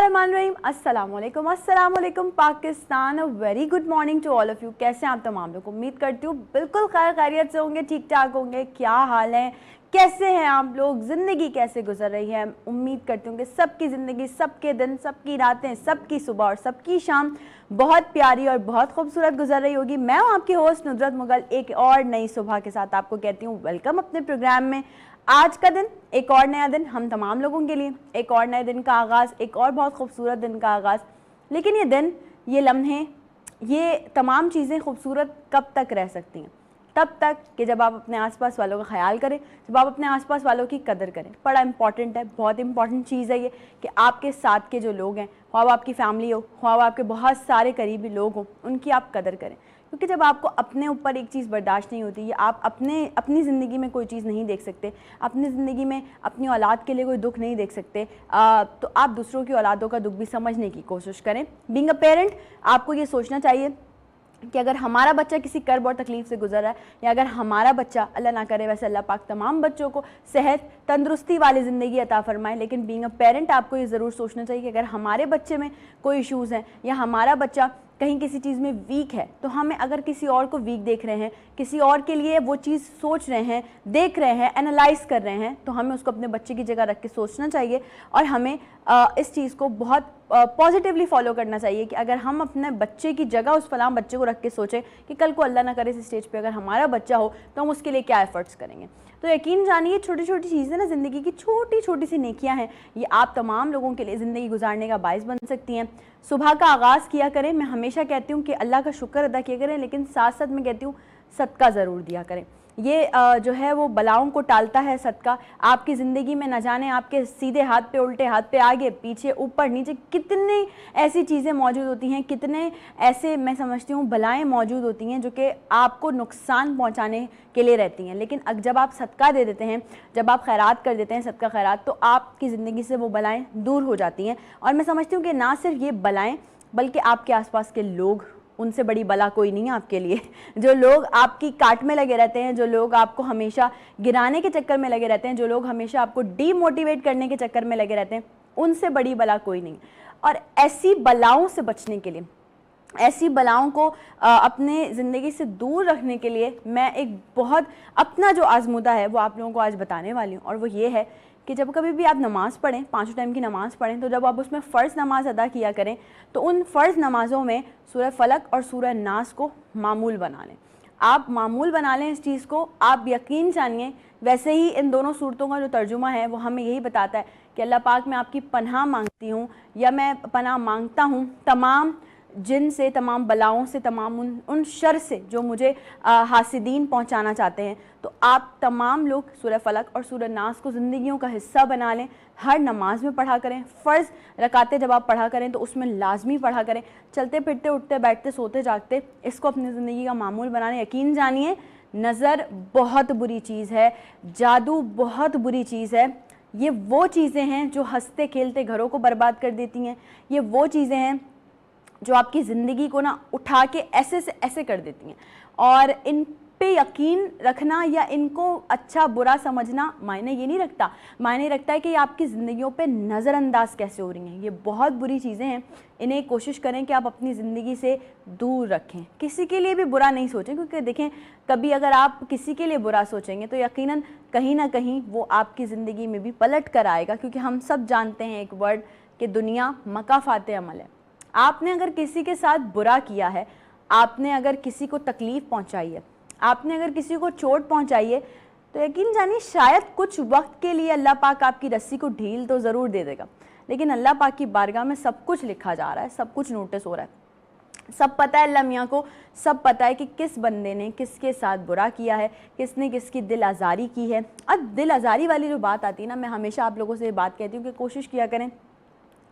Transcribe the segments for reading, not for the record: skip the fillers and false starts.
बिस्मिल्लाहिर्रहमानिर्रहीम, अस्सलामुअलैकुम अस्सलामुअलैकुम Pakistan. Very good morning to all of you. कैसे हैं आप तमाम लोग? उम्मीद करती हूँ बिल्कुल खैर खैरियत से होंगे, ठीक ठाक होंगे। क्या हाल है, कैसे हैं आप लोग? ज़िंदगी कैसे गुजर रही है? उम्मीद करती हूँ कि सबकी ज़िंदगी, सबके दिन, सबकी रातें, सबकी सुबह और सबकी शाम बहुत प्यारी और बहुत खूबसूरत गुजर रही होगी। मैं हूँ आपकी होस्ट नुसरत मुगल, एक और नई सुबह के साथ आपको कहती हूँ वेलकम अपने प्रोग्राम में। आज का दिन एक और नया दिन हम तमाम लोगों के लिए, एक और नए दिन का आगाज़, एक और बहुत खूबसूरत दिन का आगाज़। लेकिन ये दिन, ये लम्हे, ये तमाम चीज़ें खूबसूरत कब तक रह सकती हैं? तब तक कि जब आप अपने आसपास वालों का ख्याल करें, जब आप अपने आसपास वालों की कदर करें। बड़ा इंपॉर्टेंट है, बहुत इंपॉर्टेंट चीज़ है ये कि आपके साथ के जो लोग हैं, ख्वाह वो आपकी फैमिली हो, ख्वाह वो आपके बहुत सारे करीबी लोग हों, उनकी आप कदर करें। क्योंकि जब आपको अपने ऊपर एक चीज़ बर्दाश्त नहीं होती, या आप अपनी ज़िंदगी में कोई चीज़ नहीं देख सकते, अपनी ज़िंदगी में अपनी औलाद के लिए कोई दुख नहीं देख सकते, तो आप दूसरों की औलादों का दुख भी समझने की कोशिश करें। बीइंग अ पेरेंट, आपको ये सोचना चाहिए कि अगर हमारा बच्चा किसी कर्ब और तकलीफ़ से गुजर रहा है, या अगर हमारा बच्चा, अल्लाह ना करे वैसे अल्लाह पाक तमाम बच्चों को सेहत तंदुरुस्ती वाली ज़िंदगी अता फरमाए, लेकिन बीइंग अ पेरेंट आपको ये ज़रूर सोचना चाहिए कि अगर हमारे बच्चे में कोई इश्यूज़ हैं, या हमारा बच्चा कहीं किसी चीज़ में वीक है, तो हमें अगर किसी और को वीक देख रहे हैं, किसी और के लिए वो चीज़ सोच रहे हैं, देख रहे हैं, एनालाइज कर रहे हैं, तो हमें उसको अपने बच्चे की जगह रख के सोचना चाहिए। और हमें इस चीज़ को बहुत पॉजिटिवली फॉलो करना चाहिए कि अगर हम अपने बच्चे की जगह उस फलां बच्चे को रख के सोचें कि कल को अल्लाह ना करे इस स्टेज पे अगर हमारा बच्चा हो तो हम उसके लिए क्या एफर्ट्स करेंगे। तो यकीन जानिए, छोटी छोटी चीज़ें ना, ज़िंदगी की छोटी छोटी सी नेकियां हैं, ये आप तमाम लोगों के लिए ज़िंदगी गुजारने का बायस बन सकती हैं। सुबह का आगाज़ किया करें। मैं हमेशा कहती हूँ कि अल्लाह का शुक्र अदा किया करें, लेकिन साथ साथ मैं कहती हूँ सदका ज़रूर दिया करें। ये जो है वो बलाओं को टालता है सदका। आपकी ज़िंदगी में न जाने आपके सीधे हाथ पे, उल्टे हाथ पे, आगे पीछे, ऊपर नीचे कितनी ऐसी चीज़ें मौजूद होती हैं, कितने ऐसे मैं समझती हूँ बलाएं मौजूद होती हैं जो कि आपको नुकसान पहुँचाने के लिए रहती हैं। लेकिन जब आप सदका दे देते हैं, जब आप खैरात कर देते हैं, सदका खैरात, तो आपकी ज़िंदगी से वो बलाएँ दूर हो जाती हैं। और मैं समझती हूँ कि ना सिर्फ ये बलाएँ, बल्कि आपके आसपास के लोग, उनसे बड़ी बला कोई नहीं है आपके लिए। जो लोग आपकी काट में लगे रहते हैं, जो लोग आपको हमेशा गिराने के चक्कर में लगे रहते हैं, जो लोग हमेशा आपको डीमोटिवेट करने के चक्कर में लगे रहते हैं, उनसे बड़ी बला कोई नहीं। और ऐसी बलाओं से बचने के लिए, ऐसी बलाओं को अपने ज़िंदगी से दूर रखने के लिए मैं एक बहुत अपना जो आजमूदा है वो आप लोगों को आज बताने वाली हूँ। और वो ये है कि जब कभी भी आप नमाज़ पढ़ें, 5 टाइम की नमाज़ पढ़ें, तो जब आप उसमें फ़र्ज़ नमाज अदा किया करें, तो उन फ़र्ज़ नमाज़ों में सूरह फ़लक और सूरह नास को मामूल बना लें। आप मामूल बना लें इस चीज़ को। आप यकीन जानिए, वैसे ही इन दोनों सूरतों का जो तर्जुमा है वो हमें यही बताता है कि अल्लाह पाक, मैं आपकी पनाह मांगती हूँ, या मैं पनाह मांगता हूँ तमाम जिन से, तमाम बलाओं से, तमाम उन शर से जो मुझे हासिदीन पहुंचाना चाहते हैं। तो आप तमाम लोग सूरह फ़लक और सूरह नास को ज़िंदगियों का हिस्सा बना लें। हर नमाज में पढ़ा करें। फ़र्ज़ रकातें जब आप पढ़ा करें तो उसमें लाजमी पढ़ा करें। चलते फिरते, उठते बैठते, सोते जागते इसको अपनी ज़िंदगी का मामूल बनाने। यकीन जानिए, नज़र बहुत बुरी चीज़ है, जादू बहुत बुरी चीज़ है। ये वो चीज़ें हैं जो हंसते खेलते घरों को बर्बाद कर देती हैं। ये वो चीज़ें हैं जो आपकी ज़िंदगी को ना उठा के ऐसे से ऐसे कर देती हैं। और इन पे यकीन रखना या इनको अच्छा बुरा समझना मायने ये नहीं रखता। मायने रखता है कि ये आपकी ज़िंदगियों पे नज़रअंदाज कैसे हो रही हैं। ये बहुत बुरी चीज़ें हैं। इन्हें कोशिश करें कि आप अपनी ज़िंदगी से दूर रखें। किसी के लिए भी बुरा नहीं सोचें, क्योंकि देखें, कभी अगर आप किसी के लिए बुरा सोचेंगे तो यकीनन कहीं ना कहीं वो आपकी ज़िंदगी में भी पलट कर आएगा। क्योंकि हम सब जानते हैं एक वर्ड कि दुनिया मकाफ़ात अमल है। आपने अगर किसी के साथ बुरा किया है, आपने अगर किसी को तकलीफ़ पहुंचाई है, आपने अगर किसी को चोट पहुंचाई है, तो यकीन जानिए शायद कुछ वक्त के लिए अल्लाह पाक आपकी रस्सी को ढील तो ज़रूर दे देगा, लेकिन अल्लाह पाक की बारगाह में सब कुछ लिखा जा रहा है, सब कुछ नोटिस हो रहा है। सब पता है अल्लाह मियाँ को, सब पता है कि किस बंदे ने किसके साथ बुरा किया है, किसने किसकी दिल आज़ारी की है। अब दिल आज़ारी वाली जो बात आती है ना, मैं हमेशा आप लोगों से ये बात कहती हूँ कि कोशिश किया करें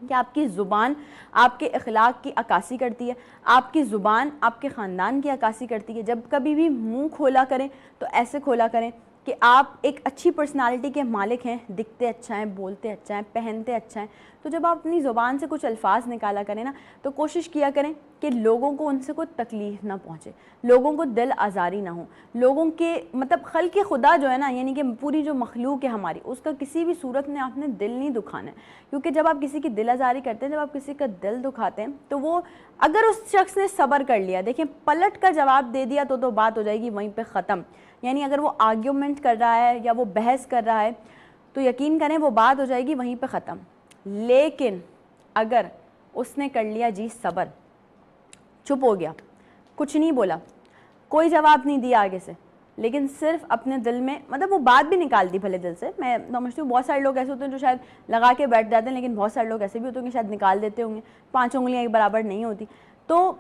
कि आपकी ज़ुबान आपके अखलाक की अक्कासी करती है, आपकी ज़ुबान आपके ख़ानदान की अक्कासी करती है। जब कभी भी मुंह खोला करें तो ऐसे खोला करें कि आप एक अच्छी पर्सनालिटी के मालिक हैं, दिखते अच्छा हैं, बोलते अच्छा हैं, पहनते अच्छा हैं। तो जब आप अपनी ज़ुबान से कुछ अल्फाज निकाला करें ना, तो कोशिश किया करें कि लोगों को उनसे कोई तकलीफ़ ना पहुँचे, लोगों को दिल आज़ारी ना हो, लोगों के मतलब खल्क़ खुदा जो है ना, यानी कि पूरी जो मखलूक है हमारी, उसका किसी भी सूरत में आपने दिल नहीं दुखाना है। क्योंकि जब आप किसी की दिल आज़ारी करते हैं, जब आप किसी का दिल दुखाते हैं, तो वो अगर उस शख्स ने सब्र कर लिया, देखिए पलट कर जवाब दे दिया तो बात हो जाएगी वहीं पर ख़त्म। यानी अगर वो आर्ग्यूमेंट कर रहा है या वो बहस कर रहा है तो यकीन करें वो बात हो जाएगी वहीं पे ख़त्म। लेकिन अगर उसने कर लिया जी सब्र, चुप हो गया, कुछ नहीं बोला, कोई जवाब नहीं दिया आगे से, लेकिन सिर्फ अपने दिल में मतलब वो बात भी निकाल दी भले दिल से, मैं समझती हूँ बहुत सारे लोग ऐसे होते हैं जो शायद लगा के बैठ जाते हैं, लेकिन बहुत सारे लोग ऐसे भी होते हैं कि शायद निकाल देते होंगे, 5 उंगलियाँ एक बराबर नहीं होती, तो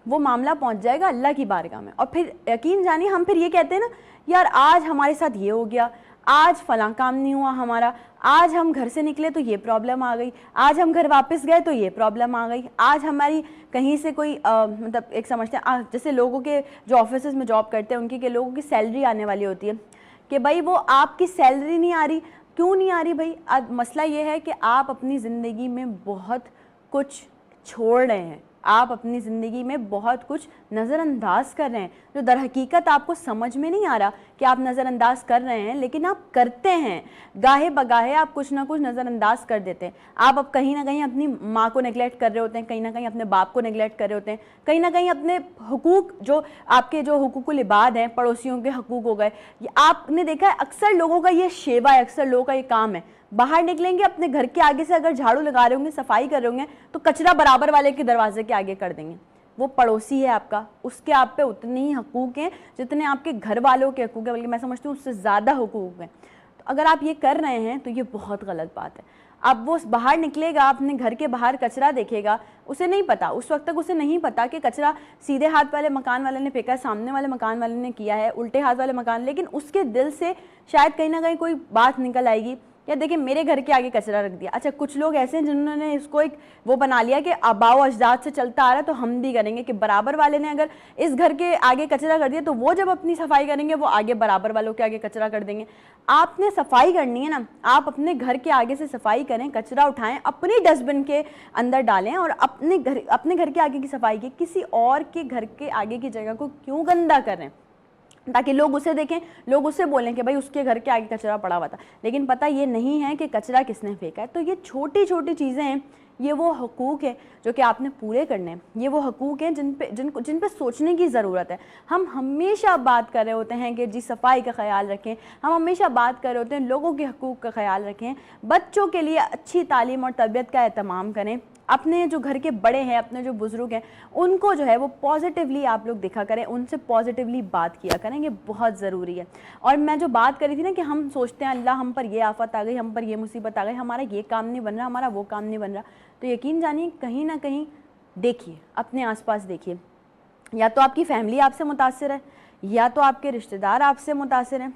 वो मामला पहुंच जाएगा अल्लाह की बारगाह में। और फिर यकीन जानिए हम फिर ये कहते हैं ना, यार आज हमारे साथ ये हो गया, आज फलां काम नहीं हुआ हमारा, आज हम घर से निकले तो ये प्रॉब्लम आ गई, आज हम घर वापस गए तो ये प्रॉब्लम आ गई, आज हमारी कहीं से कोई मतलब एक समझते हैं जैसे लोगों के जो ऑफिस में जॉब करते हैं उनकी के लोगों की सैलरी आने वाली होती है कि भाई वो आपकी सैलरी नहीं आ रही, क्यों नहीं आ रही भाई? अब मसला ये है कि आप अपनी ज़िंदगी में बहुत कुछ छोड़ रहे हैं, आप अपनी ज़िंदगी में बहुत कुछ नज़रअंदाज कर रहे हैं जो दर हकीकत आपको समझ में नहीं आ रहा कि आप नज़रअंदाज कर रहे हैं, लेकिन आप करते हैं। गाहे बगाहे आप कुछ ना कुछ नज़रअंदाज कर देते हैं। आप अब कहीं ना कहीं अपनी माँ को नेगलेक्ट कर रहे होते हैं, कहीं ना कहीं अपने बाप को नेगलेक्ट कर रहे होते हैं, कहीं ना कहीं अपने हुकूक जो आपके जो हुकूकुल इबाद हैं, पड़ोसियों के हुकूक हो गए, आपने देखा है अक्सर लोगों का ये शेवा है, अक्सर लोगों का ये काम है, बाहर निकलेंगे अपने घर के आगे से अगर झाड़ू लगा रहे होंगे, सफाई कर रहे होंगे, तो कचरा बराबर वाले के दरवाजे के आगे कर देंगे। वो पड़ोसी है आपका, उसके आप पे उतने ही हकूक़ हैं जितने आपके घर वालों के हकूक़ हैं, बल्कि मैं समझती हूँ उससे ज़्यादा हकूक़ हैं। तो अगर आप ये कर रहे हैं तो ये बहुत गलत बात है। अब वो बाहर निकलेगा, अपने घर के बाहर कचरा देखेगा, उसे नहीं पता, उस वक्त तक उसे नहीं पता कि कचरा सीधे हाथ वाले मकान वाले ने फेंका, सामने वाले मकान वाले ने किया है, उल्टे हाथ वाले मकान, लेकिन उसके दिल से शायद कहीं ना कहीं कोई बात निकल आएगी, या देखिए मेरे घर के आगे कचरा रख दिया। अच्छा, कुछ लोग ऐसे हैं जिन्होंने इसको एक वो बना लिया कि आबाओ अजदाद से चलता आ रहा है तो हम भी करेंगे, कि बराबर वाले ने अगर इस घर के आगे कचरा कर दिया तो वो जब अपनी सफाई करेंगे वो आगे बराबर वालों के आगे कचरा कर देंगे। आपने सफाई करनी है ना, आप अपने घर के आगे से सफाई करें, कचरा उठाएं, अपनी डस्टबिन के अंदर डालें और अपने घर के आगे की सफाई की, किसी और के घर के आगे की जगह को क्यों गंदा करें, ताकि लोग उसे देखें, लोग उससे बोलें कि भाई उसके घर के आगे कचरा पड़ा हुआ था, लेकिन पता ये नहीं है कि कचरा किसने फेंका है। तो ये छोटी छोटी चीज़ें हैं, ये वो हकूक़ है जो कि आपने पूरे करने हैं, ये वो हकूक़ हैं जिन पे सोचने की ज़रूरत है। हम हमेशा बात कर रहे होते हैं कि जी सफाई का ख्याल रखें, हम हमेशा बात कर रहे होते हैं लोगों के हकूक़ का ख्याल रखें, बच्चों के लिए अच्छी तालीम और तरबियत का एहतमाम करें, अपने जो घर के बड़े हैं, अपने जो बुज़ुर्ग हैं, उनको जो है वो पॉजिटिवली आप लोग देखा करें, उनसे पॉजिटिवली बात किया करें, ये बहुत ज़रूरी है। और मैं जो बात करी थी ना कि हम सोचते हैं अल्लाह हम पर ये आफत आ गई, हम पर ये मुसीबत आ गई, हमारा ये काम नहीं बन रहा, हमारा वो काम नहीं बन रहा, तो यकीन जानिए कहीं ना कहीं देखिए, अपने आसपास देखिए, या तो आपकी फैमिली आपसे मुतासिर है, या तो आपके रिश्तेदार आपसे मुतासिर हैं,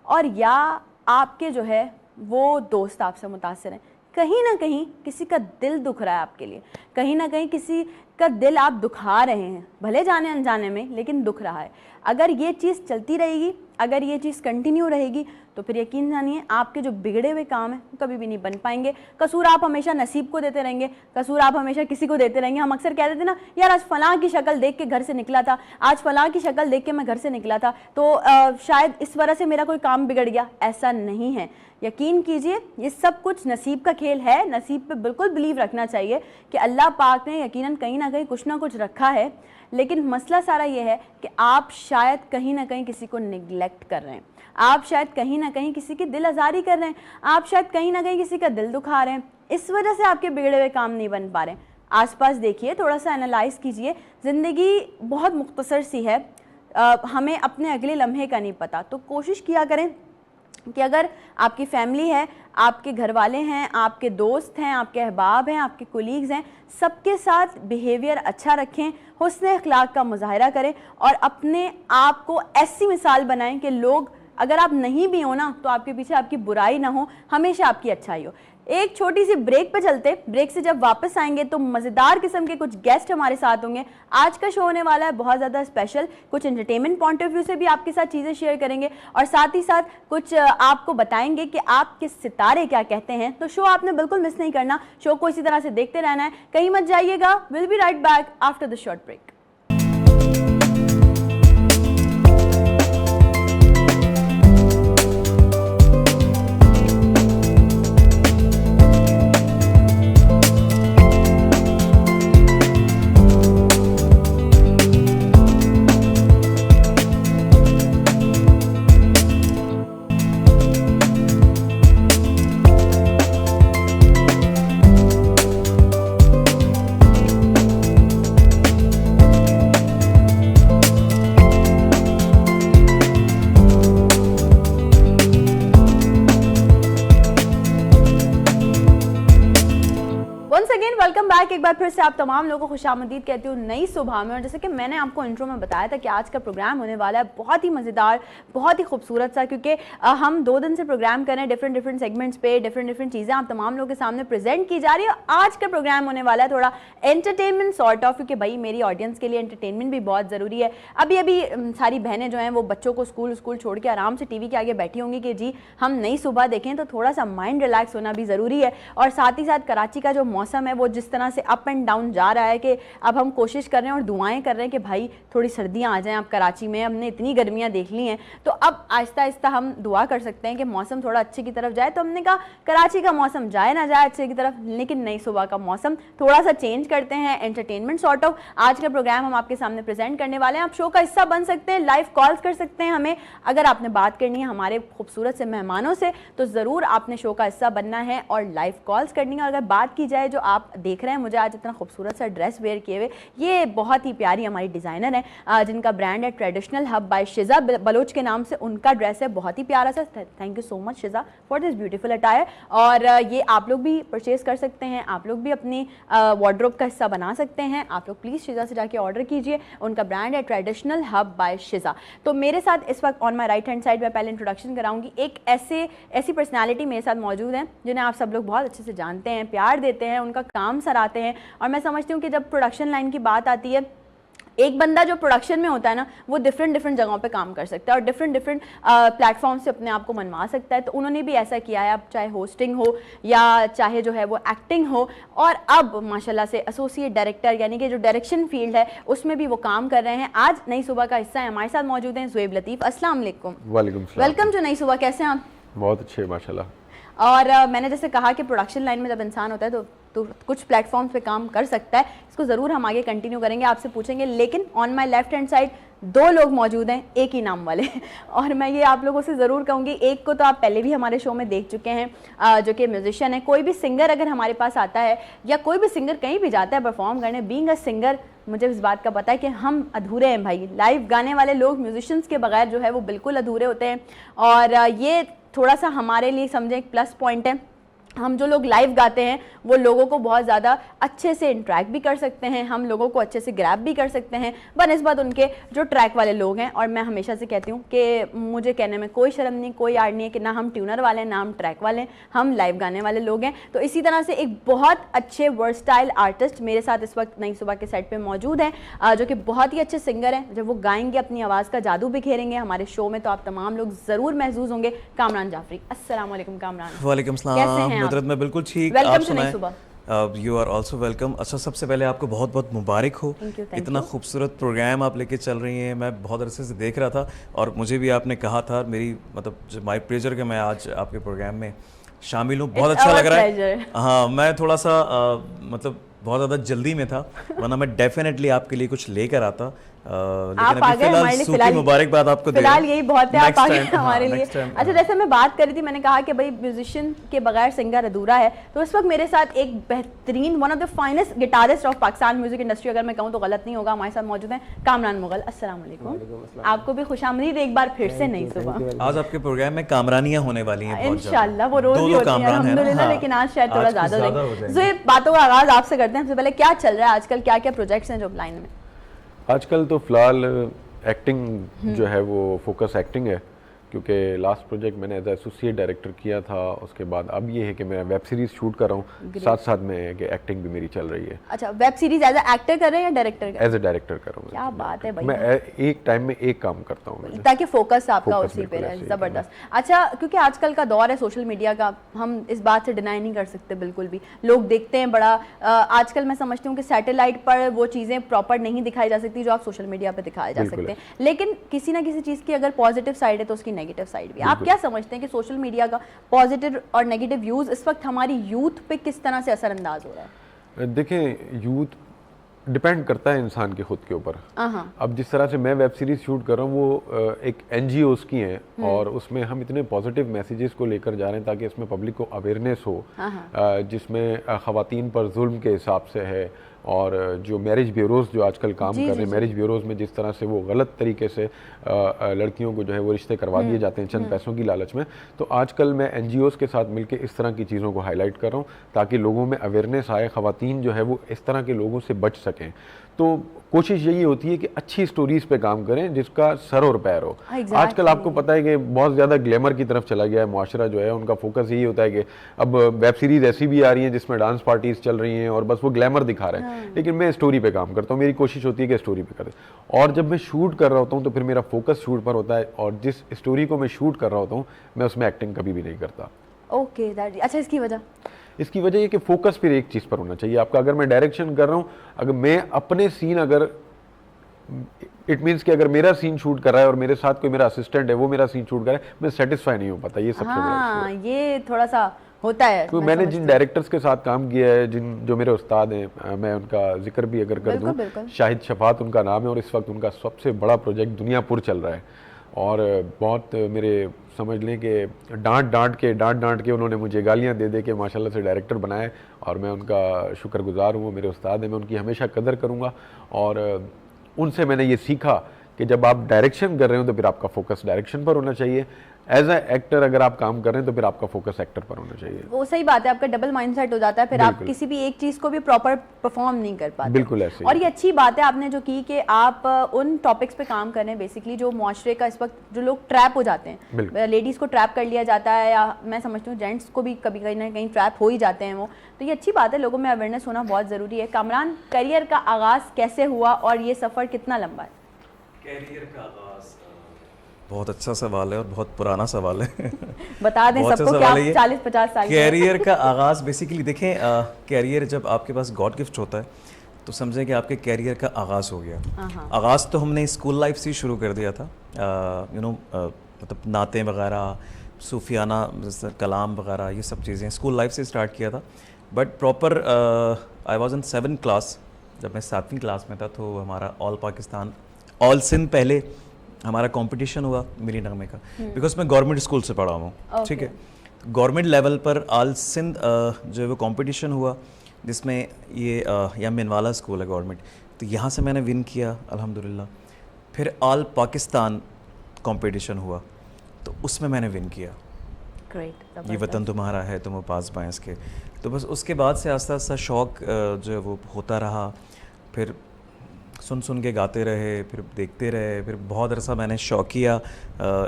और या आपके जो है वो दोस्त आपसे मुतासिर हैं। कहीं ना कहीं किसी का दिल दुख रहा है आपके लिए, कहीं ना कहीं किसी का दिल आप दुखा रहे हैं, भले जाने अनजाने में, लेकिन दुख रहा है। अगर ये चीज़ चलती रहेगी, अगर ये चीज़ कंटिन्यू रहेगी, तो फिर यकीन जानिए आपके जो बिगड़े हुए काम हैं कभी भी नहीं बन पाएंगे। कसूर आप हमेशा नसीब को देते रहेंगे, कसूर आप हमेशा किसी को देते रहेंगे। हम अक्सर कहते थे ना, यार आज फलां की शक्ल देख के घर से निकला था, आज फलां की शक्ल देख के मैं घर से निकला था, तो शायद इस वजह से मेरा कोई काम बिगड़ गया। ऐसा नहीं है, यकीन कीजिए ये सब कुछ नसीब का खेल है। नसीब पे बिल्कुल बिलीव रखना चाहिए कि अल्लाह पाक ने यकीनन कहीं ना कहीं कुछ ना कुछ रखा है, लेकिन मसला सारा ये है कि आप शायद कहीं ना कहीं किसी को निगलेक्ट कर रहे हैं, आप शायद कहीं ना कहीं किसी की दिल आज़ारी कर रहे हैं, आप शायद कहीं ना कहीं किसी का दिल दुखा रहे हैं, इस वजह से आपके बिगड़े हुए काम नहीं बन पा रहे हैं। आसपास देखिए, थोड़ा सा एनालाइज कीजिए, ज़िंदगी बहुत मुख्तसर सी है, हमें अपने अगले लम्हे का नहीं पता, तो कोशिश किया करें कि अगर आपकी फैमिली है, आपके घर वाले हैं, आपके दोस्त हैं, आपके अहबाब हैं, आपके कोलीग्स हैं, सबके साथ बिहेवियर अच्छा रखें, हुस्न अखलाक का मुजाहरा करें और अपने आप को ऐसी मिसाल बनाएं कि लोग अगर आप नहीं भी हो ना तो आपके पीछे आपकी बुराई ना हो, हमेशा आपकी अच्छाई हो। एक छोटी सी ब्रेक पे चलते, ब्रेक से जब वापस आएंगे तो मज़ेदार किस्म के कुछ गेस्ट हमारे साथ होंगे। आज का शो होने वाला है बहुत ज़्यादा स्पेशल, कुछ एंटरटेनमेंट पॉइंट ऑफ व्यू से भी आपके साथ चीज़ें शेयर करेंगे और साथ ही साथ कुछ आपको बताएंगे कि आपके सितारे क्या कहते हैं। तो शो आपने बिल्कुल मिस नहीं करना, शो को इसी तरह से देखते रहना है, कहीं मत जाइएगा। Will be right back after the short break. Welcome back एक बार फिर से आप तमाम लोगों को खुशामदीद कहती हूँ नई सुबह में। और जैसे कि मैंने आपको इंट्रो में बताया था कि आज का प्रोग्राम होने वाला है बहुत ही मज़ेदार, बहुत ही खूबसूरत सा, क्योंकि हम 2 दिन से प्रोग्राम कर रहे हैं डिफरेंट सेगमेंट्स पे, डिफरेंट चीज़ें आप तमाम लोगों के सामने प्रेजेंट की जा रही है। आज का प्रोग्राम होने वाला है थोड़ा एंटरटेनमेंट सॉर्ट ऑफ, क्योंकि भाई मेरी ऑडियंस के लिए एंटरटेनमेंट भी बहुत ज़रूरी है। अभी सारी बहनें जो हैं वो बच्चों को स्कूल छोड़ के आराम से टीवी के आगे बैठी होंगी कि जी हम नई सुबह देखें, तो थोड़ा सा माइंड रिलैक्स होना भी ज़रूरी है। और साथ ही साथ कराची का जो मौसम है वो जिस तरह से अप एंड डाउन जा रहा है कि अब हम कोशिश कर रहे हैं और दुआएं कर रहे हैं कि भाई थोड़ी सर्दियां आ जाएं। अब कराची में हमने इतनी गर्मियां देख ली हैं, तो अब आहिस्ता आहिस्ता हम दुआ कर सकते हैं कि मौसम थोड़ा अच्छे की तरफ जाए। तो हमने कहा कराची का मौसम जाए ना जाए अच्छे की तरफ, लेकिन नई सुबह का मौसम थोड़ा सा चेंज करते हैं, एंटरटेनमेंट सॉर्ट ऑफ। आज का प्रोग्राम हम आपके सामने प्रेजेंट करने वाले हैं। आप शो का हिस्सा बन सकते हैं, लाइव कॉल्स कर सकते हैं हमें। अगर आपने बात करनी है हमारे खूबसूरत से मेहमानों से तो ज़रूर आपने शो का हिस्सा बनना है और लाइव कॉल्स करनी है। अगर बात की जाए जो आप देख रहे हैं मुझे आज इतना खूबसूरत सा ड्रेस वेयर किए हुए, ये बहुत ही प्यारी हमारी डिज़ाइनर है जिनका ब्रांड है ट्रेडिशनल हब बाय शिजा बलोच के नाम से उनका ड्रेस है, बहुत ही प्यारा सा। Thank you so much शिजा for this beautiful attire. और ये आप लोग भी परचेज कर सकते हैं, आप लोग भी अपनी वार्डरोब का हिस्सा बना सकते हैं। आप लोग प्लीज़ शिजा से जाके ऑर्डर कीजिए, उनका ब्रांड है ट्रेडिशनल हब बाय शिजा। तो मेरे साथ इस वक्त on my right hand side में पहले इंट्रोडक्शन कराऊंगी, एक ऐसी पर्सनैलिटी मेरे साथ मौजूद है जिन्हें आप सब लोग बहुत अच्छे से जानते हैं, प्यार देते हैं, उनका काम सराहते हैं। और मैं समझती हूँ कि जब प्रोडक्शन लाइन की बात आती है, एक बंदा जो प्रोडक्शन में होता है ना वो डिफरेंट जगहों पे काम कर सकता है और डिफरेंट प्लेटफॉर्म से अपने आप को मनवा सकता है। तो उन्होंने भी ऐसा किया है, अब चाहे होस्टिंग हो या चाहे जो है वो एक्टिंग हो, और अब माशाल्लाह से एसोसिएट डायरेक्टर यानी कि जो डायरेक्शन फील्ड है उसमें भी वो काम कर रहे हैं। आज नई सुबह का हिस्सा है, हमारे साथ मौजूद हैं ज़ुएब लतीफ़। अस्सलाम वालेकुम। वालेकुम सलाम। वेलकम टू नई सुबह, कैसे हैं आप? बहुत अच्छे माशाल्लाह। और मैंने जैसे कहा कि प्रोडक्शन लाइन में जब इंसान होता है तो कुछ प्लेटफॉर्म्स पे काम कर सकता है, इसको ज़रूर हम आगे कंटिन्यू करेंगे, आपसे पूछेंगे। लेकिन on my left hand side 2 लोग मौजूद हैं एक ही नाम वाले और मैं ये आप लोगों से ज़रूर कहूँगी, एक को तो आप पहले भी हमारे शो में देख चुके हैं जो कि म्यूजिशियन है। कोई भी सिंगर अगर हमारे पास आता है या कोई भी सिंगर कहीं भी जाता है परफॉर्म करने, बीइंग अ सिंगर मुझे इस बात का पता है कि हम अधूरे हैं भाई। लाइव गाने वाले लोग म्यूजिशियंस के बगैर जो है वो बिल्कुल अधूरे होते हैं और ये थोड़ा सा हमारे लिए समझें एक प्लस पॉइंट है। हम जो लोग लाइव गाते हैं वो लोगों को बहुत ज़्यादा अच्छे से इंटरेक्ट भी कर सकते हैं, हम लोगों को अच्छे से ग्रैब भी कर सकते हैं बनिस्बत उनके जो ट्रैक वाले लोग हैं। और मैं हमेशा से कहती हूँ कि मुझे कहने में कोई शर्म नहीं, कोई आड़ नहीं है कि ना हम ट्यूनर वाले हैं ना हम ट्रैक वाले हैं, हम लाइव गाने वाले लोग हैं। तो इसी तरह से एक बहुत अच्छे वर्सटाइल आर्टिस्ट मेरे साथ इस वक्त नई सुबह के सेट पर मौजूद हैं जो कि बहुत ही अच्छे सिंगर हैं। जब वो गाएंगे अपनी आवाज़ का जादू बिखेरेंगे हमारे शो में तो आप तमाम लोग ज़रूर महसूस होंगे। कामरान जाफरी। अस्सलाम वालेकुम कामरान। वालेकुम सलाम नुसरत, मैं बिल्कुल ठीक। आप सुनाएं। You are also welcome. अच्छा, सबसे पहले आपको बहुत बहुत मुबारक हो। इतना खूबसूरत प्रोग्राम आप लेके चल रही हैं, मैं बहुत अरसे से देख रहा था और मुझे भी आपने कहा था, मेरी मतलब माई प्लेजर कि मैं आज आपके प्रोग्राम में शामिल हूँ, बहुत अच्छा लग रहा है। हाँ, मैं थोड़ा सा मतलब बहुत ज़्यादा जल्दी में था, वरना मैं डेफिनेटली आपके लिए कुछ लेकर आता। आप आ गए हमारे लिए, फिलहाल मुबारकबाद आपको फिलहाल यही बहुत है, आप आ गए हमारे लिए। अच्छा, जैसे मैं बात कर रही थी, मैंने कहा कि भाई म्यूजिशियन के बगैर सिंगर अधूरा है, तो इस वक्त मेरे साथ एक बेहतरीन one of the finest guitarist of Pakistan music industry, अगर मैं कहूँ तो गलत नहीं होगा, हमारे साथ मौजूद हैं कामरान मुगल। अस्सलाम वालेकुम। आपको भी खुशामदीद एक बार फिर से नई सुबह। आज आपके प्रोग्राम में कामरानियां होने वाली हैं इंशाल्लाह, वो रोज ही होती हैं अल्हम्दुलिल्लाह, लेकिन आज शायद थोड़ा ज्यादा होगी। जो बातों का आगाज आपसे करते हैं, सबसे पहले क्या चल रहा है आजकल, क्या क्या प्रोजेक्ट्स हैं जो लाइन में? आजकल तो फ़िलहाल एक्टिंग जो है वो फोकस एक्टिंग है, क्योंकि लास्ट प्रोजेक्ट मैंने एज एसोसिएट डायरेक्टर किया था, उसके बाद अब ये है कि मैं वेब सीरीज़ शूट कर रहा हूँ, साथ साथ में कि एक्टिंग भी मेरी चल रही है। अच्छा, web series as a actor कर रहे हैं या डायरेक्टर कर रहे हैं? एज ए डायरेक्टर कर रहा हूँ। क्या बात है भाई, मैं एक टाइम में एक काम करता हूँ ताकि फोकस आपका Focus उसी पे बिल्कुल रहे। ऐसे ही जबरदस्त। अच्छा, क्योंकि आजकल का दौर है सोशल मीडिया का, हम इस बात से डिनाई नहीं कर सकते बिल्कुल भी। लोग देखते हैं बड़ा, आजकल मैं समझती हूँ कि सैटेलाइट पर वो चीज़ें प्रॉपर नहीं दिखाई जा सकती जो आप सोशल मीडिया पे दिखाए जा बिल्कुल सकते हैं, लेकिन किसी ना किसी चीज़ की अगर पॉजिटिव साइड है तो उसकी नेगेटिव साइड भी। आप क्या समझते हैं कि सोशल मीडिया का पॉजिटिव और नेगेटिव यूज़ इस वक्त हमारी यूथ पे किस तरह से असरअंदाज हो रहा है? देखें, यूथ डिपेंड करता है इंसान के खुद के ऊपर। अब जिस तरह से मैं वेब सीरीज शूट कर रहा हूँ वो एक NGOs की हैं और उसमें हम इतने पॉजिटिव मैसेजेस को लेकर जा रहे हैं ताकि इसमें पब्लिक को अवेयरनेस हो, जिसमें ख़वातीन पर जुल्म के हिसाब से है, और जो मैरिज ब्यूरोज़ जो आजकल काम कर रहे हैं, मैरिज ब्यूरोज़ में जिस तरह से वो गलत तरीके से लड़कियों को जो है वो रिश्ते करवा दिए जाते हैं चंद पैसों की लालच में, तो आजकल मैं NGOs के साथ मिलकर इस तरह की चीज़ों को हाईलाइट कर रहा हूँ ताकि लोगों में अवेयरनेस आए, ख़वातीन जो है वो इस तरह के लोगों से बच सकें। तो कोशिश यही होती है कि अच्छी स्टोरीज पे काम करें जिसका सर और पैर हो। आजकल आपको पता है कि बहुत ज़्यादा ग्लैमर की तरफ चला गया है मुआशरा जो है, उनका फोकस यही होता है कि अब वेब सीरीज ऐसी भी आ रही हैं जिसमें डांस पार्टीज चल रही हैं और बस वो ग्लैमर दिखा रहे हैं, लेकिन मैं स्टोरी पे काम करता हूँ, मेरी कोशिश होती है कि स्टोरी पे करें। और जब मैं शूट कर रहा होता हूँ तो फिर मेरा फोकस शूट पर होता है, और जिस स्टोरी को मैं शूट कर रहा होता हूँ मैं उसमें एक्टिंग कभी भी नहीं करता। ओके, अच्छा, इसकी वजह? इसकी वजह ये कि फोकस फिर एक चीज़ पर होना चाहिए आपका। अगर मैं डायरेक्शन कर रहा हूँ, अगर मैं अपने सीन, अगर इट मीन्स कि अगर मेरा सीन शूट कर रहा है और मेरे साथ कोई मेरा असिस्टेंट है वो मेरा सीन शूट कर रहा है, मैं सेटिस्फाई नहीं हो पाता। ये सबसे बड़ा इशू है। ये थोड़ा सा होता है। तो मैंने जिन डायरेक्टर्स के साथ काम किया है, जो मेरे उस्ताद हैं, मैं उनका जिक्र भी अगर कर दूं, शाहिद शफात उनका नाम है, और इस वक्त उनका सबसे बड़ा प्रोजेक्ट दुनियापुर चल रहा है, और बहुत मेरे समझ लें कि डांट डांट के उन्होंने मुझे गालियां दे के माशाल्लाह से डायरेक्टर बनाया, और मैं उनका शुक्रगुजार हूँ। वो मेरे उस्ताद हैं, मैं उनकी हमेशा कदर करूँगा, और उनसे मैंने ये सीखा कि जब आप डायरेक्शन कर रहे हो तो फिर आपका फोकस डायरेक्शन पर होना चाहिए। एज ए एक्टर अगर आप काम कर रहे हैं तो फिर आपका फोकस एक्टर पर होना चाहिए। वो सही बात है, आपका डबल माइंडसेट हो जाता है, फिर आप किसी भी एक चीज को भी प्रॉपर परफॉर्म नहीं कर पाते। बिल्कुल ऐसे। और ये अच्छी बात है आपने जो की कि आप उन टॉपिक्स पे काम कर रहे हैं बेसिकली जो मुआशरे का इस वक्त जो लोग ट्रैप हो जाते हैं, लेडीज को ट्रैप कर लिया जाता है, या मैं समझती हूँ जेंट्स को भी कभी कहीं ना कहीं ट्रैप हो ही जाते हैं वो, तो ये अच्छी बात है, लोगों में अवेयरनेस होना बहुत ज़रूरी है। कामरान, करियर का आगाज़ कैसे हुआ और ये सफ़र कितना लंबा है? करियर का आगाज़ बहुत अच्छा सवाल है और बहुत पुराना सवाल है। बता दें सबको कि आप 40-50 साल के। कैरियर का आगाज़ बेसिकली देखें, कैरियर जब आपके पास गॉड गिफ्ट होता है तो समझें कि आपके कैरियर का आगाज़ हो गया। आगाज़ तो हमने स्कूल लाइफ से ही शुरू कर दिया था, मतलब नातें वगैरह, सूफियाना कलाम वगैरह, ये सब चीज़ें स्कूल लाइफ से स्टार्ट किया था। But proper I was in 7th class, जब मैं 7वीं क्लास में था तो हमारा ऑल पाकिस्तान, ऑल सिंध पहले हमारा कंपटीशन हुआ मिली नगमे का, बिकॉज मैं गवर्नमेंट स्कूल से पढ़ा हूँ, ठीक है। गवर्नमेंट लेवल पर ऑल सिंध जो है वो कंपटीशन हुआ, जिसमें ये यहाँ मिनवाला स्कूल है गवर्नमेंट, तो यहाँ से मैंने विन किया अल्हम्दुलिल्लाह। फिर ऑल पाकिस्तान कंपटीशन हुआ तो उसमें मैंने विन किया। ग्रेट। ये वतन तुम्हारा है तुम पास बाएं के। तो बस उसके बाद से आस्ता आस्ता शौक़ जो है वो होता रहा, फिर सुन के गाते रहे, फिर देखते रहे, फिर बहुत अरसा मैंने शौकिया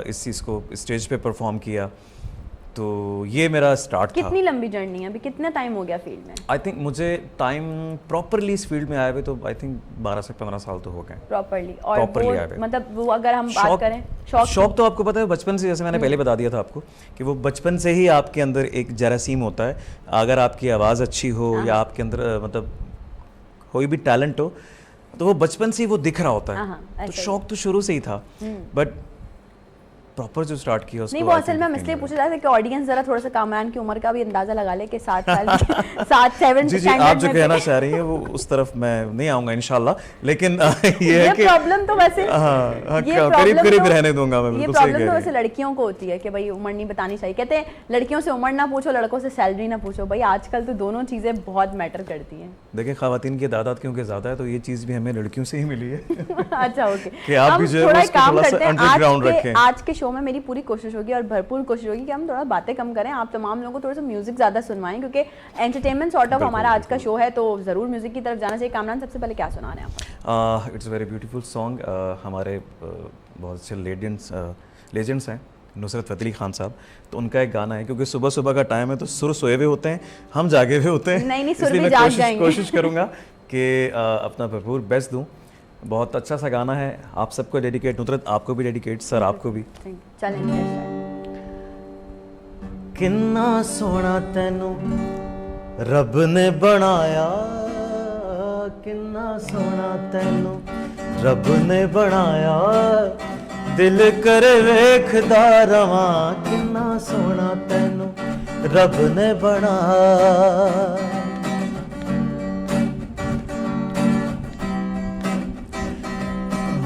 इस चीज़ को स्टेज पे परफॉर्म किया, तो ये मेरा स्टार्ट था। कितनी लंबी जर्नी है, अभी कितना टाइम हो गया फील्ड में? आई थिंक मुझे टाइम प्रॉपरली इस फील्ड में आए हुए तो आई थिंक 12 से 15 साल तो हो गए प्रॉपरली। और मतलब वो अगर हम बात करें शौक तो आपको पता है बचपन से, जैसे मैंने पहले बता दिया था आपको कि वो बचपन से ही आपके अंदर एक जरासीम होता है। अगर आपकी आवाज़ अच्छी हो या आपके अंदर मतलब कोई भी टैलेंट हो तो वो बचपन से ही वो दिख रहा होता है। तो शौक तो शुरू से ही था, बट प्रॉपर जो स्टार्ट किया उसको नहीं, वो असल में हम इसलिए पूछा जाता है कि ऑडियंस जरा थोड़ा सा कामरान की उम्र का भी अंदाजा लगा ले कि 7 साल 7-7 जी आप जो कहना चाह रही हैं वो उस तरफ मैं नहीं आऊंगा इंशाल्लाह, लेकिन ये है कि प्रॉब्लम तो वैसे करीब करीब रहने दूंगा मैं। ये प्रॉब्लम तो वैसे लड़कियों को होती है कि भाई उम्र नहीं बतानी चाहिए। कहते हैं लड़कियों से उम्र ना पूछो, लड़कों से सैलरी ना पूछो। भाई आजकल तो दोनों चीजें बहुत मैटर करती हैं। देखिए खवातीन की तादाद क्योंकि ज्यादा है तो ये चीज भी हमें लड़कियों से ही मिली है। अच्छा, ओके, कि आप भी जो है काम करते हैं अंडरग्राउंड रखें। आज के शो में मेरी पूरी कोशिश होगी और भरपूर कोशिश होगी कि हम थोड़ा बातें कम करें, आप तमाम लोगों को थोड़ा सा म्यूजिक ज़्यादा सुनवाएं, क्योंकि एंटरटेनमेंट सॉर्ट ऑफ हमारा आज का शो है, तो ज़रूर म्यूजिक की तरफ जाना चाहिए। कामरान, सबसे पहले क्या सुना रहे हैं आप? It's very beautiful song. हमारे बहुत अच्छे लेजेंड्स हैं नुसरत फ़तेह अली खान साहब, तो उनका एक गाना है, क्योंकि सुबह सुबह का टाइम है तो सुर सोए हुए होते हैं, हम जागे हुए होते हैं, नहीं, सुर इसलिए भी मैं जाग जाएंगे। कोशिश करूँगा कि अपना भरपूर बेस्ट दूँ। बहुत अच्छा सा गाना है, आप सबको डेडिकेट, नुसरत आपको भी डेडिकेट, सर आपको भी। चलेंगे। किन्ना सोना तेनू रब ने बनाया, किन्ना सोना तेनू रब ने बनाया, दिल कर वेखदा रवां, किन्ना सोना तेनू रब ने बनाया।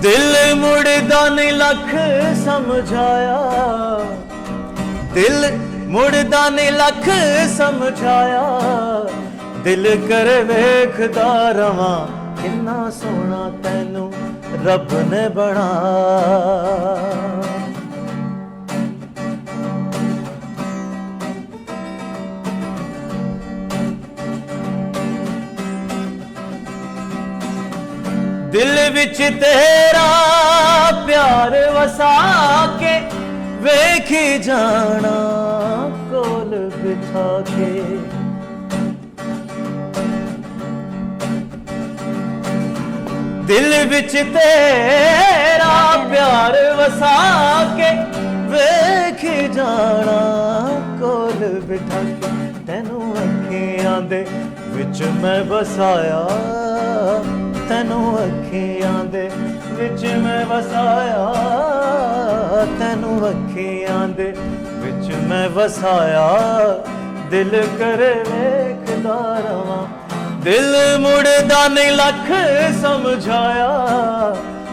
दिल मुड़दा नहीं लख समझाया, दिल मुड़दा नहीं लख समझाया, दिल कर वेखदा रवां, किन्ना सोना तैनू रब ने बनाया। दिल विच तेरा प्यार वसा के वेखी जाना कोल बिठा के, दिल विच तेरा प्यार वसा के वेखी जाना कोल बिठा के, तैनू अखियां दे विच मैं बसाया, तैनू अखियां दे विच मैं वसाया, तैनू अखियां दे विच मैं वसाया, दिल करे वेखदा रवां, दिल मुड़दा नहीं लख समझाया,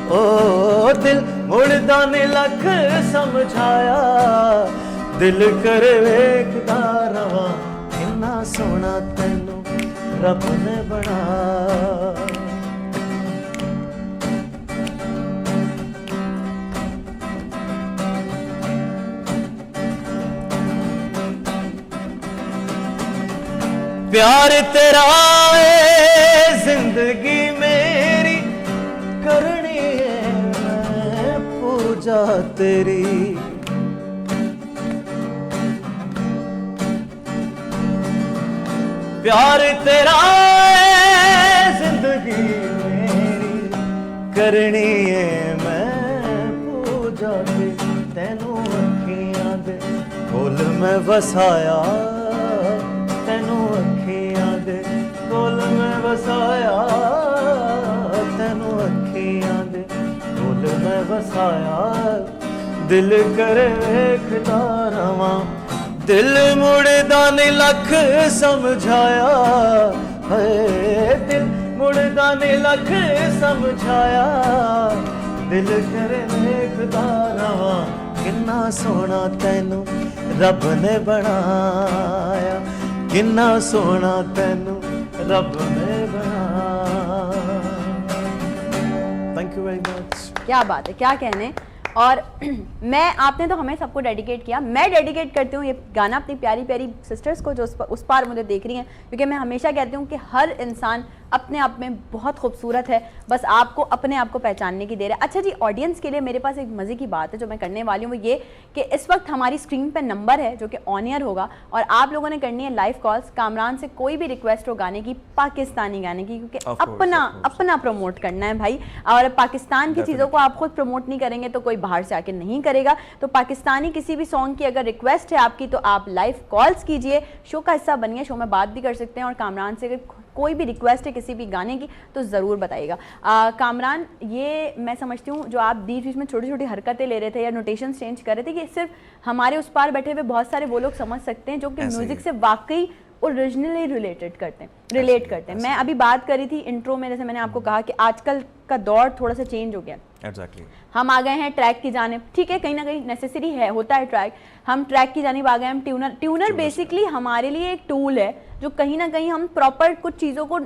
ओ दिल मुड़दा नहीं लख समझाया, दिल करे वेखदा रवां, किन्ना सोना तैनू रब ने बनाया। प्यार तेरा है जिंदगी मेरी, करनी है मैं पूजा तेरी, प्यार तेरा है जिंदगी मेरी, करनी है मैं पूजा तेरी, तैनू अखियां दे कोल मैं वसाया, तैनू अखियां दे कोल मैं वसाया, तैनू अखियां दे कोल मैं वसाया, दिल करे वेखदा रवां, दिल मुड़दा नहीं लख समझाया, है दिल मुड़दा नहीं लख समझाया, दिल करे वेखदा रवां, किन्ना सोना तैनू रब ने बनाया, किन्ना सोना तैनू रब ने बनाया। Thank you very much. क्या बात है, क्या कहने। और मैं, आपने तो हमें सबको डेडिकेट किया, मैं डेडिकेट करती हूँ ये गाना अपनी प्यारी प्यारी सिस्टर्स को जो उस पार मुझे देख रही हैं, क्योंकि मैं हमेशा कहती हूँ कि हर इंसान अपने आप में बहुत खूबसूरत है, बस आपको अपने आप को पहचानने की देर है। अच्छा जी, ऑडियंस के लिए मेरे पास एक मज़े की बात है जो मैं करने वाली हूँ, वो ये कि इस वक्त हमारी स्क्रीन पर नंबर है जो कि ऑन एयर होगा, और आप लोगों ने करनी है लाइव कॉल्स। कामरान से कोई भी रिक्वेस्ट हो गाने की, पाकिस्तानी गाने की, क्योंकि अपना प्रमोट करना है भाई, और पाकिस्तान की चीज़ों को आप खुद प्रमोट नहीं करेंगे तो कोई बाहर से आके नहीं करेगा। तो पाकिस्तानी किसी भी सॉन्ग की अगर रिक्वेस्ट है आपकी तो आप लाइव कॉल्स कीजिए, शो का हिस्सा बनिए, शो में बात भी कर सकते हैं, और कामरान से अगर कोई भी रिक्वेस्ट है किसी भी गाने की तो ज़रूर बताइएगा। कामरान, ये मैं समझती हूँ जो आप बीच बीच में छोटी छोटी हरकतें ले रहे थे या नोटेशन चेंज कर रहे थे, कि सिर्फ हमारे उस पार बैठे हुए बहुत सारे वो लोग समझ सकते हैं जो कि म्यूज़िक से वाकई ओरिजिनली रिलेट करते हैं। मैं अभी बात करी थी इंट्रो में, जैसे मैंने आपको कहा कि आजकल का दौर थोड़ा सा चेंज हो गया। Exactly. हम आ गए हैं ट्रैक की जानिब, ठीक है, कहीं ना कहीं नेसेसरी है, होता है ट्रैक, हम ट्रैक की जानिब आ गए। हम ट्यूनर बेसिकली हमारे लिए एक टूल है जो कहीं ना कहीं हम प्रॉपर कुछ चीज़ों को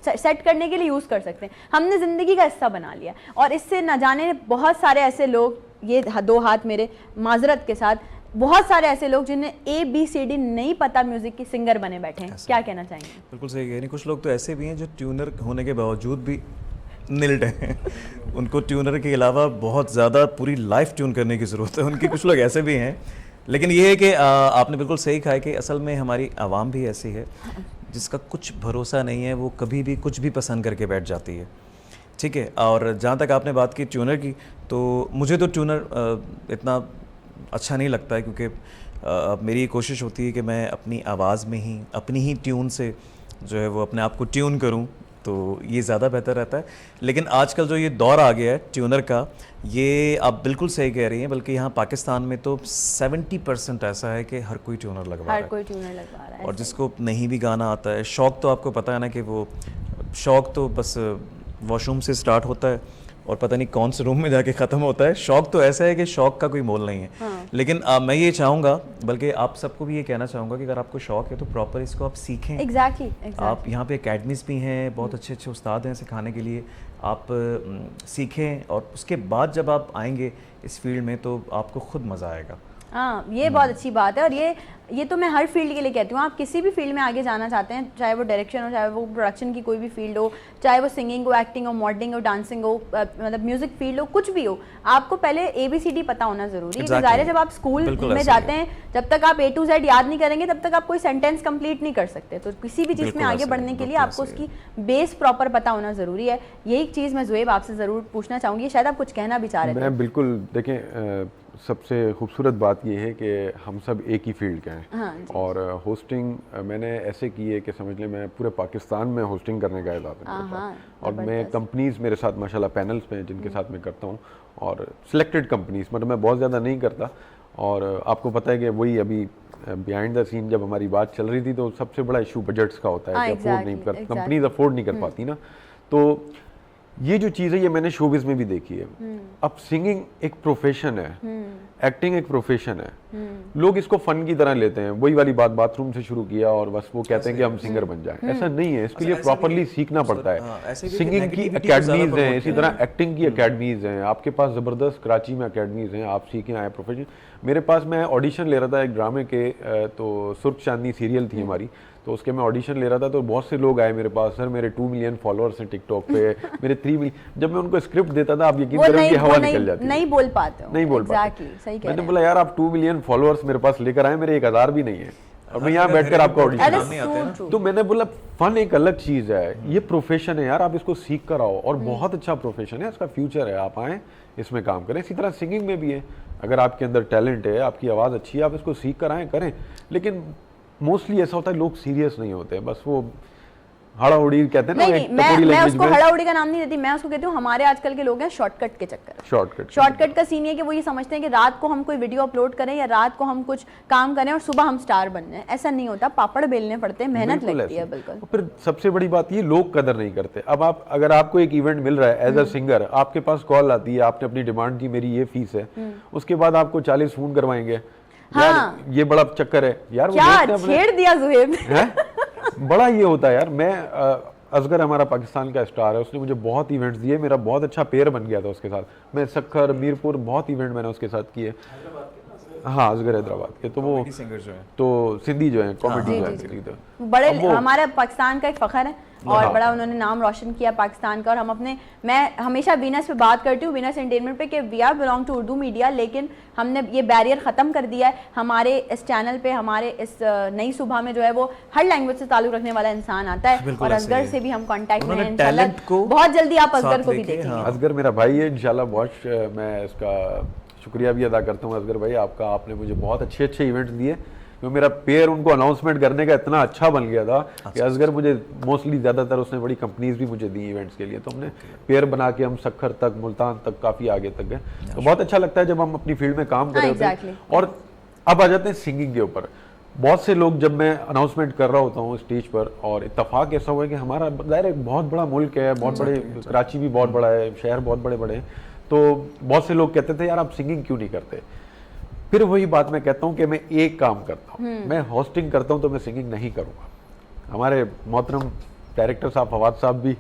सेट करने के लिए यूज़ कर सकते हैं, हमने ज़िंदगी का हिस्सा बना लिया। और इससे न जाने बहुत सारे ऐसे लोग, ये दो हाथ मेरे माजरत के साथ, बहुत सारे ऐसे लोग जिन्हें ABCD नहीं पता म्यूजिक की सिंगर बने बैठे हैं। क्या कहना चाहेंगे? बिल्कुल सही कह रही। कुछ लोग तो ऐसे भी हैं जो ट्यूनर होने के बावजूद भी निल्ड हैं उनको ट्यूनर के अलावा बहुत ज़्यादा पूरी लाइफ ट्यून करने की ज़रूरत है उनके। कुछ लोग ऐसे भी हैं, लेकिन ये है कि आपने बिल्कुल सही कहा है कि असल में हमारी आवाम भी ऐसी है जिसका कुछ भरोसा नहीं है, वो कभी भी कुछ भी पसंद करके बैठ जाती है। ठीक है, और जहाँ तक आपने बात की ट्यूनर की, तो मुझे तो ट्यूनर इतना अच्छा नहीं लगता है, क्योंकि मेरी कोशिश होती है कि मैं अपनी आवाज़ में ही, अपनी ही ट्यून से जो है वो अपने आप को ट्यून करूं, तो ये ज़्यादा बेहतर रहता है। लेकिन आजकल जो ये दौर आ गया है ट्यूनर का, ये आप बिल्कुल सही कह रही हैं, बल्कि यहाँ पाकिस्तान में तो 70% ऐसा है कि हर कोई ट्यूनर लगवा रहा है, हर कोई ट्यूनर लगवा रहा है। और जिसको नहीं भी गाना आता है, शौक़ तो आपको पता है ना कि वो शौक़ तो बस वॉशरूम से स्टार्ट होता है और पता नहीं कौन से रूम में जाके ख़त्म होता है। शौक़ तो ऐसा है कि शौक़ का कोई मोल नहीं है। हाँ। लेकिन मैं ये चाहूँगा, बल्कि आप सबको भी ये कहना चाहूँगा कि अगर आपको शौक़ है तो प्रॉपर इसको आप सीखें। एग्जैक्टली। आप यहाँ पे एकेडमीज़ भी हैं, बहुत अच्छे अच्छे उस्ताद हैं सिखाने के लिए, आप सीखें और उसके बाद जब आप आएंगे इस फील्ड में तो आपको खुद मज़ा आएगा। हाँ, ये बहुत अच्छी बात है, और ये तो मैं हर फील्ड के लिए कहती हूँ। आप किसी भी फील्ड में आगे जाना चाहते हैं, चाहे वो डायरेक्शन हो, चाहे वो प्रोडक्शन की कोई भी फील्ड हो, चाहे वो सिंगिंग हो, एक्टिंग हो, मॉडलिंग हो, डांसिंग हो, मतलब म्यूजिक फील्ड हो, कुछ भी हो, आपको पहले ABCD पता होना जरूरी है। जाहिर है, जब आप स्कूल में जाते हैं, जब तक आप A to Z याद नहीं करेंगे तब तक आप कोई सेंटेंस कंप्लीट नहीं कर सकते। तो किसी भी चीज़ में आगे बढ़ने के लिए आपको उसकी बेस प्रॉपर पता होना जरूरी है। यही चीज़ मैं ज़ुएब आपसे ज़रूर पूछना चाहूँगी, शायद आप कुछ कहना भी चाह रहे थे। मैं बिल्कुल, देखें, सबसे खूबसूरत बात ये है कि हम सब एक ही फील्ड के हैं। हाँ, और होस्टिंग मैंने ऐसे की है कि समझ लें मैं पूरे पाकिस्तान में होस्टिंग करने का इजाज़त है, और मैं कंपनीज़ मेरे साथ माशाल्लाह पैनल्स में जिनके साथ मैं करता हूँ, और सिलेक्टेड कंपनीज़, मतलब मैं बहुत ज़्यादा नहीं करता। और आपको पता है कि वही अभी बिहाइंड द सीन जब हमारी बात चल रही थी तो सबसे बड़ा इशू बजट्स का होता है कि अफोर्ड नहीं कर, कंपनीज अफोर्ड नहीं कर पाती ना। तो ये जो चीज़ है ये मैंने शोबिज़ में भी देखी है। अब सिंगिंग एक प्रोफेशन है, एक्टिंग एक प्रोफेशन है। लोग इसको फन की तरह लेते हैं, वही वाली बात, बाथरूम से शुरू किया और बस वो कहते हैं कि हम सिंगर बन जाएं। ऐसा नहीं है, इसके लिए प्रॉपरली सीखना पड़ता है। सिंगिंग की एकेडमीज हैं, इसी तरह एक्टिंग की एकेडमीज हैं। आपके पास ज़बरदस्त कराची में एकेडमीज हैं, आप सीखें आए प्रोफेशन। मेरे पास, मैं ऑडिशन ले रहा था एक ड्रामे के, तो सुर्ख चांदनी सीरियल थी हमारी, तो उसके मैं ऑडिशन ले रहा था, तो बहुत से लोग आए मेरे पास, सर मेरे 2 मिलियन फॉलोअर्स हैं टिकटॉक पे, मेरे 3 मिलियन। जब मैं उनको स्क्रिप्ट देता था, आप यकीन करें कि हवा निकल जाती, नहीं बोल पाते, नहीं बोल पाते। मैंने बोला यार आप 2 मिलियन फॉलोअर्स मेरे पास लेकर आए, मेरे 1000 भी नहीं है, और मैं यहाँ बैठकर आपको ऑडिशन। तो मैंने बोला फन एक अलग चीज है, ये प्रोफेशन है यार, आप इसको सीख कर आओ, और बहुत अच्छा प्रोफेशन है, इसका फ्यूचर है, आप आए इसमें काम करें। इसी तरह सिंगिंग में भी है, अगर आपके अंदर टैलेंट है, आपकी आवाज़ अच्छी है, आप इसको सीख कर आए करें। लेकिन मोस्टली ऐसा होता है लोग सीरियस नहीं होते, बस वो हड़ाउड़ी कहते हैं ना। मैं उसको हड़ाउड़ी का नाम नहीं देती, मैं उसको कहती हूँ हमारे आजकल के लोग हैं शॉर्टकट के चक्कर। शॉर्टकट का सीन है कि वो ये समझते हैं कि रात को हम कोई वीडियो अपलोड करें या रात को हम कुछ काम करें और सुबह हम स्टार बन जाएं। ऐसा नहीं होता, पापड़ बेलने पड़ते हैं, मेहनत लगती है। बिल्कुल। फिर सबसे बड़ी बात ये, लोग कदर नहीं करते। अब आप, अगर आपको एक इवेंट मिल रहा है एज अ सिंगर, आपके पास कॉल आती है, आपने अपनी डिमांड की मेरी ये फीस है, उसके बाद आपको 40 फोन करवाएंगे। यार ये बड़ा चक्कर है यार, क्या छेड़ दिया ज़ुएब। बड़ा ये होता है यार। मैं असगर हमारा पाकिस्तान का स्टार है, उसने मुझे बहुत इवेंट्स दिए, मेरा बहुत अच्छा पेयर बन गया था उसके साथ। मैं सखर, मीरपुर, बहुत इवेंट मैंने उसके साथ किए। हाँ, असगर हैदराबाद के, तो वो सिंगर जो है, तो सिंधी जो है, कॉमेडी जो है, बड़े हमारे पाकिस्तान का एक फखर है, और बड़ा उन्होंने नाम रोशन किया पाकिस्तान का। और हम अपने, मैं हमेशा वीनस पे बात करती हूँ, वीनस एंटरटेनमेंट पे, कि we are belong to Urdu media, लेकिन हमने ये बैरियर ख़त्म कर दिया है। हमारे इस चैनल पे, हमारे इस नई सुबह में जो है वो हर लैंग्वेज से ताल्लुक़ रखने वाला इंसान आता है, और असगर से भी हम कॉन्टैक्ट में हैं इंशाल्लाह। बहुत जल्दी आप असगर को भी देखेंगे। असगर मेरा भाई है इंशाल्लाह, बहुत मैं इसका शुक्रिया भी अदा करता हूँ असगर भाई आपका। आपने मुझे बहुत अच्छे अच्छे इवेंट्स दिए, तो मेरा पेयर उनको अनाउंसमेंट करने का इतना अच्छा बन गया था कि असगर मुझे मोस्टली ज़्यादातर उसने बड़ी कंपनीज भी मुझे दी इवेंट्स के लिए, तो हमने पेयर बना के हम सखर तक, मुल्तान तक काफ़ी आगे तक गए। तो बहुत अच्छा लगता है जब हम अपनी फील्ड में काम कर रहे होते हैं। और अब आ जाते हैं सिंगिंग के ऊपर। बहुत से लोग, जब मैं अनाउंसमेंट कर रहा होता हूँ स्टेज पर, और इत्तेफाक ऐसा हुआ है कि हमारा ज़ाहिर एक बहुत बड़ा मुल्क है, बहुत बड़े, कराची भी बहुत बड़ा है, शहर बहुत बड़े बड़े हैं, तो बहुत से लोग कहते थे यार आप सिंगिंग क्यों नहीं करते। फिर वही बात मैं कहता हूँ कि मैं एक काम करता हूँ, मैं होस्टिंग करता हूँ, तो मैं सिंगिंग नहीं करूँगा। हमारे मोहतरम डायरेक्टर साहब फवाद साहब भी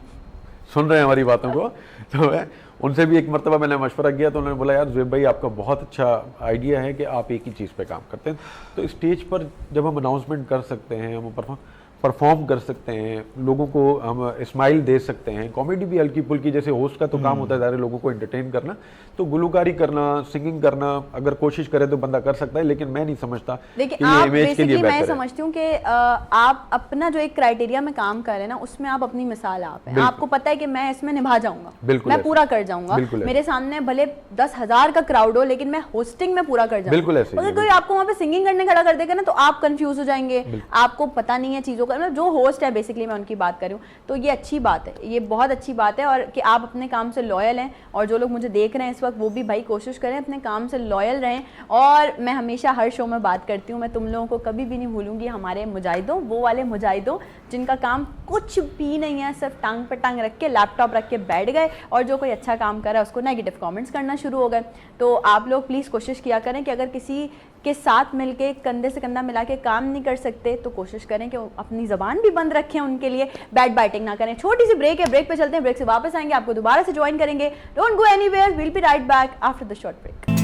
सुन रहे हैं हमारी बातों को, तो उनसे भी एक मरतबा मैंने मशवरा किया, तो उन्होंने बोला यार ज़ुएब भाई आपका बहुत अच्छा आइडिया है कि आप एक ही चीज़ पे काम करते हैं, तो स्टेज पर जब हम अनाउंसमेंट कर सकते हैं, हम परफॉर्म, परफॉर्म कर सकते हैं, लोगों को हम स्माइल दे सकते हैं। कॉमेडी भी हल्की फुल्की, जैसे होस्ट का तो काम होता है ज़्यादा लोगों को एंटरटेन करना, तो गुलकारी करना, सिंगिंग करना अगर कोशिश करे तो बंदा कर सकता है, लेकिन मैं नहीं समझता कि ये इमेज के लिए बेहतर है। मैं समझती हूँ कि आप अपना जो एक क्राइटेरिया में काम कर रहे हैं ना, उसमें आप अपनी मिसाल आप हैं, आपको पता है कि मैं इसमें निभा जाऊंगा, मैं पूरा कर जाऊंगा, मेरे सामने भले 10,000 का क्राउड हो लेकिन मैं होस्टिंग में पूरा कर जाऊंगा। अगर कोई आपको वहाँ पे सिंगिंग करने खड़ा कर देगा ना तो आप कंफ्यूज हो जाएंगे, आपको पता नहीं है चीज़ों का, मतलब जो होस्ट है बेसिकली मैं उनकी बात कर रही हूँ। तो ये अच्छी बात है, ये बहुत अच्छी बात है, और कि आप अपने काम से लॉयल हैं, और जो लोग मुझे देख रहे हैं इस वक्त वो भी भाई कोशिश करें अपने काम से लॉयल रहें। और मैं हमेशा हर शो में बात करती हूँ, मैं तुम लोगों को कभी भी नहीं भूलूंगी, हमारे मुजाहिदों, वो वाले मुजाहिदों जिनका काम कुछ भी नहीं है, सिर्फ टांग पे टांग रख के लैपटॉप रख के बैठ गए, और जो कोई अच्छा काम कर रहा है उसको नेगेटिव कमेंट्स करना शुरू हो गए। तो आप लोग प्लीज़ कोशिश किया करें कि अगर किसी के साथ मिलके कंधे से कंधा मिला के काम नहीं कर सकते तो कोशिश करें कि अपनी ज़बान भी बंद रखें, उनके लिए बैड बाइटिंग ना करें। छोटी सी ब्रेक है, ब्रेक पे चलते हैं, ब्रेक से वापस आएंगे, आपको दोबारा से ज्वाइन करेंगे। Don't go anywhere, we'll be right back after the short break.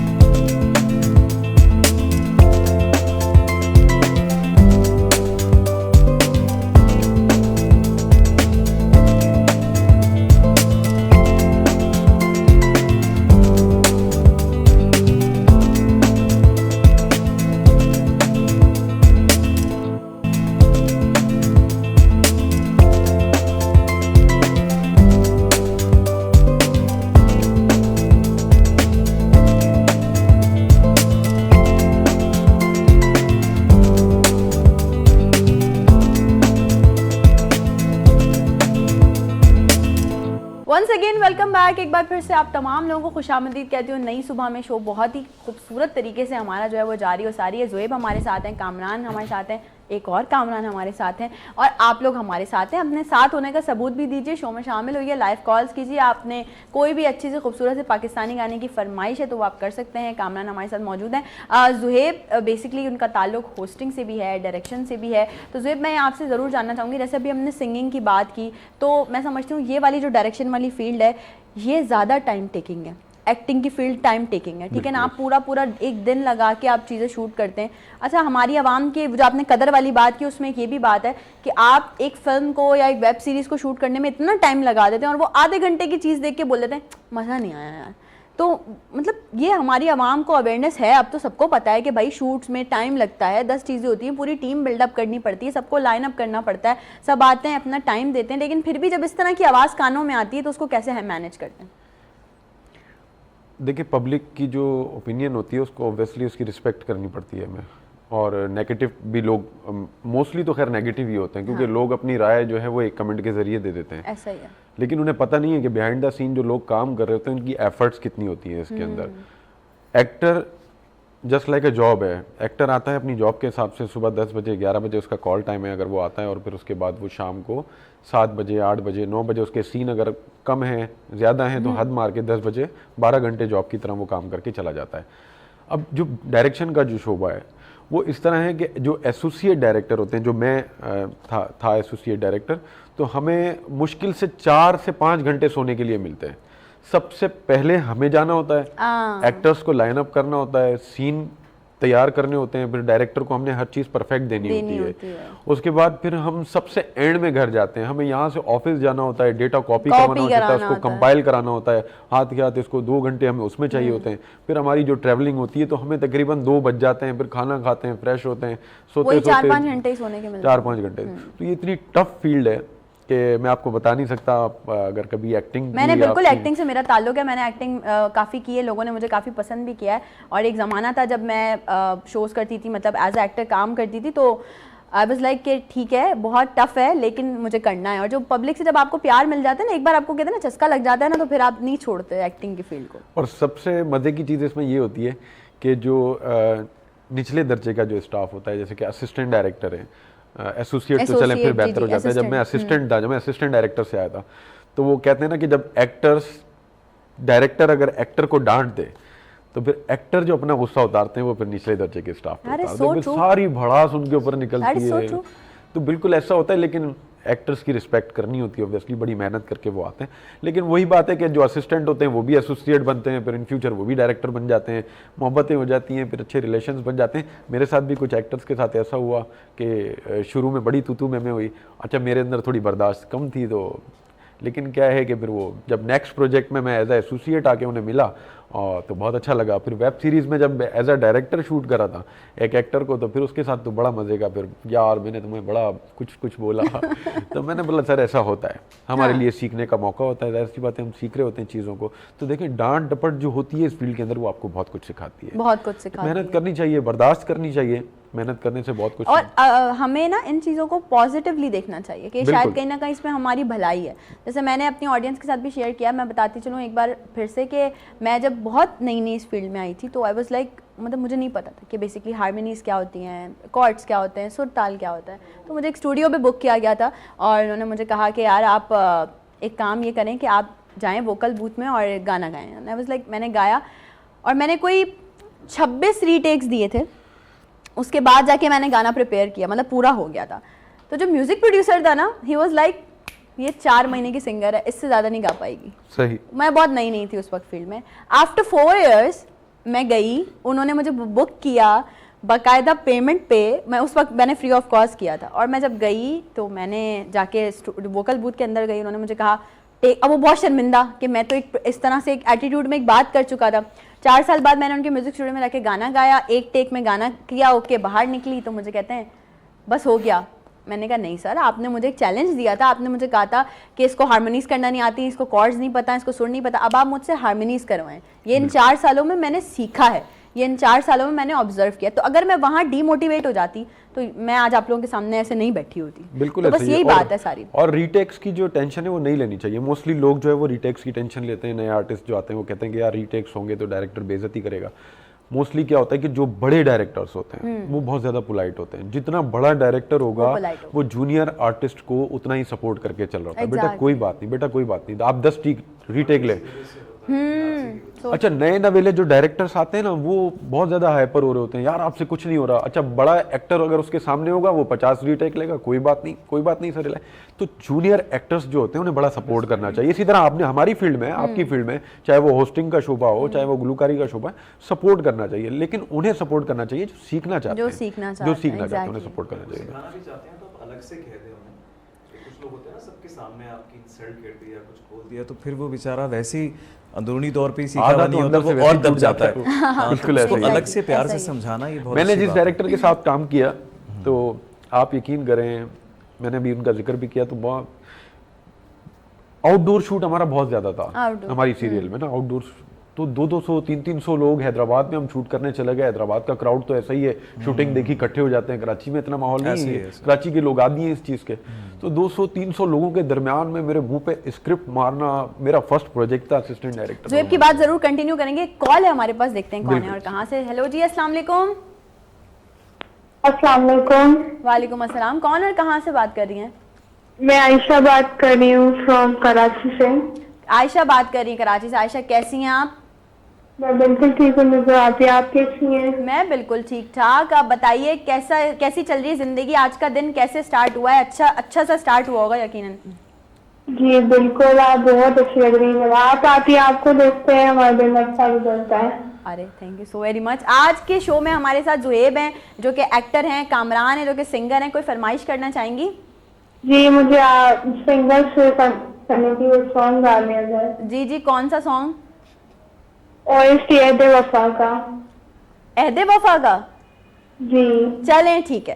Once again welcome back. एक बार फिर से आप तमाम लोगों को खुशामदीद कहती हूँ नई सुबह में। शो बहुत ही खूबसूरत तरीके से हमारा जो है वो जारी और सारी है। ज़ुएब हमारे साथ हैं, कामरान हमारे साथ हैं, एक और कामरान हमारे साथ हैं, और आप लोग हमारे साथ हैं। अपने साथ होने का सबूत भी दीजिए, शो में शामिल होइए, लाइव कॉल्स कीजिए। आपने कोई भी अच्छी से खूबसूरत से पाकिस्तानी गाने की फरमाइश है तो वो आप कर सकते हैं। कामरान हमारे साथ मौजूद हैं। ज़ुएब बेसिकली उनका ताल्लुक होस्टिंग से भी है, डायरेक्शन से भी है। तो ज़ुएब मैं आपसे ज़रूर जानना चाहूँगी, जैसे अभी हमने सिंगिंग की बात की, तो मैं समझती हूँ ये वाली जो डायरेक्शन वाली फील्ड है ये ज़्यादा टाइम टेकिंग है, एक्टिंग की फील्ड टाइम टेकिंग है, ठीक है ना। आप पूरा एक दिन लगा के आप चीज़ें शूट करते हैं। अच्छा, हमारी आवाम के जो आपने कदर वाली बात की उसमें एक ये भी बात है कि आप एक फिल्म को या एक वेब सीरीज़ को शूट करने में इतना टाइम लगा देते हैं और वो आधे घंटे की चीज़ देख के बोल देते हैं मज़ा नहीं आया यार। तो मतलब ये हमारी आवाम को अवेयरनेस है, अब तो सबको पता है कि भाई शूट्स में टाइम लगता है, 10 चीज़ें होती हैं, पूरी टीम बिल्डअप करनी पड़ती है, सबको लाइन अप करना पड़ता है, सब आते हैं अपना टाइम देते हैं, लेकिन फिर भी जब इस तरह की आवाज़ कानों में आती है तो उसको कैसे हम मैनेज करते हैं? देखिए, पब्लिक की जो ओपिनियन होती है उसको ऑब्वियसली उसकी रिस्पेक्ट करनी पड़ती है हमें, और नेगेटिव भी लोग मोस्टली तो खैर नेगेटिव ही होते हैं, क्योंकि लोग अपनी राय जो है वो एक कमेंट के जरिए दे देते हैं। ऐसा ही है। लेकिन उन्हें पता नहीं है कि बिहाइंड द सीन जो लोग काम कर रहे होते हैं उनकी एफर्ट्स कितनी होती हैं इसके अंदर। Actor just like a job है, एक्टर आता है अपनी जॉब के हिसाब से, सुबह 10 बजे 11 बजे उसका कॉल टाइम है, अगर वो आता है, और फिर उसके बाद वो शाम को 7 बजे 8 बजे 9 बजे उसके सीन अगर कम है ज़्यादा हैं तो हद मार के 10 बजे 12 घंटे जॉब की तरह वो काम करके चला जाता है। अब जो डायरेक्शन का जो शोबा है वो इस तरह है कि जो एसोसिएट डायरेक्टर होते हैं, जो मैं था एसोसिएट डायरेक्टर, तो हमें मुश्किल से 4 से 5 घंटे सोने के लिए मिलते हैं। सबसे पहले हमें जाना होता है, एक्टर्स को लाइन अप करना होता है, सीन तैयार करने होते हैं, फिर डायरेक्टर को हमने हर चीज़ परफेक्ट देनी होती है। उसके बाद फिर हम सबसे एंड में घर जाते हैं, हमें यहाँ से ऑफिस जाना होता है, डेटा कॉपी करवाना होता है, उसको कंपाइल कराना होता है, हाथ के हाथ इसको 2 घंटे हमें उसमें चाहिए होते हैं। फिर हमारी जो ट्रैवलिंग होती है तो हमें तकरीबन 2 बज जाते हैं, फिर खाना खाते हैं, फ्रेश होते हैं, सोते 4-5 घंटे सोने के मिलते हैं। 4-5 घंटे। तो ये इतनी टफ फील्ड है कि मैं आपको बता नहीं सकता। अगर कभी एक्टिंग, मैंने बिल्कुल एक्टिंग से मेरा ताल्लुक है, मैंने एक्टिंग काफ़ी की है, लोगों ने मुझे काफ़ी पसंद भी किया है। और एक ज़माना था जब मैं शोज़ करती थी, मतलब एज ए एक्टर काम करती थी, तो आई वाज लाइक कि ठीक है बहुत टफ है लेकिन मुझे करना है। और जो पब्लिक से जब आपको प्यार मिल जाता है ना, एक बार आपको कहते हैं ना चस्का लग जाता है ना, तो फिर आप नहीं छोड़ते एक्टिंग की फील्ड को। और सबसे मज़े की चीज़ इसमें ये होती है कि जो निचले दर्जे का जो स्टाफ होता है, जैसे कि असिस्टेंट डायरेक्टर है, एसोसिएट तो चले फिर बेहतर हो जाता है। जब मैं असिस्टेंट था, जब मैं असिस्टेंट डायरेक्टर से आया था, तो वो कहते हैं ना कि जब डायरेक्टर अगर एक्टर को डांट दे तो फिर एक्टर जो अपना गुस्सा उतारते हैं वो फिर निचले दर्जे के स्टाफ पे उतारते हैं, सारी भड़ास उनके ऊपर निकलती है। तो बिल्कुल ऐसा होता है, लेकिन एक्टर्स की रिस्पेक्ट करनी होती है, ऑब्वियसली बड़ी मेहनत करके वो आते हैं। लेकिन वही बात है कि जो असिस्टेंट होते हैं वो भी एसोसिएट बनते हैं, फिर इन फ्यूचर वो भी डायरेक्टर बन जाते हैं, मोहब्बतें हो जाती हैं, फिर अच्छे रिलेशंस बन जाते हैं। मेरे साथ भी कुछ एक्टर्स के साथ ऐसा हुआ कि शुरू में बड़ी तू मैं हुई, अच्छा मेरे अंदर थोड़ी बर्दाश्त कम थी, तो लेकिन क्या है कि फिर वो जब नेक्स्ट प्रोजेक्ट में मैं एज ए एसोसिएट आके उन्हें मिला और तो बहुत अच्छा लगा। फिर वेब सीरीज़ में जब एज अ डायरेक्टर शूट करा था एक एक्टर को, तो फिर उसके साथ तो बड़ा मज़े का, फिर यार मैंने तुम्हें बड़ा कुछ बोला तो मैंने बोला सर ऐसा होता है, हमारे लिए सीखने का मौका होता है, ऐसी बातें हम सीख रहे होते हैं चीज़ों को। तो देखें डांट डपट जो होती है इस फील्ड के अंदर वो आपको बहुत कुछ सिखाती है, बहुत कुछ सिखाती है। मेहनत करनी चाहिए, बर्दाश्त करनी चाहिए, मेहनत करने से बहुत कुछ। और हमें ना इन चीज़ों को पॉजिटिवली देखना चाहिए कि शायद कहीं ना कहीं इसमें हमारी भलाई है। जैसे मैंने अपनी ऑडियंस के साथ भी शेयर किया, मैं बताती चलूँ एक बार फिर से कि मैं जब बहुत नई इस फील्ड में आई थी तो आई वाज लाइक, मतलब मुझे नहीं पता था कि बेसिकली हारमोनीज क्या होती हैं, कॉर्ड्स क्या होते हैं, सुर ताल क्या होता है। तो मुझे एक स्टूडियो पे बुक किया गया था और उन्होंने मुझे कहा कि यार आप एक काम ये करें कि आप जाएँ वोकल बूथ में और गाना गाएँ। आई वाज लाइक, मैंने गाया और मैंने कोई 26 रीटेक्स दिए थे, उसके बाद जाके मैंने गाना प्रिपेयर किया, मतलब पूरा हो गया था। तो जो म्यूज़िक प्रोड्यूसर था ना, ही वाज लाइक ये 4 महीने की सिंगर है, इससे ज़्यादा नहीं गा पाएगी। सही। मैं बहुत नई थी उस वक्त फील्ड में। आफ्टर 4 इयर्स मैं गई, उन्होंने मुझे बुक किया बाकायदा पेमेंट पे, मैं उस वक्त मैंने फ्री ऑफ कॉस्ट किया था। और मैं जब गई तो मैंने जाके वोकल बूथ के अंदर गई, उन्होंने मुझे कहा अब वो बहुत शर्मिंदा कि मैं तो एक इस तरह से एक एटीट्यूड में एक बात कर चुका था। 4 साल बाद मैंने उनके म्यूजिक स्टूडियो में जाके गाना गाया, एक टेक में गाना किया, ओके बाहर निकली तो मुझे कहते हैं बस हो गया। मैंने कहा नहीं सर, आपने मुझे एक चैलेंज दिया था, आपने मुझे कहा था कि इसको हारमोनीज करना नहीं आती, इसको कॉर्ड्स नहीं पता, इसको सुर नहीं पता, अब आप मुझसे हारमोनीज करवाएं। ये इन 4 सालों में मैंने सीखा है, ये इन 4 सालों में मैंने ऑब्जर्व किया। तो अगर मैं वहाँ डीमोटिवेट हो जाती तो मैं आज आप लोगों के सामने ऐसे नहीं बैठी होती। बिल्कुल तो बस यही बात है सारी। और रीटेक्स की जो टेंशन है वो नहीं लेनी चाहिए। मोस्टली लोग जो है वो रीटेक्स की टेंशन लेते हैं, नए आर्टिस्ट जो आते हैं वो कहते हैं कि यार रीटेक्स होंगे तो डायरेक्टर बेइज्जती करेगा। मोस्टली क्या होता है कि जो बड़े डायरेक्टर्स होते हैं वो बहुत ज़्यादा पोलाइट होते हैं। जितना बड़ा डायरेक्टर होगा वो जूनियर आर्टिस्ट को उतना ही सपोर्ट करके चल रहा होता है। बेटा कोई बात नहीं, बेटा कोई बात नहीं, आप 10 रीटेक ले। अच्छा नए नवेले जो डायरेक्टर्स आते हैं ना वो बहुत ज्यादा हाइपर हो रहे होते हैं, यार आपसे कुछ नहीं हो रहा। अच्छा बड़ा एक्टर अगर उसके सामने होगा वो 50 रीटेक लेगा, कोई बात नहीं सर। तो जूनियर एक्टर्स जो होते हैं उन्हें बड़ा सपोर्ट करना चाहिए। इसी तरह आपने हमारी फील्ड में, आपकी फील्ड में, चाहे वो होस्टिंग का शोबा हो, चाहे वो गुलकारी का शोबा है, सपोर्ट करना चाहिए। लेकिन उन्हें सपोर्ट करना चाहिए जो सीखना चाहते हैं, जो सीखना चाहते हैं उन्हें सपोर्ट करना चाहिए। अलग से कह दे उन्हें। कुछ लोग होते हैं ना सबके सामने आपकी इंसल्ट कर दिया, कुछ बोल दिया, तो फिर वो बेचारा वैसे ही अंदरूनी तौर पे सीखा हुआ नहीं होता, वो और दब जाता है। बिल्कुल ऐसा ही है। अलग से प्यार से समझाना ये बहुत। मैंने जिस डायरेक्टर के साथ काम किया तो आप यकीन करें, मैंने भी उनका जिक्र भी किया, तो बहुत आउटडोर शूट हमारा बहुत ज्यादा था हमारी सीरियल में ना। आउटडोर तो 200 300 लोग हैदराबाद में हम शूट करने चले गए। हैदराबाद का क्राउड तो ऐसा ही है, शूटिंग देखी इकट्ठे हो जाते हैं। कराची में इतना माहौल नहीं है, कराची के लोग आदि हैं इस चीज़ के। तो 200-300 लोगों के दरमियान में मेरे मुंह पे स्क्रिप्ट मारना मेरा फर्स्ट प्रोजेक्ट था असिस्टेंट डायरेक्टर। ज़ुएब की बात जरूर कंटिन्यू करेंगे। कॉल है हमारे पास, देखते हैं कौन है और कहाँ से। हेलो जी, अस्सलाम वालेकुम। अस्सलाम वालेकुम। वालेकुम अस्सलाम। कौन और कहाँ से बात कर रही हैं? मैं आयशा बात कर रही हूँ फ्रॉम कराची से। आयशा बात कर रही है कराची से। आयशा कैसी हैं आप? मैं बिल्कुल ठीक हूँ, नजर आती है। आप कैसी हैं? मैं बिल्कुल ठीक ठाक। आप बताइए कैसी चल रही है जिंदगी? आज का दिन कैसे स्टार्ट हुआ है? अच्छा सा स्टार्ट हुआ होगा यकीनन। जी बिल्कुल, आप बहुत अच्छी लग रही हैं। आप आती है, आपको देखते हैं हमारा दिन अच्छा गुजरता है। अरे thank you so very much. आज के शो में हमारे साथ ज़ुएब हैं जो कि एक्टर हैं, कामरान हैं जो कि सिंगर हैं। कोई फरमाइश करना चाहेंगी? जी मुझे सिंगर से करने की सॉन्ग गा लिया जाए। जी कौन सा सॉन्ग? ओएसटी अहदे वफा का। अहदे वफा का? जी चलें ठीक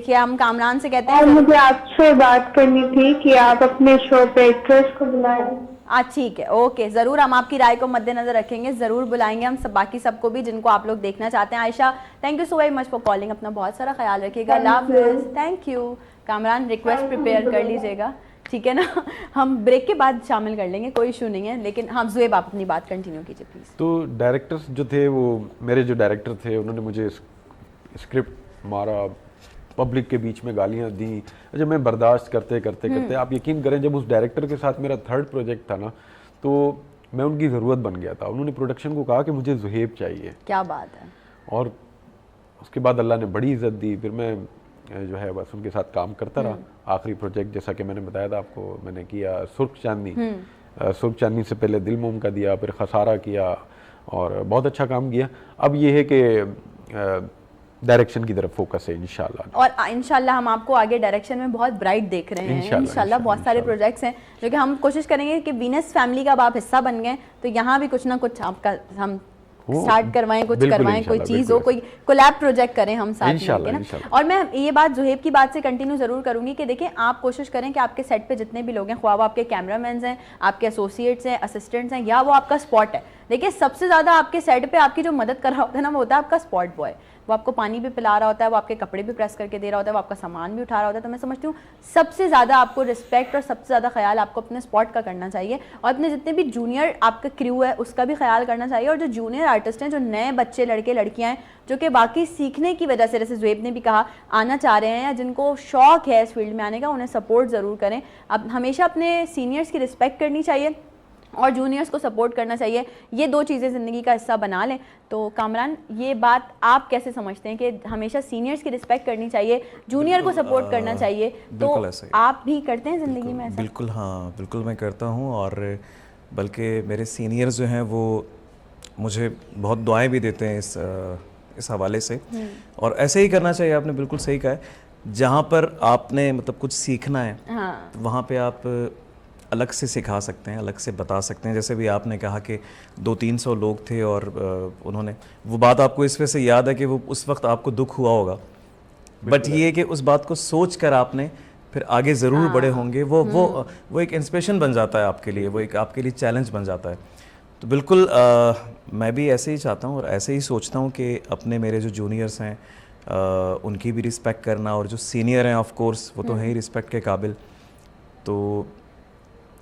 है, हम कामरान से कहते हैं। और मुझे आपसे बात करनी थी कि आप अपने शो पे एक्ट्रेस को बुलाएं। ठीक है, ओके, ज़रूर हम आपकी राय को मद्देनजर रखेंगे, ज़रूर बुलाएंगे हम बाकी सबको भी जिनको आप लोग देखना चाहते हैं। Ayesha thank you so very much for calling. अपना बहुत सारा ख्याल रखिएगा। अल्लाह हाफ़िज़। Thank you. Kamran request prepare कर लीजिएगा, ठीक है ना? हम ब्रेक के बाद शामिल कर लेंगे, कोई इशू नहीं है। लेकिन हाँ ज़ुएब आप अपनी बात कंटिन्यू कीजिए प्लीज़। तो डायरेक्टर्स जो थे वो मेरे जो डायरेक्टर थे उन्होंने मुझे स्क्रिप्ट मारा, पब्लिक के बीच में गालियां दी। अच्छा मैं बर्दाश्त करते आप यकीन करें जब उस डायरेक्टर के साथ मेरा 3rd प्रोजेक्ट था ना तो मैं उनकी ज़रूरत बन गया था। उन्होंने प्रोडक्शन को कहा कि मुझे ज़ुएब चाहिए। क्या बात है। और उसके बाद अल्लाह ने बड़ी इज़्ज़त दी। फिर मैं जो है बस उनके साथ काम करता रहा। आखिरी प्रोजेक्ट जैसा कि मैंने बताया था आपको, मैंने किया सुर्ख चांदनी। सुर्ख चांदनी से पहले दिल मोम का दिया, फिर खसारा किया और बहुत अच्छा काम किया। अब ये है कि डायरेक्शन की तरफ फोकस है इंशाल्लाह। और इंशाल्लाह हम आपको आगे डायरेक्शन में बहुत ब्राइट देख रहे हैं इंशाल्लाह। बहुत सारे प्रोजेक्ट्स हैं जो कि हम कोशिश करेंगे कि वीनस फैमिली का अब आप हिस्सा बन गए, तो यहाँ भी कुछ ना कुछ आपका हम स्टार्ट करवाएं, कुछ करवाएं, कोई चीज़ हो, कोई कोलैब प्रोजेक्ट करें हम साथ मिलकर ना। और मैं ये बात जुहेब की बात से कंटिन्यू ज़रूर करूंगी कि देखें, आप कोशिश करें कि आपके सेट पे जितने भी लोग हैं, ख्वाह वो आपके कैमरामैन हैं, आपके एसोसिएट्स हैं, असिस्टेंट्स हैं, या वो आपका स्पॉट है। देखिए, सबसे ज़्यादा आपके सेट पे आपकी जो मदद कर रहा होता है ना, वो होता है आपका स्पॉट बॉय। वो आपको पानी भी पिला रहा होता है, वो आपके कपड़े भी प्रेस करके दे रहा होता है, वो आपका सामान भी उठा रहा होता है। तो मैं समझती हूँ सबसे ज़्यादा आपको रिस्पेक्ट और सबसे ज़्यादा ख्याल आपको अपने स्पॉट का करना चाहिए, और अपने जितने भी जूनियर आपका क्रू है उसका भी ख्याल करना चाहिए। और जो जूनियर आर्टिस्ट हैं, जो नए बच्चे लड़के लड़कियाँ हैं, जो कि बाकी सीखने की वजह से, जैसे ज़ुएब ने भी कहा, आना चाह रहे हैं या जिनको शौक़ है इस फील्ड में आने का, उन्हें सपोर्ट ज़रूर करें। अब हमेशा अपने सीनियर्स की रिस्पेक्ट करनी चाहिए और जूनियर्स को सपोर्ट करना चाहिए। ये दो चीज़ें ज़िंदगी का हिस्सा बना लें। तो कामरान, ये बात आप कैसे समझते हैं कि हमेशा सीनियर्स की रिस्पेक्ट करनी चाहिए, जूनियर को सपोर्ट करना चाहिए? तो आप भी करते हैं ज़िंदगी में ऐसा? बिल्कुल, हाँ बिल्कुल मैं करता हूँ। और बल्कि मेरे सीनियर्स जो हैं वो मुझे बहुत दुआएं भी देते हैं इस हवाले से। और ऐसे ही करना चाहिए। आपने बिल्कुल सही कहा है, जहाँ पर आपने मतलब कुछ सीखना है, हाँ, तो वहाँ पे आप अलग से सिखा सकते हैं, अलग से बता सकते हैं। जैसे भी आपने कहा कि 200-300 लोग थे और उन्होंने वो बात, आपको इस वजह से याद है कि वो उस वक्त आपको दुख हुआ होगा, बट ये कि उस बात को सोच कर आपने फिर आगे ज़रूर बढ़े होंगे। वो एक इंस्पिरेशन बन जाता है आपके लिए, वो एक आपके लिए चैलेंज बन जाता है। तो बिल्कुल मैं भी ऐसे ही चाहता हूँ और ऐसे ही सोचता हूँ कि अपने मेरे जो जूनियर्स हैं उनकी भी रिस्पेक्ट करना, और जो सीनियर हैं ऑफ कोर्स वो तो है ही रिस्पेक्ट के काबिल। तो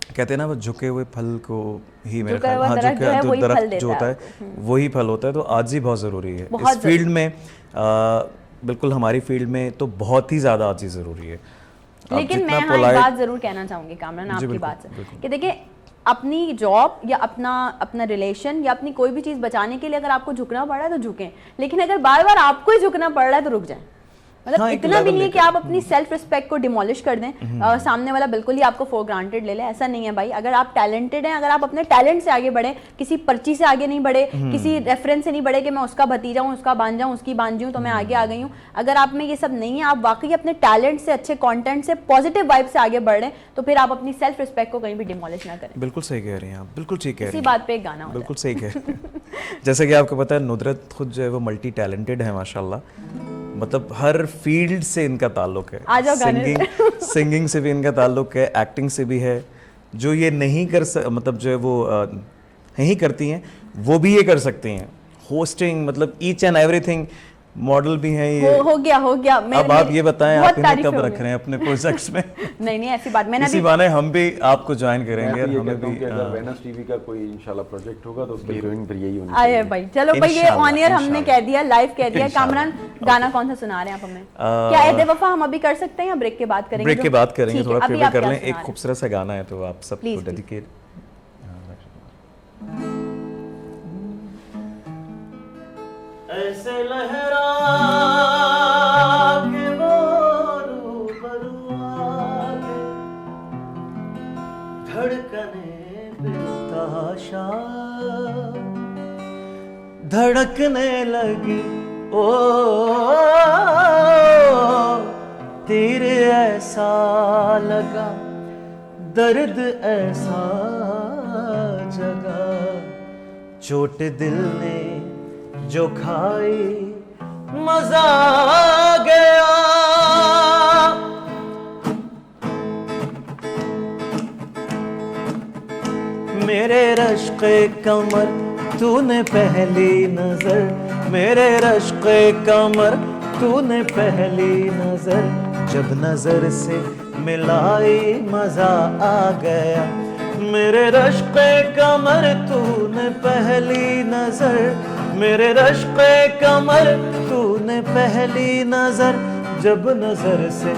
कहते हैं ना, वो झुके हुए फल को ही, मेरे ख्याल, हाँ, दरख्त जो होता है वही फल होता है। तो आज ही बहुत ज़रूरी है इस फील्ड में, बिल्कुल हमारी फील्ड में तो बहुत ही ज़्यादा आज ही ज़रूरी है। लेकिन मैं यहाँ एक बात ज़रूर कहना चाहूँगी कामरान आपकी बात से, कि देखिए, अपनी जॉब या अपना रिलेशन या अपनी कोई भी चीज़ बचाने के लिए अगर आपको झुकना पड़ रहा है तो झुकें, लेकिन अगर बार बार आपको ही झुकना पड़ रहा है तो रुक जाएं। मतलब हाँ, इतना भी नहीं है कि आप अपनी सेल्फ रिस्पेक्ट को डिमोलिश कर दें, सामने वाला बिल्कुल ही आपको फॉर ग्रांटेड ले ले, ऐसा नहीं है भाई। अगर आप टैलेंटेड हैं, अगर आप अपने टैलेंट से आगे बढ़े, किसी पर्ची से आगे नहीं बढ़े, किसी रेफरेंस से नहीं बढ़े कि मैं उसका भतीजा हूँ, उसका भांजा हूँ, उसकी भांजी हूँ तो मैं आगे आ गई हूँ। अगर आप में ये सब नहीं है, आप वाकई अपने टैलेंट से, अच्छे कॉन्टेंट से, पॉजिटिव वाइब से आगे बढ़ रहे हैं, तो फिर आप अपनी सेल्फ रिस्पेक्ट को कहीं भी डिमोलिश ना करें। बिल्कुल सही कह रही हैं आप, बिल्कुल ठीक कह रही हैं। इसी बात पे एक गाना, बिल्कुल सही कह रही हैं। जैसे कि आपको पता है, नुदरत खुद जो है वो मल्टी टैलेंटेड है माशाल्लाह, मतलब हर फील्ड से इनका ताल्लुक है। सिंगिंग से भी इनका ताल्लुक है, एक्टिंग से भी है। जो ये नहीं कर मतलब जो है वो नहीं करती हैं, वो भी ये कर सकती हैं। होस्टिंग, मतलब ईच एंड एवरीथिंग, मॉडल भी हैं ये। हो गया। अब आप ये बताएं, आप इन्हें कब रख रहे हैं अपने प्रोजेक्ट्स में? नहीं ऐसी बात, मैंने इसी बहाने हम भी आपको ज्वाइन करेंगे। और हमें भी अगर वेनस टीवी का कोई इंशाल्लाह प्रोजेक्ट होगा तो उसकी हीरोइन फिर यही होनी चाहिए। आए भाई, चलो भाई, ये ऑन एयर हमने कह दिया, लाइव कह दिया। कामरान, गाना कौन सा सुना रहे हैं आप हमें? क्या ऐदे वफा हम अभी कर सकते हैं या ब्रेक के बाद करेंगे? ब्रेक के बाद करेंगे, थोड़ा प्रिपेयर कर लें। एक खूबसूरत सा गाना है, तो आप सबको डेडिकेट। ऐसे लहरा के वो रूबरू आके, धड़कने बेतहाशा धड़कने लगी, ओ तीर ऐसा लगा, दर्द ऐसा जगा, चोट दिल ने जो खाई मजा आ गया। मेरे रश्क़े कमर तूने पहली नजर, मेरे रश्क़े कमर तूने पहली नजर, जब नजर से मिलाई मजा आ गया। मेरे रश्क़े कमर तूने पहली नजर, मेरे रश्क़े कमर तूने पहली नजर, जब नजर से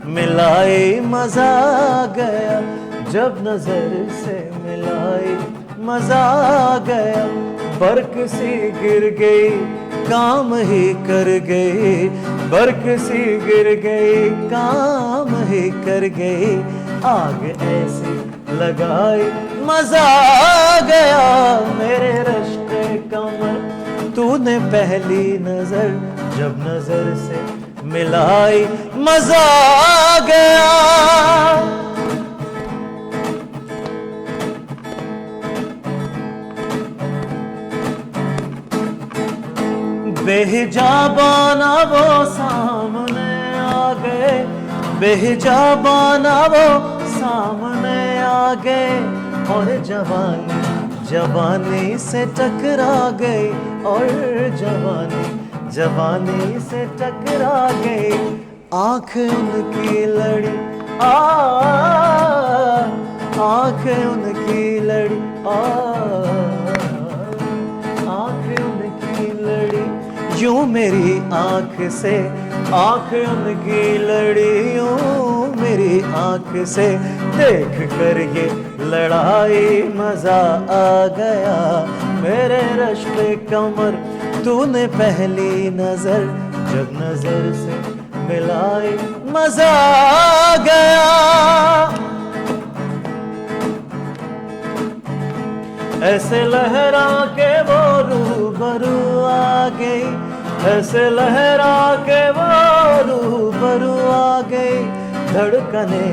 मिलाई मजा आ गया, जब नजर से मिलाई मजा आ गया। बरक सी गिर गई, काम ही कर गई, बरकसी गिर गई काम ही कर गई, आग ऐसी लगाई मजा आ गया। मेरे रश्के कमर तूने पहली नजर जब नजर से मिलाई, मजा आ गया। बेहिजाबाना वो सामने आ गए, बेहिजाबाना वो सामने आ गए, और जवानी जवानी से टकरा गई, और जवानी जवानी से टकरा गई। आँख उनकी लड़ी आँख उनकी लड़ी आँख उनकी लड़ी यूं मेरी आँख से, आँख उनकी लड़ी यूं मेरी आँख से, देख कर ये लड़ाई मजा आ गया। मेरे रश्के कमर तूने पहली नजर जब नजर से मिलाई, मजा आ गया। ऐसे लहरा के वो रूबरू आ गई, ऐसे लहरा के वो रूबरू आ गई, धड़कने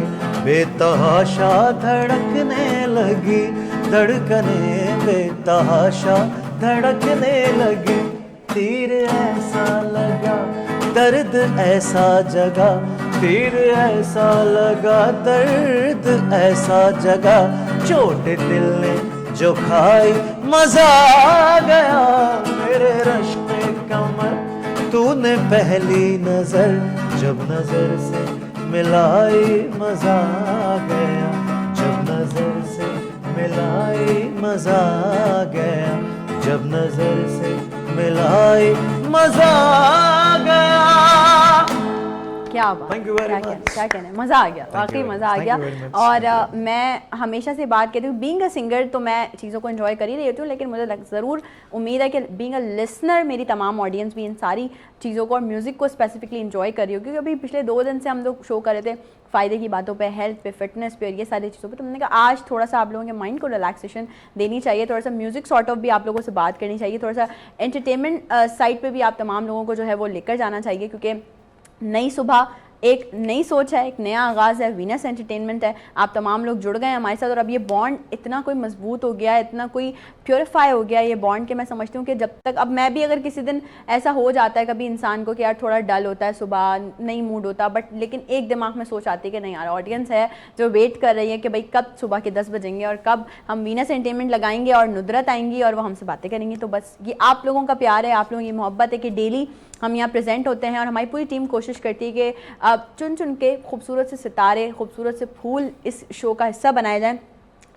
बेतहाशा धड़कने लगी, धड़कने बेतहाशा धड़कने लगी। तीर ऐसा लगा दर्द ऐसा जगा, तीर ऐसा लगा दर्द ऐसा जगा, चोट दिल ने जो खाई मजा आ गया। मेरे रश्के कमर तूने पहली नजर जब नजर से मिलाई, मजा आ गया। जब नजर से मिलाई मजा आ गया, जब नजर से मिलाई मजा आ गया। क्या बात, Thank you very क्या much. कहने, क्या कहने, मज़ा आ गया, वाकई मज़ा आ Thank गया। you very much. और मैं हमेशा से बात कहती हूँ, बीइंग अ सिंगर तो मैं चीज़ों को एंजॉय कर ही रही होती हूँ, लेकिन मुझे ज़रूर उम्मीद है कि बीइंग अ लिसनर मेरी तमाम ऑडियंस भी इन सारी चीज़ों को और म्यूज़िक को स्पेसिफिकली एंजॉय कर रही हो। क्योंकि अभी पिछले 2 दिन से हम लोग शो कर रहे थे फ़ायदे की बातों पे, हेल्थ पे, फिटनेस पे और ये सारी चीज़ों पे, तो हमने कहा आज थोड़ा सा आप लोगों के माइंड को रिलैक्सेशन देनी चाहिए, थोड़ा सा म्यूज़िक सॉर्ट ऑफ भी आप लोगों से बात करनी चाहिए, थोड़ा सा एंटरटेनमेंट साइड पे भी आप तमाम लोगों को जो है वो लेकर जाना चाहिए। क्योंकि नई सुबह, एक नई सोच है, एक नया आगाज़ है, वीनस एंटरटेनमेंट है, आप तमाम लोग जुड़ गए हैं हमारे साथ। और अब ये बॉन्ड इतना कोई मजबूत हो गया है, इतना कोई प्योरीफाई हो गया है ये बॉन्ड, कि मैं समझती हूँ कि जब तक, अब मैं भी अगर किसी दिन ऐसा हो जाता है कभी इंसान को कि यार थोड़ा डल होता है, सुबह नहीं मूड होता, बट लेकिन एक दिमाग में सोच आती है कि नहीं यार, ऑडियंस है जो वेट कर रही है कि भाई कब सुबह के 10 बजेंगे और कब हम वीनस एंटरटेनमेंट लगाएंगे और नुदरत आएंगी और वो हमसे बातें करेंगी। तो बस ये आप लोगों का प्यार है, आप लोगों की मोहब्बत है कि डेली हम यहाँ प्रेजेंट होते हैं और हमारी पूरी टीम कोशिश करती है कि चुन चुन के खूबसूरत से सितारे, खूबसूरत से फूल इस शो का हिस्सा बनाए जाएं,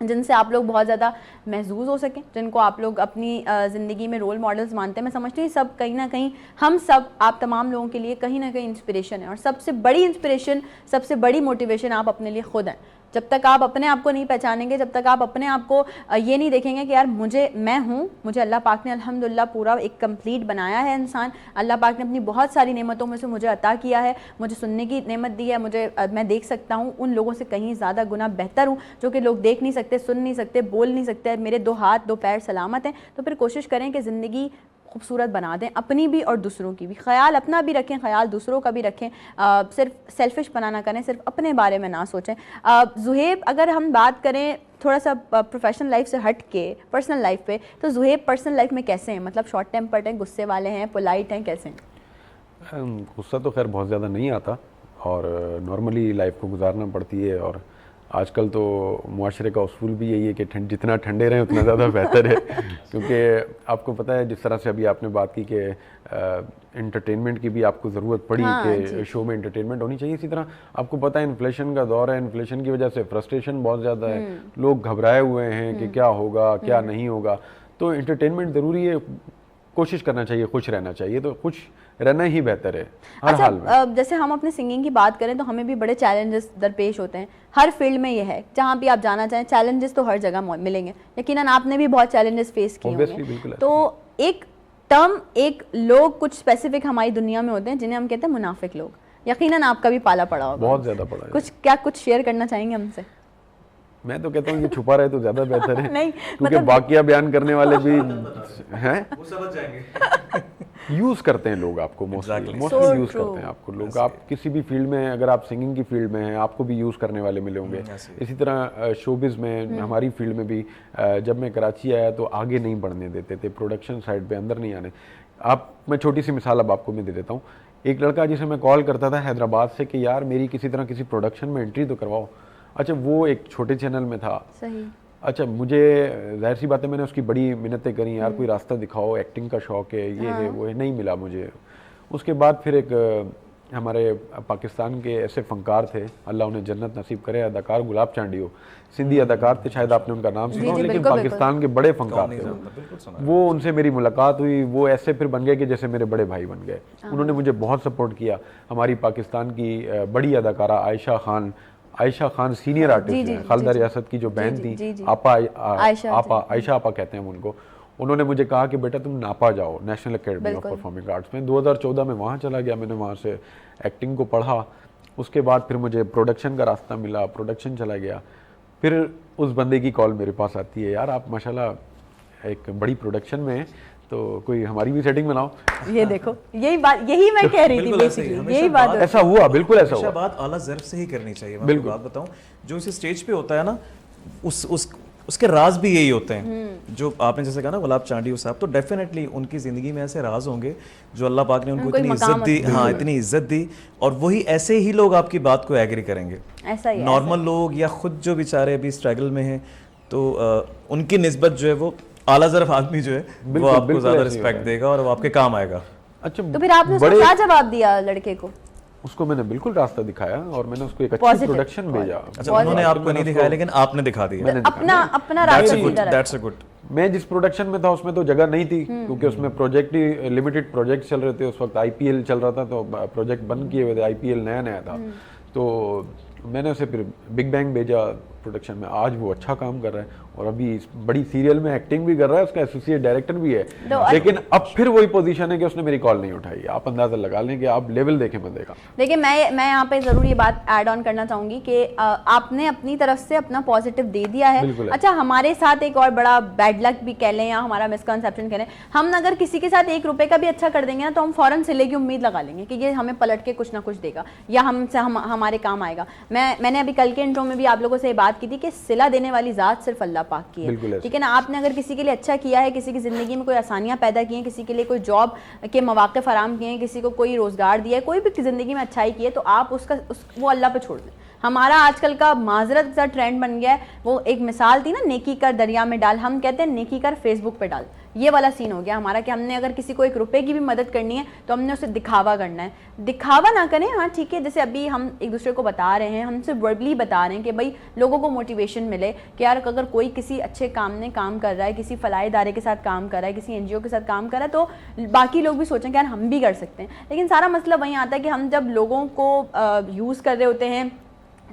जिनसे आप लोग बहुत ज़्यादा महसूस हो सकें, जिनको आप लोग अपनी ज़िंदगी में रोल मॉडल्स मानते हैं। मैं समझती हूँ सब कहीं ना कहीं, हम सब, आप तमाम लोगों के लिए कहीं ना कहीं इंस्पिरेशन है, और सबसे बड़ी इंस्पिरेशन, सबसे बड़ी मोटिवेशन आप अपने लिए खुद हैं। जब तक आप अपने आप को नहीं पहचानेंगे, जब तक आप अपने आप को ये नहीं देखेंगे कि यार मैं हूँ, मुझे अल्लाह पाक ने अल्हम्दुलिल्लाह पूरा एक कंप्लीट बनाया है इंसान, अल्लाह पाक ने अपनी बहुत सारी नेमतों में से मुझे अता किया है, मुझे सुनने की नेमत दी है, मैं देख सकता हूँ, उन लोगों से कहीं ज़्यादा गुना बेहतर हूँ जो कि लोग देख नहीं सकते, सुन नहीं सकते, बोल नहीं सकते, मेरे 2 हाथ 2 पैर सलामत हैं। तो फिर कोशिश करें कि ज़िंदगी खूबसूरत बना दें, अपनी भी और दूसरों की भी। ख्याल अपना भी रखें, ख्याल दूसरों का भी रखें, सिर्फ सेल्फिश बना ना करें, सिर्फ अपने बारे में ना सोचें। ज़ुहैब, अगर हम बात करें थोड़ा सा प्रोफेशनल लाइफ से हट के पर्सनल लाइफ पे, तो ज़ुहैब पर्सनल लाइफ में कैसे हैं? मतलब शॉर्ट टेम्पर्ड हैं, गुस्से वाले हैं, पोलाइट हैं, कैसे हैं? गुस्सा तो खैर बहुत ज़्यादा नहीं आता और नॉर्मली लाइफ को गुजारना पड़ती है। और आजकल तो मुआशरे का उसूल भी यही है कि जितना ठंडे रहें उतना ज़्यादा बेहतर है। क्योंकि आपको पता है, जिस तरह से अभी आपने बात की कि एंटरटेनमेंट की भी आपको ज़रूरत पड़ी, कि शो में एंटरटेनमेंट होनी चाहिए, इसी तरह आपको पता है इन्फ्लेशन का दौर है, इन्फ्लेशन की वजह से फ्रस्ट्रेशन बहुत ज़्यादा है, लोग घबराए हुए हैं कि क्या होगा क्या नहीं होगा। तो एंटरटेनमेंट ज़रूरी है, कोशिश करना चाहिए, खुश रहना चाहिए, तो खुश रहना ही बेहतर है हर हाल में। जैसे हम अपने सिंगिंग की बात करें तो हमें भी बड़े चैलेंजेस दरपेश होते हैं, हर फील्ड में ये है, जहाँ भी आप जाना चाहें चैलेंजेस तो हर जगह मिलेंगे। यकीनन आपने भी बहुत चैलेंजेस फेस किए होंगे। तो एक टर्म एक लोग कुछ स्पेसिफिक हमारी दुनिया में होते हैं जिन्हें हम कहते हैं मुनाफिक लोग। यकीनन आपका भी पाला पड़ा होगा। बहुत ज्यादा पड़ा है। कुछ शेयर करना चाहेंगे हमसे? मैं तो कहता हूँ ये छुपा रहे तो ज्यादा बेहतर है। नहीं, क्योंकि मतलब वाकया बयान करने वाले भी हैं, वो समझ जाएंगे। यूज करते हैं लोग आपको, Exactly. Mostly So use true. करते हैं आपको लोग। आप किसी भी फील्ड में, अगर आप सिंगिंग की फील्ड में हैं, आपको भी यूज करने वाले मिले होंगे। इसी तरह शोबिज में, हमारी फील्ड में भी जब मैं कराची आया तो आगे नहीं बढ़ने देते थे, प्रोडक्शन साइड पे अंदर नहीं आने। मैं छोटी सी मिसाल अब आपको मैं दे देता हूँ। एक लड़का जिसे मैं कॉल करता था हैदराबाद से कि यार मेरी किसी तरह किसी प्रोडक्शन में एंट्री तो करवाओ। अच्छा, वो एक छोटे चैनल में था। सही। अच्छा, मुझे जाहिर सी बात है मैंने उसकी बड़ी मिन्नतें करी, यार कोई रास्ता दिखाओ, एक्टिंग का शौक है, ये है वो है, नहीं मिला मुझे। उसके बाद फिर एक हमारे पाकिस्तान के ऐसे फनकार थे, अल्लाह उन्हें जन्नत नसीब करे, अदाकार गुलाब चांडियो, सिंधी अदाकार थे, शायद आपने उनका नाम सुना हो, लेकिन पाकिस्तान के बड़े फनकार थे वो। उनसे मेरी मुलाकात हुई, वो ऐसे फिर बन गए कि जैसे मेरे बड़े भाई बन गए। उन्होंने मुझे बहुत सपोर्ट किया। हमारी पाकिस्तान की बड़ी अदाकारा आयशा खान सीनियर आर्टिस्ट हैं, खालिदा रियासत की जो बहन थी, आयशा आपा कहते हैं हम उनको। उन्होंने मुझे कहा कि बेटा तुम नापा जाओ, national academy of performing arts में। 2014 में वहाँ चला गया, मैंने वहाँ से एक्टिंग को पढ़ा। उसके बाद फिर मुझे प्रोडक्शन का रास्ता मिला, प्रोडक्शन चला गया। फिर उस बंदे की कॉल मेरे पास आती है, यार आप माशाल्लाह एक बड़ी प्रोडक्शन में हैं, तो कोई हमारी भी सेटिंग बनाओ। ये देखो, यही मैं कह रही थी बेसिकली, यही बात ऐसा हुआ, बिल्कुल ऐसा हुआ। बात आला ज़र्फ से ही करनी चाहिए। मैं आपको बात बताऊं, जो इस स्टेज पे होता है ना, उसके राज भी यही होते हैं। जो आपने जैसे कहा ना गुलाब चांडियो साहब, तो डेफिनेटली उनकी जिंदगी में ऐसे राज होंगे जो अल्लाह पाक ने उनको इतनी इज्जत दी, हाँ इतनी इज्जत दी, और वही ऐसे ही लोग आपकी बात को एग्री करेंगे। ऐसा ही नॉर्मल लोग या खुद जो बेचारे अभी स्ट्रगल में हैं, तो उनकी निस्बत जो है वो आला ज़र्फ आदमी जो है वो आपको ज्यादा रिस्पेक्ट देगा और वो आपके काम आएगा। अच्छा, तो फिर आपने उसको क्या जवाब दिया लड़के को? उसको मैंने बिल्कुल रास्ता दिखाया और मैंने उसको एक अच्छी प्रोडक्शन भेजा। अच्छा, उन्होंने आपको नहीं दिखाया लेकिन आपने दिखा दिया। अपना रास्ता सीधा रखा। That's a good. मैं जिस प्रोडक्शन में था उसमें तो जगह नहीं थी, क्योंकि उसमें प्रोजेक्ट ही लिमिटेड प्रोजेक्ट चल रहे थे। उस वक्त आईपीएल चल रहा था, तो प्रोजेक्ट बंद किए हुए थे, आईपीएल नया नया था। तो मैंने उसे फिर बिग बैंग भेजा प्रोडक्शन में। आज वो अच्छा काम कर रहा है और अभी इस बड़ी सीरियल में एक्टिंग भी कर रहा है, उसका एसोसिएट डायरेक्टर भी है। लेकिन अब फिर वही पोजीशन है कि उसने मेरी कॉल नहीं उठाई। आप अंदाजा लगा लें कि आप लेवल देखें बंदे का। देखिए, मैं यहाँ पे जरूर ये बात ऐड ऑन करना चाहूंगी कि आपने अपनी तरफ से अपना पॉजिटिव दे दिया है। अच्छा, हमारे साथ एक और बड़ा बैड लक भी कह लें या हमारा मिसकंसेप्शन कह लें, हम अगर किसी के साथ 1 रुपए का भी अच्छा कर देंगे ना, तो हम फौरन सिले की उम्मीद लगा लेंगे कि ये हमें पलट के कुछ ना कुछ देगा या हमारे काम आएगा। मैंने अभी कल के इंट्रो में भी आप लोगों से बात की थी कि सिला देने वाली जात सिर्फ अल्लाह पाक की है। ठीक है ना? आपने अगर किसी के लिए अच्छा किया है, किसी की जिंदगी में कोई आसानियां पैदा की हैं, किसी के लिए कोई जॉब के मौके फराम किए हैं, किसी को कोई रोजगार दिया है, कोई भी जिंदगी में अच्छाई की है, तो आप वो अल्लाह पे छोड़ दें। हमारा आजकल का माजरत सा ट्रेंड बन गया है। वो एक मिसाल थी ना, नेकी कर दरिया में डाल, हम कहते हैं नेकी कर फेसबुक पे डाल। ये वाला सीन हो गया हमारा कि हमने अगर किसी को 1 रुपए की भी मदद करनी है तो हमने उसे दिखावा करना है। दिखावा ना करें, हाँ ठीक है, जैसे अभी हम एक दूसरे को बता रहे हैं, हम सिर्फ वर्बली बता रहे हैं कि भाई लोगों को मोटिवेशन मिले कि यार अगर कोई किसी अच्छे काम में काम कर रहा है, किसी फलाई इदारे के साथ काम कर रहा है, किसी एनजीओ के साथ काम कर रहा है, तो बाकी लोग भी सोचें कि यार हम भी कर सकते हैं। लेकिन सारा मसला वहीं आता है कि हम जब लोगों को यूज़ कर रहे होते हैं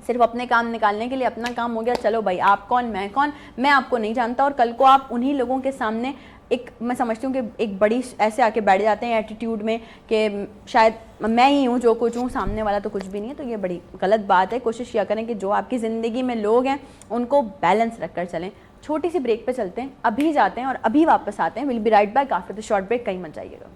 सिर्फ अपने काम निकालने के लिए, अपना काम हो गया, चलो भाई आप कौन मैं कौन, मैं आपको नहीं जानता, और कल को आप उन्हीं लोगों के सामने एक, मैं समझती हूँ कि एक बड़ी ऐसे आके बैठ जाते हैं एटीट्यूड में कि शायद मैं ही हूँ जो कुछ हूँ, सामने वाला तो कुछ भी नहीं है। तो ये बड़ी गलत बात है। कोशिश किया करें कि जो आपकी ज़िंदगी में लोग हैं उनको बैलेंस रख कर चलें। छोटी सी ब्रेक पे चलते हैं, अभी जाते हैं और अभी वापस आते हैं। Will be right back after the short break. कहीं मत जाइएगा।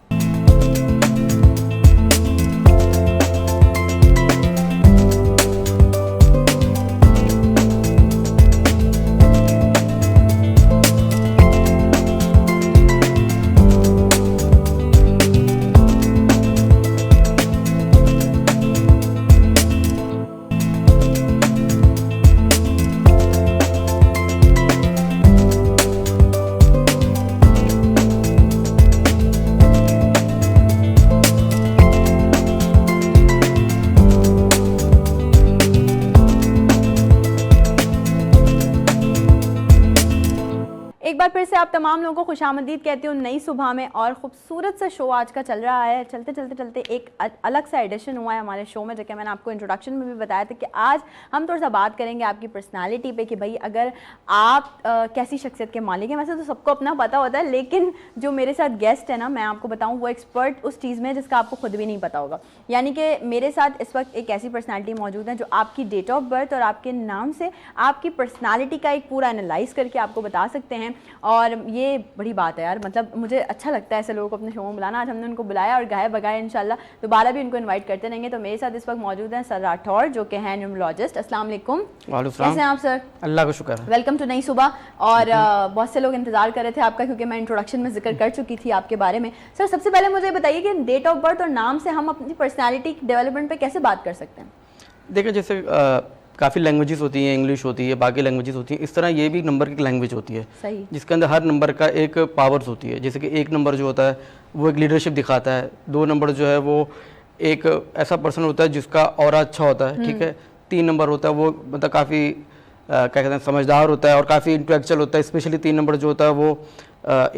आप तमाम लोगों को खुशामदीद कहती हूँ नई सुबह में। और खूबसूरत सा शो आज का चल रहा है। चलते चलते चलते एक अलग सा एडिशन हुआ है हमारे शो में, जो कि मैंने आपको इंट्रोडक्शन में भी बताया था कि आज हम थोड़ा सा बात करेंगे आपकी पर्सनालिटी पे कि भाई अगर आप कैसी शख्सियत के मालिक हैं। वैसे तो सबको अपना पता होता है, लेकिन जो मेरे साथ गेस्ट है ना, मैं आपको बताऊँ वो एक्सपर्ट उस चीज़ में जिसका आपको खुद भी नहीं पता होगा। यानी कि मेरे साथ इस वक्त एक ऐसी पर्सनालिटी मौजूद है जो आपकी डेट ऑफ बर्थ और आपके नाम से आपकी पर्सनालिटी का एक पूरा एनालाइज करके आपको बता सकते हैं। और ये बड़ी बात है यार, मतलब मुझे अच्छा लगता है ऐसे लोगों को अपने शो में बुलाना। आज हमने उनको बुलाया और गाए बगाए, इंशाल्लाह दोबारा भी उनको इनवाइट करते रहेंगे। तो मेरे साथ इस वक्त मौजूद हैं सर राठौर, जो कि हैं न्यूमरोलॉजिस्ट। अस्सलाम वालेकुम। कैसे हैं आप सर? अल्लाह का शुक्र है। वेलकम टू नई सुबह। और बहुत से लोग इंतजार कर रहे थे आपका, क्योंकि मैं इंट्रोडक्शन में जिक्र कर चुकी थी आपके बारे में। सर सबसे पहले मुझे बताइए कि डेट ऑफ बर्थ और नाम से हम अपनी पर्सनैलिटी डेवलपमेंट पे कैसे बात कर सकते हैं? देखिए, जैसे काफ़ी लैंग्वेजेस होती हैं, इंग्लिश होती है, बाकी लैंग्वेजेस होती हैं, इस तरह ये भी नंबर की लैंग्वेज होती है। सही। जिसके अंदर हर नंबर का एक पावर्स होती है। जैसे कि 1 नंबर जो होता है वो एक लीडरशिप दिखाता है। 2 नंबर जो है वो एक ऐसा पर्सन होता है जिसका ऑरा अच्छा होता है, ठीक है। 3 नंबर होता है वो मतलब काफ़ी क्या कहते हैं, समझदार होता है और काफ़ी इंटेलेक्चुअल होता है। स्पेशली 3 नंबर जो होता है वो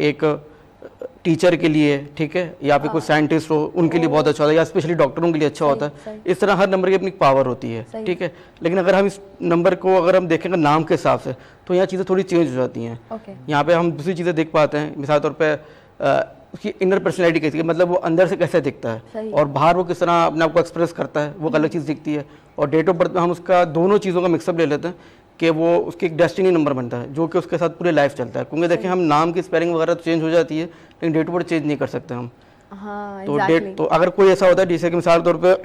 एक टीचर के लिए, ठीक है, या फिर कोई साइंटिस्ट हो उनके लिए बहुत अच्छा होता है, या स्पेशली डॉक्टरों के लिए अच्छा होता है। इस तरह हर नंबर की अपनी पावर होती है, ठीक है। लेकिन अगर हम इस नंबर को अगर हम देखेंगे नाम के हिसाब से, तो यहाँ चीज़ें थोड़ी चेंज हो जाती हैं। यहाँ पे हम दूसरी चीज़ें देख पाते हैं। मिसाल तौर पर उसकी इनर पर्सनैलिटी कैसी है, मतलब वो अंदर से कैसे दिखता है और बाहर वो किस तरह अपने आप को एक्सप्रेस करता है, वो अलग चीज़ दिखती है। और डेट ऑफ बर्थ में हम उसका दोनों चीज़ों का मिक्सअप ले लेते हैं कि वो उसकी एक डेस्टिनी नंबर बनता है, जो कि उसके साथ पूरी लाइफ चलता है। क्योंकि देखिए, हम नाम की स्पेलिंग वगैरह तो चेंज हो जाती है, लेकिन डेट ऑफ बर्थ चेंज नहीं कर सकते हम। हाँ, तो डेट तो अगर कोई ऐसा होता है जैसे कि मिसाल तौर पे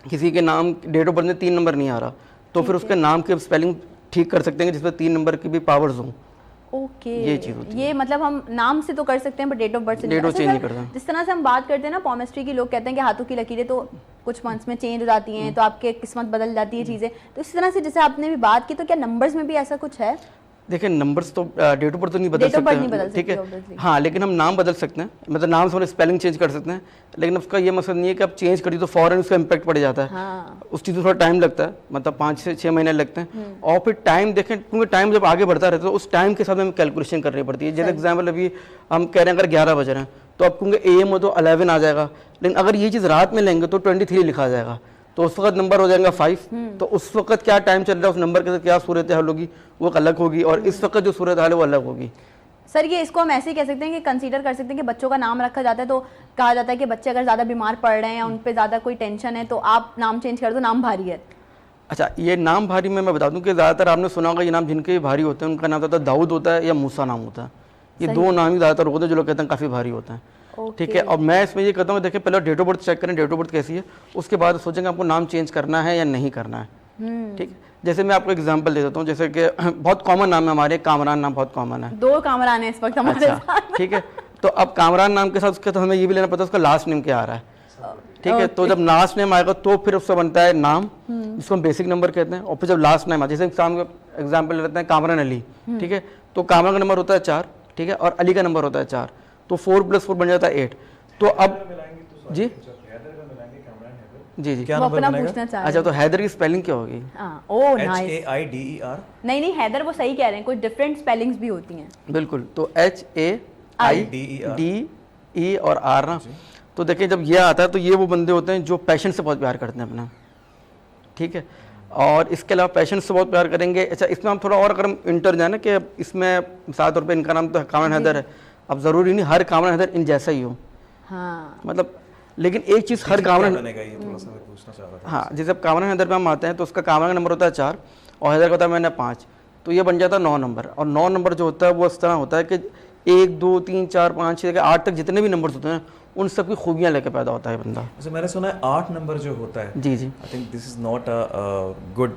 किसी के नाम डेट ऑफ बर्थ में 3 नंबर नहीं आ रहा, तो फिर उसके नाम की स्पेलिंग ठीक कर सकते हैं जिसमें 3 नंबर की भी पावर्स हों। ओके, ये चीज़ होती है। ये मतलब हम नाम से तो कर सकते हैं, बट डेट ऑफ बर्थ से डेट ऑफ चेंज नहीं करता। जिस तरह से हम बात करते हैं ना पॉमेस्ट्री की, लोग कहते हैं कि हाथों की लकीरें तो कुछ मंथ्स में चेंज हो जाती हैं, तो आपके किस्मत बदल जाती है चीज़ें। तो इस तरह से जैसे आपने भी बात की, तो क्या नंबर्स में भी ऐसा कुछ है? देखिए, नंबर्स तो डेट ऑफ बर्थ तो नहीं बदल सकते, ठीक है। हाँ, लेकिन हम नाम बदल सकते हैं, मतलब नाम से स्पेलिंग चेंज कर सकते हैं। लेकिन उसका ये मकसद नहीं है कि आप चेंज करिए तो फ़ौरन उसका इम्पैक्ट पड़ जाता है। हाँ। उस चीज़ में थोड़ा टाइम लगता है, मतलब 5 से 6 महीने लगते हैं। और फिर टाइम देखें, क्योंकि टाइम जब आगे बढ़ता रहता है तो उस टाइम के साथ हमें कैलकुलेशन करनी पड़ती है। जैसे एग्जाम्पल अभी हम कह रहे हैं अगर 11 बज रहे हैं, तो आप क्योंकि AM हो तो 11 आ जाएगा। लेकिन अगर ये चीज़ रात में लेंगे तो 23 लिखा जाएगा, तो उस वक्त नंबर हो जाएगा 5। तो उस वक्त क्या टाइम चल रहा है, उस नंबर के साथ क्या सूरत हाल होगी वो अलग होगी, और इस वक्त जो सूरत हाल है वो अलग होगी। सर ये इसको हम ऐसे ही कह सकते हैं कि कंसीडर कर सकते हैं कि बच्चों का नाम रखा जाता है, तो कहा जाता है कि बच्चे अगर ज़्यादा बीमार पड़ रहे हैं या उन पर ज़्यादा कोई टेंशन है तो आप नाम चेंज कर दो, नाम भारी है। अच्छा, ये नाम भारी में मैं बता दूं कि ज़्यादातर आपने सुना होगा ये नाम जिनके भारी होते हैं उनका नाम होता है दाऊद होता है या मूसा नाम होता है। ये 2 नाम ही ज़्यादातर होते हैं जो लोग कहते हैं काफ़ी भारी होते हैं, ठीक है। और मैं इसमें ये कहता हूँ, देखिए पहले डेट ऑफ बर्थ चेक करें, डेट ऑफ बर्थ कैसी है, उसके बाद सोचेंगे आपको नाम चेंज करना है या नहीं करना है, ठीक है। जैसे मैं आपको एग्जांपल दे देता हूँ, जैसे कि बहुत कॉमन नाम है हमारे, कामरान नाम बहुत कॉमन है। 2 कामरान है इस वक्त हमारे साथ। ठीक है, तो अब कामरान नाम के साथ उसके तो हमें ये भी लेना पड़ता है उसका लास्ट नेम क्या आ रहा है, ठीक है। तो जब लास्ट नेम आएगा तो फिर उससे बनता है नाम, जिसको हम बेसिक नंबर कहते हैं। और फिर जब लास्ट नेम आता है, जैसे एग्जाम्पल लेते हैं कामरान अली, ठीक है, तो कामरान का नंबर होता है 4, ठीक है, और अली का नंबर होता है 4, तो 4 + 4 बन जाता है 8। तो अब जी जी जी क्या वो नंबर अपना बनेगा? पूछना चाह रहे अच्छा, तो हैदर की स्पेलिंग क्या होगी? हैं। Oh nice. HAIDER। नहीं हैदर वो सही कह रहे हैं, कुछ डिफरेंट स्पेलिंग्स भी होती हैं। बिल्कुल, तो HAIDE और R ना। तो देखिए, जब ये आता है तो ये वो बंदे होते हैं जो पैशन से बहुत प्यार करते हैं अपना, ठीक है। और इसके अलावा पैशन से बहुत प्यार करेंगे। अच्छा, इसमें हम थोड़ा और अगर हम इंटर जाए ना कि इसमें मिसाल तौर पर इनका नाम तो कामरान हैदर है, अब ज़रूरी नहीं हर कामरान हैदर इन जैसा ही हो, हाँ, मतलब लेकिन एक चीज़ हर कामरान, बनेगा ये थोड़ा सा मैं पूछना चाह रहा था। हाँ, जैसे अब कामरान हैदर पे हम आते हैं तो उसका कामरान का नंबर होता है 4 और हैदर का होता है मैंने 5, तो ये बन जाता है 9 नंबर। और 9 नंबर जो होता है वो इस तरह होता है कि 1 2 3 4 5 6 8 तक जितने भी नंबर्स होते हैं उन सब की खूबियाँ लेकर पैदा होता है बंदा। अच्छा, मैंने सुना है 8 नंबर जो होता है, जी जी, I think this is not a good.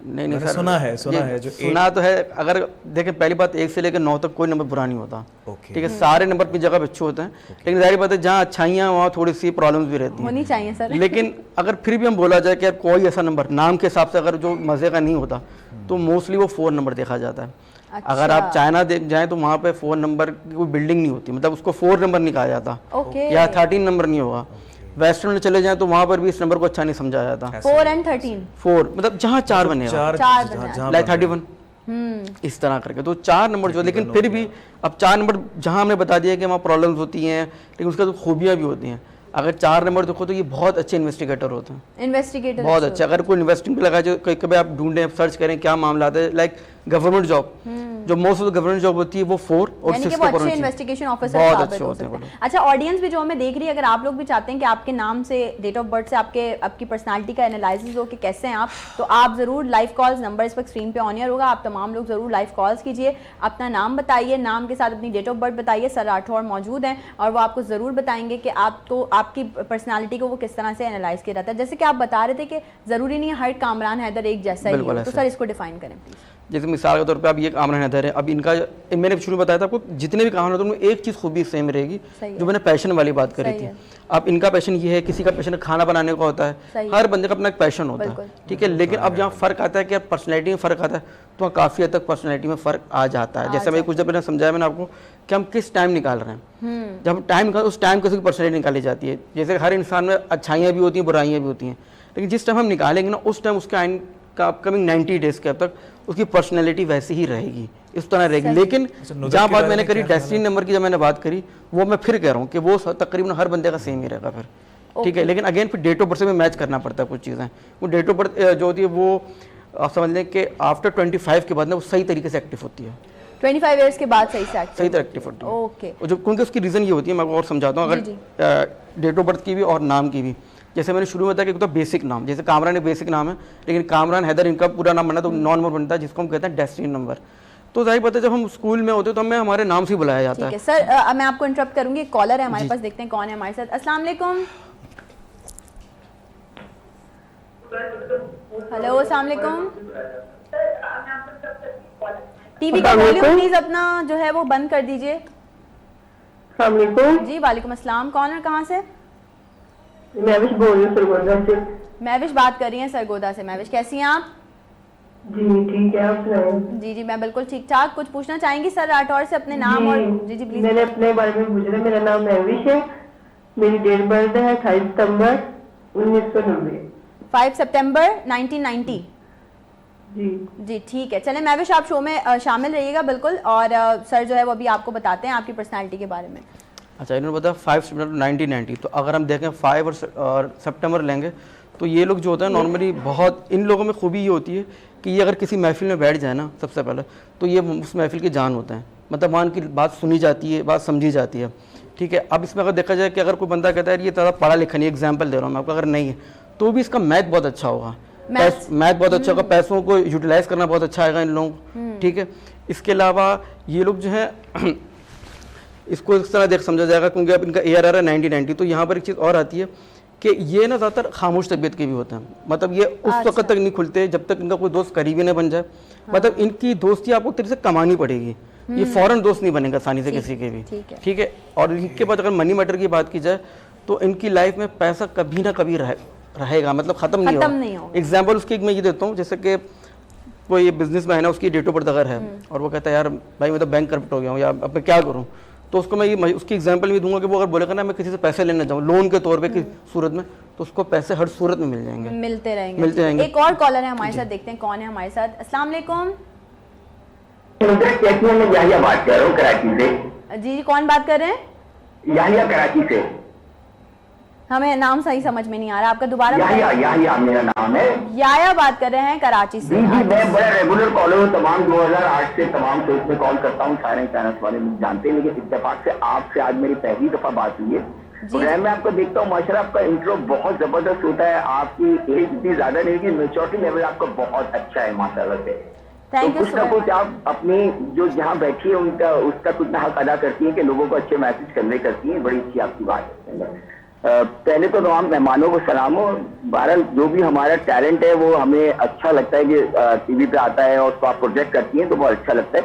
नहीं मैंने सर, सुना है जो सुना तो है। अगर देखें, पहली बात 1 से लेकर 9 तक कोई नंबर बुरा नहीं होता, ओके, ठीक है। सारे नंबर अपनी जगह पे अच्छे होते हैं, लेकिन जाहिर बात है जहाँ अच्छाइयाँ वहाँ थोड़ी सी प्रॉब्लम्स भी रहती हैं, होनी चाहिए सर। लेकिन अगर फिर भी हम बोला जाए कि यार कोई ऐसा नंबर नाम के हिसाब से अगर जो मज़े का नहीं होता, तो मोस्टली वो 4 नंबर देखा जाता है। अच्छा। अगर आप चाइना जाएं तो वहाँ पे 4 नंबर की कोई बिल्डिंग नहीं होती, मतलब उसको 4 नंबर नहीं कहा जाता, ओके, या 13 नंबर नहीं होगा। वेस्टर्न में चले जाएं तो वहाँ पर भी इस नंबर को अच्छा नहीं समझा जाता। 4 and 13 4 मतलब जहाँ 4 बनेगा, चार चार जहाँ- बना। जहाँ लाइक बन रहा है। 31, इस तरह करके। तो 4 नंबर जो, लेकिन फिर भी अब 4 नंबर जहां हमने बता दिया कि वहाँ प्रॉब्लम्स होती हैं, लेकिन उसका तो खूबियाँ भी होती हैं। अगर 4 नंबर देखो तो ये बहुत अच्छे इन्वेस्टिगेटर होते हैं, इन्वेस्टिगेटर बहुत अच्छे। अगर कोई इन्वेस्टिंग पे लगा, जो कभी आप ढूंढें, सर्च करें क्या मामला है, लाइक गवर्नमेंट जॉब, जो most of the government job होती है वो 4 और 6 यानी कि के वो ऊपर अच्छे होनी चाहिए। इन्वेस्टिगेशन ऑफिसर बहुत साबित अच्छे हो होते हैं सकते वो हैं। अच्छा, ऑडियंस भी जो हमें देख रही है, अगर आप लोग भी चाहते हैं कि आपके नाम से, डेट ऑफ बर्थ से आपकी पर्सनालिटी का एनालिसिस हो कि कैसे हैं आप, तो आप जरूर लाइव कॉल्स, नंबर इस पर स्क्रीन पे ऑन ईयर होगा, आप तमाम लोग जरूर लाइव कॉल्स कीजिए, अपना नाम बताइए, नाम के साथ अपनी डेट ऑफ बर्थ बताइए। सर राठौर मौजूद हैं और वो आपको जरूर बताएंगे कि आपकी पर्सनालिटी को वो किस तरह से एनालाइज किया जाता है। जैसे कि आप बता रहे थे कि जरूरी नहीं है हर कामरान हैदर एक जैसा ही हो, तो सर इसको डिफाइन करें प्लीज। जैसे मिसाल के तौर पे अब ये कामरान हैदर है, अब इनका मैंने शुरू में बताया था आपको, जितने भी कामरान होते हैं उनमें एक चीज़ खूबी सेम रहेगी, जो मैंने पैशन वाली बात करी थी। अब इनका पैशन ये है, किसी का पैशन खाना बनाने का होता है, हर बंदे का अपना एक पैशन होता है, ठीक है। लेकिन अब जहाँ फ़र्क आता है कि पर्सनैलिटी में फ़र्क आता है, तो काफ़ी हद तक पर्सनैलिटी में फ़र्क आ जाता है। जैसे मैं कुछ जब मैंने समझाया मैंने आपको कि हम किस टाइम निकाल रहे हैं, जब टाइम निकाल उस टाइम किसी की पर्सनैलिटी निकाली जाती है। जैसे हर इंसान में अच्छाइयाँ भी होती हैं, बुराइयाँ भी होती हैं, लेकिन जिस टाइम हम निकालेंगे ना, उस टाइम उसके आइन का अपकमिंग 90 डेज के अब तक उसकी पर्सनैलिटी वैसी ही रहेगी, इस तरह रहेगी। लेकिन जहाँ बात मैंने करी डेस्टिनी नंबर की, जब मैंने बात करी, वो मैं फिर कह रहा हूँ कि वो तकरीबन हर बंदे का सेम ही रहेगा फिर, ठीक है। लेकिन अगेन फिर डेट ऑफ बर्थ से भी मैच करना पड़ता है कुछ चीज़ें। वो डेट ऑफ बर्थ जो होती है वो आप समझ लें कि आफ्टर 25 के बाद ना वो सही तरीके से एक्टिव होती है, 25 इयर्स के बाद सही तरह एक्टिव होती है। ओके, जो क्योंकि उसकी रीज़न ये होती है, मैं और समझाता हूँ। अगर डेट ऑफ बर्थ की भी और नाम की भी, जैसे मैंने शुरू में बताया कि एक तो बेसिक नाम, जैसे कामरान एक बेसिक नाम है, लेकिन कामरान हैदर इनका पूरा नाम बनना तो नॉन मोड बनता है, जिसको हम कहते हैं डेस्टिनी नंबर। तो जाहिर बात है जब हम स्कूल में होते हैं तो हमें हमारे नाम से ही बुलाया जाता है। सर मैं आपको इंटरप्ट करूंगी, एक कॉलर है हमारे पास, देखते हैं कौन है हमारे साथ। अस्सलाम वालेकुम। हेलो, अस्सलाम वालेकुम। टीवी का वॉल्यूम प्लीज अपना जो है वो बंद कर दीजिए। जी वालेकुम अस्सलाम, कौन है, कहाँ से? महविश बोल रही हूँ सरगोदा से। महविश बात कर रही हैं सरगोदा से। महविश कैसी हैं आप? जी ठीक है, आप सुनाओ। जी मैं बिल्कुल ठीक ठाक। कुछ पूछना चाहेंगी सर राठौर से अपने नाम और? जी प्लीज। मैंने अपने बारे में पूछना, मेरा नाम महविश है, मेरी डेट बर्थ है 28 सितंबर 1990। 5 सितंबर 1990। जी ठीक है, चलें महविश आप शो में शामिल रहिएगा बिल्कुल, और सर जो है वो अभी आपको बताते हैं आपकी पर्सनालिटी के बारे में। अच्छा, इन्होंने बताया 5 सितंबर 1990। तो अगर हम देखें 5 और सितंबर लेंगे तो ये लोग जो होता है नॉर्मली, बहुत इन लोगों में खूबी ये होती है कि ये अगर किसी महफिल में बैठ जाए ना, सबसे पहले तो ये उस महफिल की जान होते हैं, मतलब वहाँ की बात सुनी जाती है, बात समझी जाती है, ठीक है। अब इसमें अगर देखा जाए कि अगर कोई बंदा कहता है ये ज़्यादा पढ़ा लिखा नहीं, एग्जाम्पल दे रहा हूँ मैं आपको, अगर नहीं है तो भी इसका मैथ बहुत अच्छा होगा, मैथ बहुत अच्छा होगा, पैसों को यूटिलाइज करना बहुत अच्छा आएगा इन लोगों, ठीक है। इसके अलावा ये लोग जो है इसको इस तरह देख समझा जाएगा, क्योंकि अब इनका ARR है 90-90। तो यहाँ पर एक चीज़ और आती है कि ये ना ज़्यादातर खामोश तबीयत के भी होते हैं, मतलब ये उस वक्त तक नहीं खुलते जब तक इनका कोई दोस्त करीबी नहीं बन जाए। मतलब इनकी दोस्ती आपको एक तरह से कमानी पड़ेगी, ये फौरन दोस्त नहीं बनेगा आसानी से किसी के भी, ठीक है। और इनके बाद अगर मनी मैटर की बात की जाए तो इनकी लाइफ में पैसा कभी ना कभी रहेगा, मतलब ख़त्म नहीं होगा। एग्जाम्पल उसकी मैं ये देता हूँ, जैसे कि कोई बिजनेसमैन है, उसकी डेट ऑफ बर्थ अगर है और वो कहता है यार भाई मैं तो बैंक करप्ट हो गया हूँ, या अब मैं क्या करूँ, तो उसको मैं ये उसकी एग्जांपल भी दूंगा कि वो अगर बोलेगा ना मैं किसी से पैसे लेना चाहूँ लोन के तौर पे की सूरत में, तो उसको पैसे हर सूरत में मिल जाएंगे, मिलते रहेंगे। एक और कॉलर है हमारे साथ, देखते हैं कौन है हमारे साथ। अस्सलाम वालेकुम। मैं याहिया बात कर रहा हूँ कराची से। जी कौन बात कर रहे हैं? याहिया कराची से। हमें नाम सही समझ में नहीं आ रहा आपका, दोबारा? याहिया मेरा नाम है। याया बात कर रहे हैं कराची से। जी मैं बड़ा रेगुलर कॉलर हूँ, तमाम 2008 से तमाम शोज में कॉल करता हूँ, सारे चैनल्स वाले लोग जानते हैं, लेकिन इत्तेफाक से आपसे आज मेरी पहली दफा बात हुई है। प्रोग्राम में आपको देखता हूँ माशाल्लाह, आपका इंट्रो बहुत जबरदस्त होता है, आपकी एज इतनी ज्यादा नहीं कि मैच्योरिटी लेवल आपका बहुत अच्छा है माशाल्लाह से। तो कुछ ना कुछ आप अपनी जो जहाँ बैठी है उनका उसका कुछ ना हक अदा करती है कि लोगों को अच्छे मैसेज कन्वे करती है, बड़ी अच्छी आपकी बात है। पहले तो तमाम मेहमानों को सलाम हो। बहरहाल जो भी हमारा टैलेंट है वो हमें अच्छा लगता है कि टीवी पे आता है और उसको आप प्रोजेक्ट करती हैं तो बहुत अच्छा लगता है।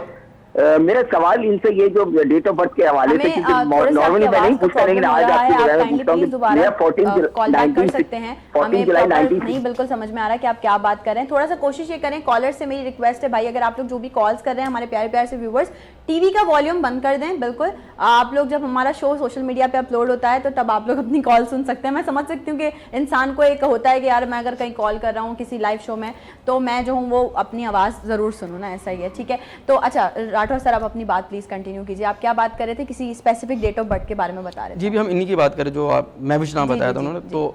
मेरा सवाल इनसे ये जो डेट ऑफ बर्थ के हवाले से, हमें थोड़ा सा नॉर्मली आपकी मैं नहीं आवाज का पूछता, लेकिन प्रॉब्लम हो आज रहा आपसे है, जो है आप मैं काइंडली पूछता हूँ प्लीज कि दोबारा मेरा 14 कॉल बैक कर सकते हैं। 14 हमें जुलाई प्रॉपर 19 नहीं बिल्कुल समझ में आ रहा है कि आप क्या बात कर रहे हैं। थोड़ा सा कोशिश ये करें, कॉलर से मेरी रिक्वेस्ट है भाई, अगर आप लोग जो भी कॉल्स कर रहे हैं हमारे प्यारे प्यारे से व्यूवर्स, टीवी का वॉल्यूम बंद कर दें। बिल्कुल आप लोग, जब हमारा शो सोशल मीडिया पे अपलोड होता है तो तब आप लोग अपनी कॉल सुन सकते हैं। मैं समझ सकती हूँ कि इंसान को एक होता है कि यार मैं अगर कहीं कॉल कर रहा हूँ किसी लाइव शो में तो मैं जो हूँ वो अपनी आवाज़ ज़रूर सुनूँ ना, ऐसा ही है। ठीक है, तो अच्छा राठौर सर आप अपनी बात प्लीज़ कंटिन्यू कीजिए। आप क्या बात कर रहे थे, किसी स्पेसिफिक डेट ऑफ बर्थ के बारे में बता रहे थे? जी भी हम इन्हीं की बात करें जो आप महविश नाम बताया था उन्होंने। तो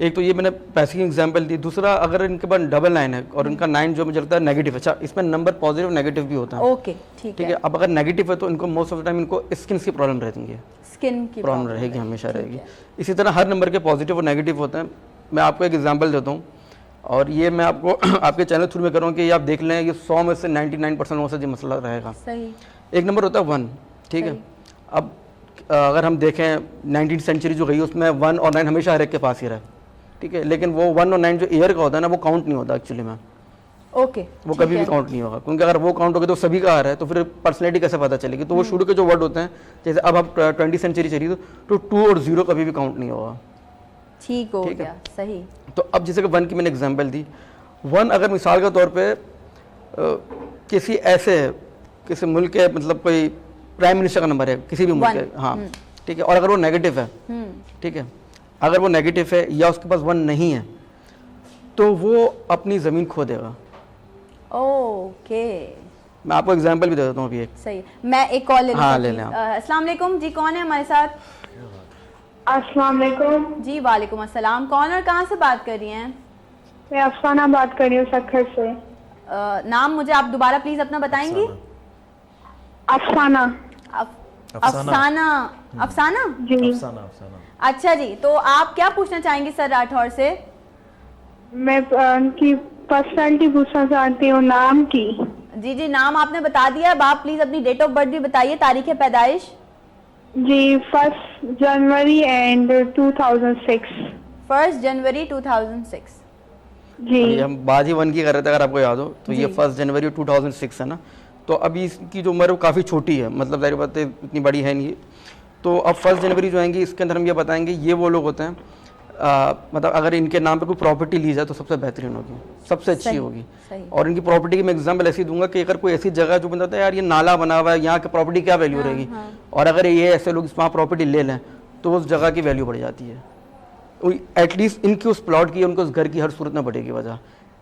एक तो ये मैंने पैसे की एग्जांपल दी, दूसरा अगर इनके पास 99 है और इनका 9 जो मुझे लगता है नेगेटिव है, अच्छा इसमें नंबर पॉजिटिव नेगेटिव भी होता है। ओके ठीक है। अब अगर नेगेटिव है तो इनको मोस्ट ऑफ द टाइम इनको स्किन की प्रॉब्लम रहती है, स्किन की प्रॉब्लम रहेगी, हमेशा रहेगी। इसी तरह हर नंबर के पॉजिटिव और नेगेटिव होते हैं। मैं आपको एक एग्जांपल देता हूँ और ये मैं आपको आपके चैनल थ्रू में करूँ कि ये आप देख लें, ये 100 में से 99% लोगों से ये मसला रहेगा। सही। एक नंबर होता है 1, ठीक है। अब अगर हम देखें 19th सेंचुरी जो गई उसमें 1 और 9 हमेशा हर एक के पास ही रहे, ठीक है, लेकिन वो 1 और 9 जो ईयर का होता है ना वो काउंट नहीं होता एक्चुअली में। ओके, वो कभी भी काउंट नहीं होगा, क्योंकि अगर वो काउंट होगा तो सभी का आ रहा है तो फिर पर्सनैलिटी कैसे पता चलेगी। तो वो शुरू के जो वर्ड होते हैं, जैसे अब आप 20th सेंचुरी चलिए तो 2 और 0 कभी भी काउंट नहीं होगा। ठीक हो गया, सही। तो अब जैसे कि 1 की मैंने एग्जांपल दी, 1 अगर मिसाल के तौर पे किसी ऐसे किसी मुल्क के मतलब कोई प्राइम मिनिस्टर का नंबर है किसी भी मुल्क के, हाँ ठीक है, और अगर वो नेगेटिव है, ठीक है, अगर वो नेगेटिव है या उसके पास 1 नहीं है तो वो अपनी ज़मीन खो देगा। ओके, मैं आपको एग्जांपल भी दे देता हूँ अभी एक। सही, मैं एक कॉल ले हाँ, ले लें आप। अस्सलाम वालेकुम जी, कौन है हमारे साथ? अस्सलाम वालेकुम। जी वालेकुम अस्सलाम, कौन और कहाँ से बात कर रही हैं? मैं अफसाना बात कर रही हूँ सक्खर से। नाम मुझे आप दोबारा प्लीज अपना बताएंगी? अफसाना। अफसाना। अफसाना जी। अच्छा जी, तो आप क्या पूछना चाहेंगी सर राठौर से? मैं उनकी पर्सनालिटी पूछना चाहती हूँ, नाम की। जी जी, नाम आपने बता दिया, अब आप प्लीज अपनी डेट ऑफ बर्थ भी बताइए, तारीख पैदाइश। जी 1 जनवरी एंड 2006। 1 जनवरी 2006। जी अभी हम बात ही 1 की कर रहे थे, अगर आपको याद हो तो ये 1 जनवरी 2006 है ना। तो अभी इसकी जो उम्र है वो काफ़ी छोटी है, मतलब जाहिर बात है इतनी बड़ी है नहीं। तो अब 1 जनवरी जो आएंगी इसके अंदर हम ये बताएंगे ये वो लोग होते हैं, मतलब अगर इनके नाम पे कोई प्रॉपर्टी ली जाए तो सबसे बेहतरीन होगी, सबसे अच्छी होगी। और इनकी प्रॉपर्टी की मैं एग्जांपल ऐसी दूंगा कि अगर कोई ऐसी जगह जो बंदा है यार ये नाला बना हुआ है, यहाँ की प्रॉपर्टी क्या वैल्यू रहेगी, और अगर ये ऐसे लोग वहाँ प्रॉपर्टी ले लें तो उस जगह की वैल्यू बढ़ जाती है। एटलीस्ट इनकी उस प्लॉट की, उनको उस घर की हर सूरत में बढ़ेगी वजह।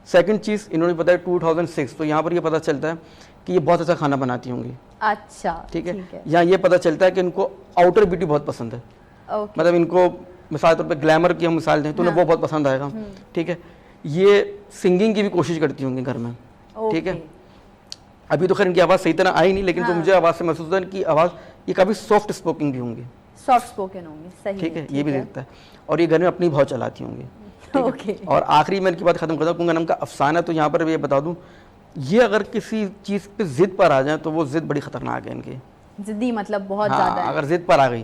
सेकंड चीज़ इन्होंने बताया 2006, तो यहाँ पर ये पता चलता है कि ये बहुत अच्छा खाना बनाती होंगी। अच्छा, ठीक है। यहाँ ये पता चलता है कि इनको आउटर ब्यूटी बहुत पसंद है, मतलब इनको मिसाल तौर पे ग्लैमर की हम मिसाल दें तो उन्हें वो बहुत पसंद आएगा। ठीक है, ये सिंगिंग की भी कोशिश करती होंगी घर में। ठीक है, अभी तो खैर इनकी आवाज़ सही तरह आई नहीं, लेकिन जो मुझे आवाज़ से महसूस होता है इनकी आवाज़ ये काफ़ी सॉफ्ट स्पोकिंग भी होंगी, सॉफ्ट स्पोकन होंगी। सही, ठीक है, ये भी देखता है। और ये घर में अपनी बहुत चलाती होंगी। ओके। और आखिरी मैं इनकी बात खत्म करता हूँ क्योंकि नाम का अफसाना, तो यहाँ पर ये बता दूँ ये अगर किसी चीज़ पे जिद पर आ जाए तो वो जिद बड़ी खतरनाक है इनकी। जिद्दी मतलब बहुत हाँ, ज्यादा है। अगर जिद पर आ गई,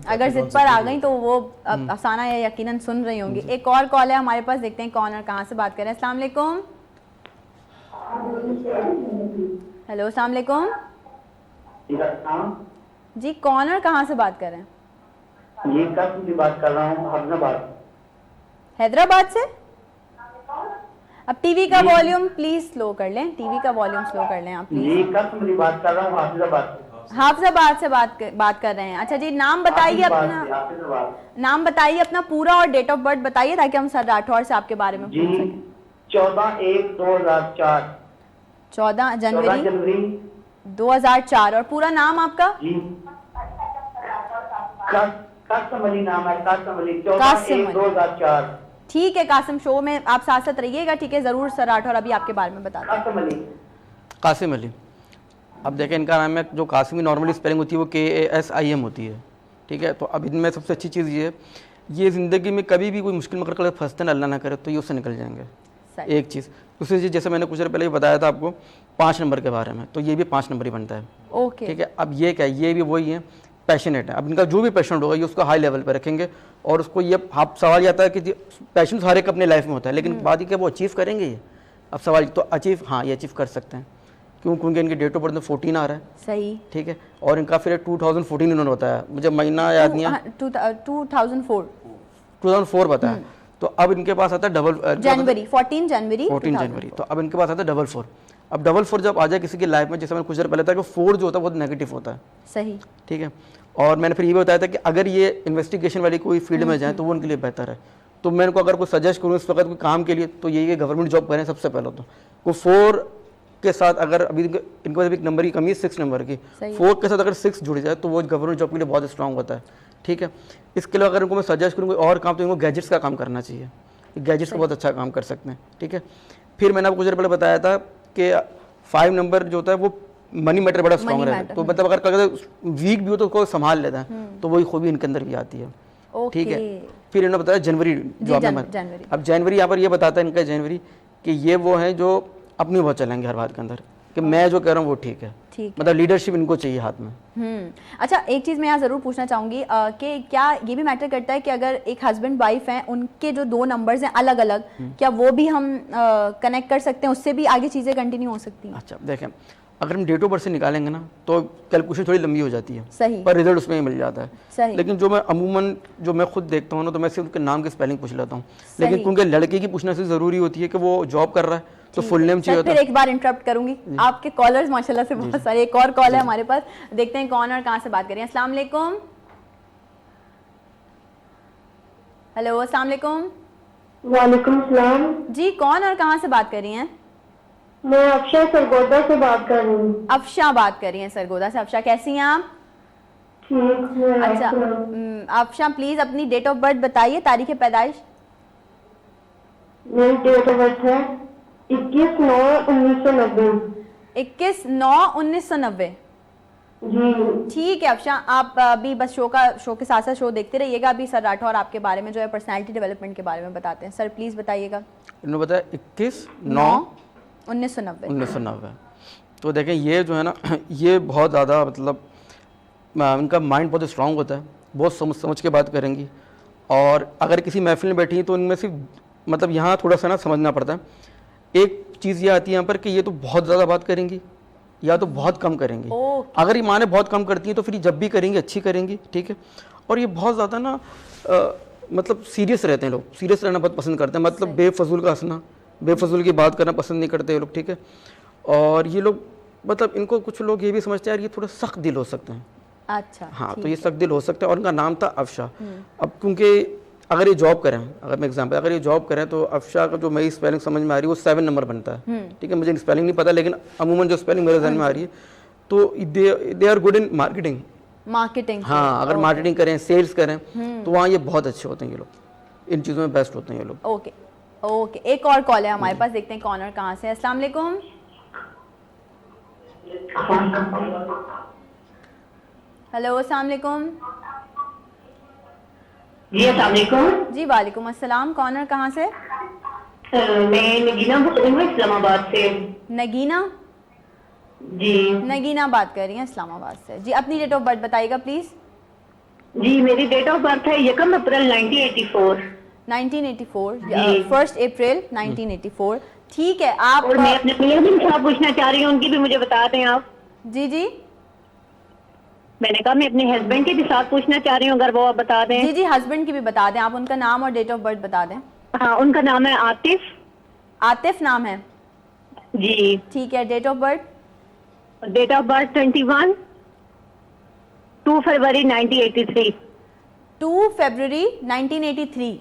अगर जिद पर आ गई तो वो अफसाना या यकीनन सुन रही होंगी। एक और कॉल है हमारे पास, देखते हैं कौन और कहाँ से बात कर रहे हैं। अस्सलाम वालेकुम। हेलो, अस्सलाम वालेकुम जी, कौन और कहाँ से बात कर रहे हैं? ये कब की बात कर रहा हूँ, हैदराबाद। हैदराबाद से? अब टीवी का वॉल्यूम प्लीज स्लो कर लें, टीवी का वॉल्यूम स्लो कर लें आप प्लीज। ये कब की बात कर रहा हूँ, हाफिजाबाद से। हाफिजाबाद से बात कर रहे हैं। अच्छा जी, नाम बताइए अपना, नाम बताइए अपना पूरा और डेट ऑफ बर्थ बताइए ताकि हम सर राठौर से आपके बारे में पूछ सकें। 14/1/2004। 14 जनवरी 2004। और पूरा नाम आपका? जी, कासिम अली नाम है, कासिम अली। 14/1/2004। ठीक है कासिम, शो में आप साथ साथ रहिएगा, ठीक है, जरूर सर राठौर अभी आपके बारे में बताते हैं। कासिम अली। अब देखें इनका नाम है, जो कासिमी नॉर्मली स्पेलिंग होती है वो KASIM होती है। ठीक है, तो अब इनमें सबसे अच्छी चीज़ ये ज़िंदगी में कभी भी कोई मुश्किल में अगर फंसते हैं अल्लाह ना करे तो ये उससे निकल जाएंगे। एक चीज़। दूसरी चीज़, जैसे मैंने कुछ देर पहले ही बताया था आपको 5 नंबर के बारे में, तो ये भी 5 नंबर ही बनता है। ओके, ठीक है। अब ये क्या है, ये भी वही है, पैशनेट है। अब इनका जो भी पैशनेट होगा ये उसको हाई लेवल पर रखेंगे, और उसको ये आप सवाल ये आता है कि पैशन हर एक अपने लाइफ में होता है, लेकिन बात ये क्या वो अचीव करेंगे ये? अब सवाल तो अचीव, हाँ ये अचीव कर सकते हैं, क्योंकि इनकी डेट ऑफ बर्थ में 14 आ रहा है, सही। ठीक है। और इनका फिर 2014 इन्होंने बताया, मुझे महीना याद नहीं है, 2004 बताया। तो अब इनके पास आता है जनवरी 14 जनवरी 14 जनवरी। तो अब इनके पास आता है 44। अब 44 जब आ जाए किसी की लाइफ में, जैसे मैंने कुछ देर पहले था कि 4 जो होता है बहुत नेगेटिव होता है, सही, ठीक है। और मैंने फिर ये भी बताया था कि अगर ये इन्वेस्टिगेशन वाली कोई फील्ड में जाए तो वो उनके लिए बेहतर है। तो मैं इनको अगर कोई सजेस्ट करूँ इस वक्त कोई काम के लिए तो यही है गवर्नमेंट जॉब करें सबसे पहले। तो वो 4 के साथ अगर अभी इनके पास एक नंबर की कमी है 6 नंबर की, 4 के साथ अगर 6 जुड़ जाए तो वो गवर्नमेंट जॉब के लिए बहुत स्ट्रांग होता है, ठीक है। इसके लिए अगर इनको मैं सजेस्ट करूँ कोई और काम तो इनको गैजेट्स का काम करना चाहिए, गैजेट्स का बहुत अच्छा काम कर सकते हैं, ठीक है। फिर मैंने आपको कुछ देर पहले बताया था कि 5 नंबर जो होता है वो मनी मैटर बड़ा स्ट्रांग रहता है। तो मतलब अगर वीक भी हो तो उसको संभाल लेता है, तो वही खूबी इनके अंदर भी आती है, ठीक है। फिर इन्होंने बताया जनवरी जो आपने अब जनवरी यहाँ पर ये बताता है इनका जनवरी कि ये वो है जो अपनी बहुत चलेंगे हर बात के अंदर, कि मैं जो कह रहा हूँ वो ठीक है, मतलब लीडरशिप इनको चाहिए हाथ में। अच्छा, एक चीज़ मैं यहाँ ज़रूर पूछना चाहूँगी कि क्या ये भी मैटर करता है कि अगर एक हस्बैंड वाइफ हैं उनके जो 2 नंबर्स हैं अलग अलग, क्या वो भी हम कनेक्ट कर सकते हैं, उससे भी आगे चीज़ें कंटिन्यू हो सकती हैं? अच्छा देखें, अगर हम डेट ऑफ बर्थ से निकालेंगे ना तो कैलकुलेशन थोड़ी लंबी हो जाती है, सही, पर रिजल्ट उसमें ही मिल जाता है, सही। लेकिन जो मैं अमूमन जो मैं खुद देखता हूँ ना तो मैं सिर्फ उनके नाम की स्पेलिंग पूछ लेता हूँ, लेकिन क्योंकि लड़के की पूछना से ज़रूरी होती है कि वो जॉब कर रहा है तो फुल नेम चाहिए होता है। फिर एक बार इंटरप्ट करूंगी, आपके कॉलर्स माशाल्लाह से बहुत सारे, एक और कॉल है हमारे पास, देखते हैं कौन और कहाँ से बात कर रहे हैं। अस्सलाम वालेकुम। हेलो, अस्सलाम वालेकुम। वालेकुम सलाम। जी, कौन और कहाँ से बात कर रही हैं? मैं अफशा सरगोदा से बात कर रही हूँ। अफशा बात कर रही हैं सरगोदा से। अफशा कैसी हैं आप? ठीक है। अच्छा, अफशा प्लीज अपनी डेट ऑफ बर्थ बताइए, तारीख पैदाइश। मेरी डेट ऑफ बर्थ है 21/9/1990। 21/9/1990। जी ठीक है अफशा, आप अभी बस शो के साथ साथ शो देखते रहिएगा। अभी सर राठौर आपके बारे में जो है पर्सनालिटी डेवलपमेंट के बारे में बताते हैं। सर प्लीज बताइएगा। इन्होंने बताया 21/9/1990। तो देखें ये जो है ना ये बहुत ज़्यादा मतलब इनका माइंड बहुत स्ट्रांग होता है, बहुत समझ के बात करेंगी। और अगर किसी महफिल में बैठी तो इनमें सिर्फ मतलब यहाँ थोड़ा सा ना समझना पड़ता है। एक चीज़ ये आती है यहाँ पर कि ये तो बहुत ज़्यादा बात करेंगी या तो बहुत कम करेंगी। अगर ये माने बहुत कम करती हैं तो फिर जब भी करेंगी अच्छी करेंगी, ठीक है। और ये बहुत ज़्यादा ना मतलब सीरियस रहते हैं, लोग सीरियस रहना बहुत पसंद करते हैं, मतलब बेफजूल का हंसना, बेफजूल की बात करना पसंद नहीं करते ये लोग, ठीक है। और ये लोग मतलब इनको कुछ लोग ये भी समझते हैं यार ये थोड़ा सख्त दिल हो सकते हैं। अच्छा, हाँ, तो ये सख्त दिल हो सकता है। और उनका नाम था अफशा। अब क्योंकि अगर ये जॉब करें, अगर मैं एग्जांपल अगर ये जॉब करें तो अफशा का जो मेरी स्पेलिंग समझ में आ रही है वो 7 नंबर बनता है, ठीक है। मुझे स्पेलिंग नहीं पता लेकिन अमूमन जो स्पेलिंग मेरे जहन में आ रही है तो they are good in marketing. हाँ, अगर मार्केटिंग करें, सेल्स करें तो वहाँ ये बहुत अच्छे होते हैं, ये लोग इन चीज़ों में बेस्ट होते हैं ये लोग। ओके ओके, एक और कॉल है हमारे पास, देखते हैं कौन और कहाँ से। अस्सलाम वालेकुम। हेलो, अस्सलाम वालेकुम। जी अस्सलाम वालेकुम। जी वालेकुम अस्सलाम, कौन और कहाँ से? मैं नगीना बोल रही हूँ इस्लामाबाद से। नगीना? जी नगीना बात कर रही हैं इस्लामाबाद से। जी अपनी डेट ऑफ बर्थ बताइएगा प्लीज। जी मेरी डेट ऑफ बर्थ है 1 अप्रैल 1984। 1984, 1 अप्रैल 1984। ठीक है, आप और मैं अपने मियां भी साहब पूछना चाह रही हूँ, उनकी भी मुझे बता दें आप। जी जी, मैंने कहा मैं अपने हस्बैंड के भी साथ पूछना चाह रही हूँ, अगर वो आप बता दें। जी जी, हस्बैंड की भी बता दें आप, उनका नाम और डेट ऑफ बर्थ बता दें। हाँ, उनका नाम है आतिफ। आतिफ नाम है? जी ठीक है, date of birth? Date of birth 2 फरवरी 1983। 2 फरवरी 1983।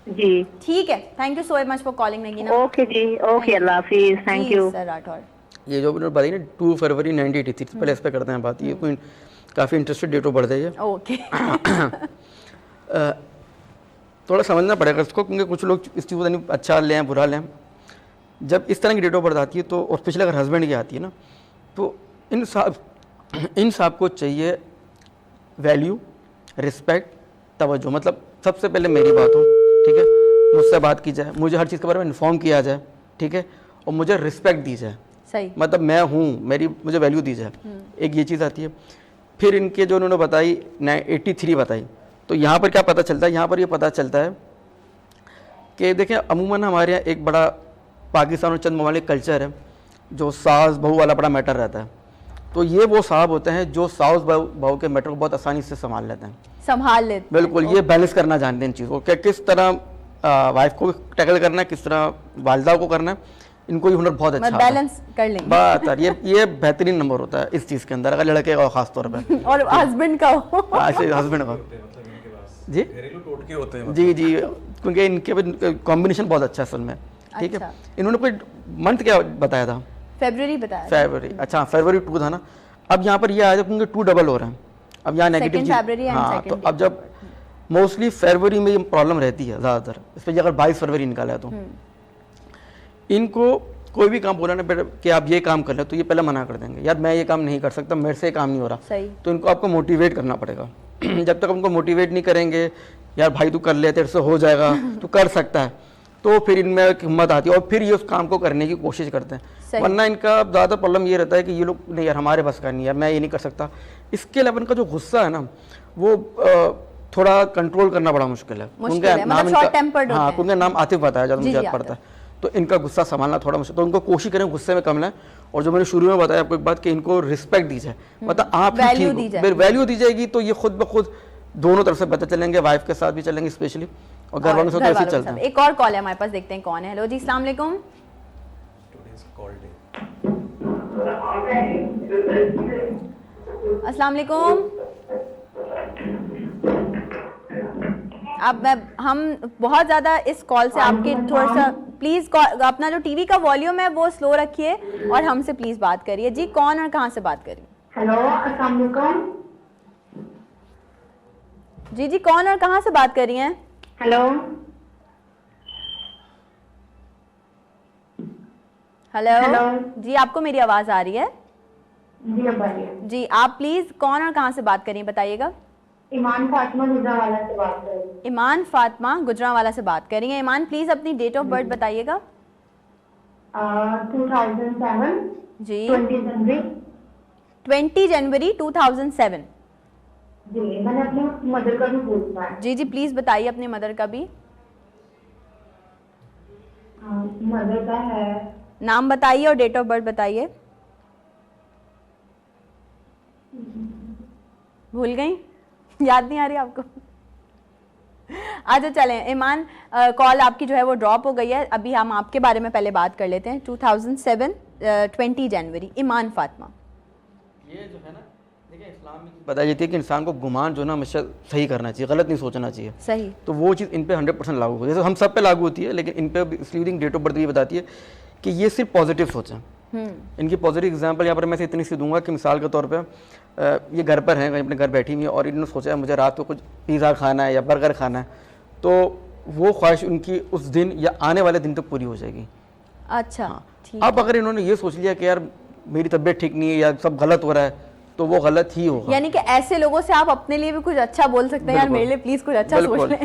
जी ठीक है, thank you so much for calling Nagina. Okay जी, ओके, अल्लाह हाफिज, थैंक यू सर राठौर। ये जो उन्होंने बताई ना 2 फरवरी 1983, पहले इस पे करते हैं बात। ये कोई काफ़ी इंटरेस्टेड डेट ऑफ बर्थ है ये। ओके थोड़ा समझना पड़ेगा इसको, क्योंकि कुछ लोग इस चीज़ को अच्छा लें बुरा लें। जब इस तरह की डेट ऑफ बर्थ आती है तो और पिछले अगर हस्बैंड की आती है ना तो इन साहब को चाहिए वैल्यू, रिस्पेक्ट, तवज्जो। मतलब सबसे पहले मेरी बात हो, ठीक है, मुझसे बात की जाए, मुझे हर चीज़ के बारे में इन्फॉर्म किया जाए, ठीक है, और मुझे रिस्पेक्ट दी जाए। सही, मतलब मैं हूँ, मुझे वैल्यू दी जाए, एक ये चीज़ आती है। फिर इनके जो उन्होंने बताई 83 बताई, तो यहाँ पर क्या पता चलता है? यहाँ पर ये पता चलता है कि देखें अमूमन हमारे यहाँ एक बड़ा पाकिस्तान और चंद ममालिक कल्चर है जो सास बहू वाला बड़ा मैटर रहता है, तो ये वो साहब होते हैं जो सास बहू के मैटर को बहुत आसानी से संभाल लेते हैं, संभाल लेते हैं। बिल्कुल। ये बैलेंस करना जानते हैं इन चीज़ों को, क्या किस तरह वाइफ को टैकल करना है, किस तरह वालदा को करना है, इनको ये हुनर बहुत अच्छा आता है। बैलेंस कर लेंगे। बात यार, ये बेहतरीन नंबर होता है इस चीज़ के अंदर, अगर लड़के का खास तौर पे और हस्बैंड का हो। ऐसे हस्बैंड का जी घरेलू टोटके होते हैं जी जी, क्योंकि इनके कॉम्बिनेशन बहुत अच्छा है असल में, ठीक है। अच्छा। इन्होंने कोई मंथ क्या बताया था? फरवरी बताया। फरवरी, अच्छा फरवरी 2 था ना। अब यहाँ पर ये आया था क्योंकि 2 डबल हो रहे हैं, अब यहाँ नेगेटिव Second February and हाँ, second तो अब जब मोस्टली फरवरी में ये प्रॉब्लम रहती है ज़्यादातर, इसमें अगर 22 फरवरी निकाला है तो इनको कोई भी काम बोला ना बेटा कि आप ये काम कर ले, तो ये पहले मना कर देंगे, यार मैं ये काम नहीं कर सकता, मेरे से ये काम नहीं हो रहा। सही। तो इनको आपको मोटिवेट करना पड़ेगा। जब तक उनको मोटिवेट नहीं करेंगे, यार भाई तू कर ले, तेरे से हो जाएगा, तू कर सकता है, तो फिर इनमें एक हिम्मत आती है और फिर ये उस काम को करने की कोशिश करते हैं। वरना इनका ज़्यादा प्रॉब्लम ये रहता है कि ये लोग नहीं यार हमारे बस का नहीं, यार मैं ये नहीं कर सकता। इसके अलावा इनका जो गुस्सा है ना, वो थोड़ा कंट्रोल करना बड़ा मुश्किल है। मतलब शॉर्ट टेम्पर्ड होते हाँ, हैं। उनका नाम आतिफ बताया जाता जी, मुझे जी, याद पड़ता है, तो इनका गुस्सा संभालना थोड़ा मुश्किल, तो उनको कोशिश करें गुस्से में कम लाएं। और जो मैंने शुरू में बताया आपको एक बात कि इनको रिस्पेक्ट दी जाए, मतलब आप वैल्यू दी जाए। वैल्यू दी जाएगी तो ये खुद ब खुद दोनों तरफ से बेहतर चलेंगे, वाइफ के साथ भी चलेंगे स्पेशली, और घर वालों से तो ऐसे ही चलते हैं। एक और कॉल है हमारे पास, देखते हैं कौन है। हेलो जी, अस्सलाम वालेकुम। अस्सलाम वालेकुम। अब हम बहुत ज़्यादा इस कॉल से आपके थोड़ा सा प्लीज़ अपना जो टीवी का वॉल्यूम है वो स्लो रखिए और हमसे प्लीज़ बात करिए। जी, कौन और कहाँ से बात करिए? हेलो, अस्सलाम वालेकुम। जी जी, कौन और कहाँ से बात कर रही हैं? Hello hello hello. जी, आपको मेरी आवाज़ आ रही है? जी अब आइए। जी, आप प्लीज़ कौन और कहाँ से बात कर रही हैं बताइएगा। ईमान फातिमा गुजरावाला से बात कर रही हूँ। ईमान फातिमा गुजरावाला से बात कर रही हैं। ईमान, प्लीज़ अपनी डेट ऑफ बर्थ बताइएगा। 2007 जी, 20 जनवरी। 20 जनवरी 2007। जी, मैंने अपनी मदर का भी पूछना है। जी जी, प्लीज़ बताइए अपनी मदर का भी मदर का है नाम बताइए और डेट ऑफ बर्थ बताइए। भूल गई? याद नहीं आ रही आपको? अच्छा चलें ईमान, कॉल आपकी जो है वो ड्रॉप हो गई है। अभी हम आपके बारे में पहले बात कर लेते हैं। 2007 20 जनवरी, ईमान फातिमा। ये जो है ना, देखिए इस्लाम में बताई जाती है कि इंसान को गुमान जो ना हमेशा सही करना चाहिए, गलत नहीं सोचना चाहिए। सही। तो वो चीज़ इन पे 100% लागू होती है, जैसे हम सब पे लागू होती है, लेकिन इन पे इसलिए डेट ऑफ बर्थ ये बताती है कि ये सिर्फ पॉजिटिव सोचें। इनकी पॉजिटिव एग्जांपल यहाँ पर मैं इतनी सी दूंगा कि मिसाल के तौर पे ये घर पर हैं, अपने घर बैठी हुई है और इन्होंने सोचा है मुझे रात को कुछ पिज़्ज़ा खाना है या बर्गर खाना है, तो वो ख्वाहिश उनकी उस दिन या आने वाले दिन तक पूरी हो जाएगी। अच्छा, ठीक। अब अगर इन्होंने ये सोच लिया कि यार मेरी तबीयत ठीक नहीं है या सब गलत हो रहा है, तो वो गलत ही होगा। यानी कि ऐसे लोगों से आप अपने लिए भी कुछ अच्छा बोल सकते हैं, यार मेरे लिए प्लीज कुछ अच्छा सोच लें।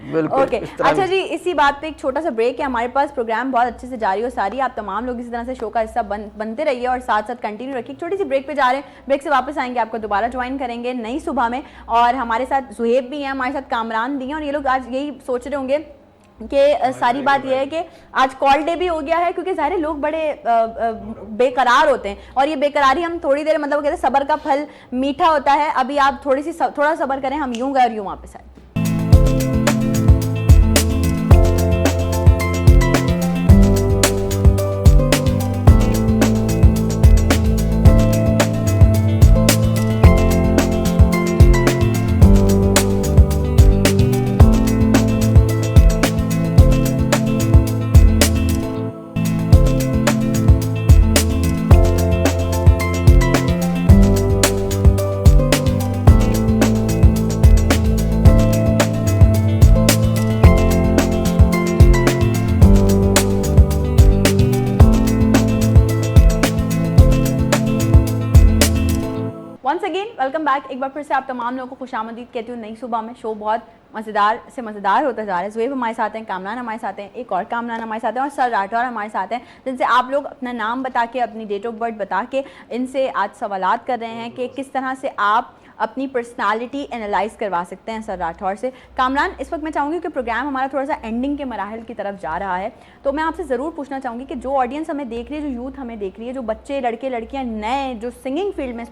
बिल्कुल। ओके, अच्छा जी, इसी बात पे एक छोटा सा ब्रेक है हमारे पास। प्रोग्राम बहुत अच्छे से जारी हो सारी, आप तमाम लोग इसी तरह से शो का हिस्सा बनते रहिए और साथ साथ कंटिन्यू रखिए। छोटी सी ब्रेक पे जा रहे हैं, ब्रेक से वापस आएंगे, आपको दोबारा ज्वाइन करेंगे नई सुबह में। और हमारे साथ जुहेब भी हैं, हमारे साथ कामरान भी हैं, और ये लोग आज यही सोच रहे होंगे कि सारी बात यह है कि आज कॉल डे भी हो गया है, क्योंकि ज़ाहिर लोग बड़े बेकरार होते हैं, और ये बेकरारी हम थोड़ी देर, मतलब कहते हैं सब्र का फल मीठा होता है। अभी आप थोड़ा सब्र करें, हम यूं गए और यूं वापस आए। Welcome back. एक बार फिर से आप तमाम लोगों को खुशामदीद कहती हूँ नई सुबह में। शो बहुत मज़ेदार से मज़ेदार होता जा रहा है। ज़ुहैब हमारे साथ हैं, कामरान हमारे साथ हैं, एक और कामरान हमारे साथ हैं, और सर राठौर हमारे साथ हैं, जिनसे आप लोग अपना नाम बता के, अपनी डेट ऑफ बर्थ बता के इनसे आज सवालात कर रहे हैं कि किस तरह से आप अपनी पर्सनालिटी एनालाइज करवा सकते हैं सर राठौर से। कामरान, इस वक्त मैं चाहूँगी कि प्रोग्राम हमारा थोड़ा सा एंडिंग के मराहल की तरफ जा रहा है, तो मैं आपसे ज़रूर पूछना चाहूँगी कि जो ऑडियंस हमें देख रही है, जो यूथ हमें देख रही है, जो बच्चे लड़के लड़कियाँ नए जो सिंगिंग फील्ड में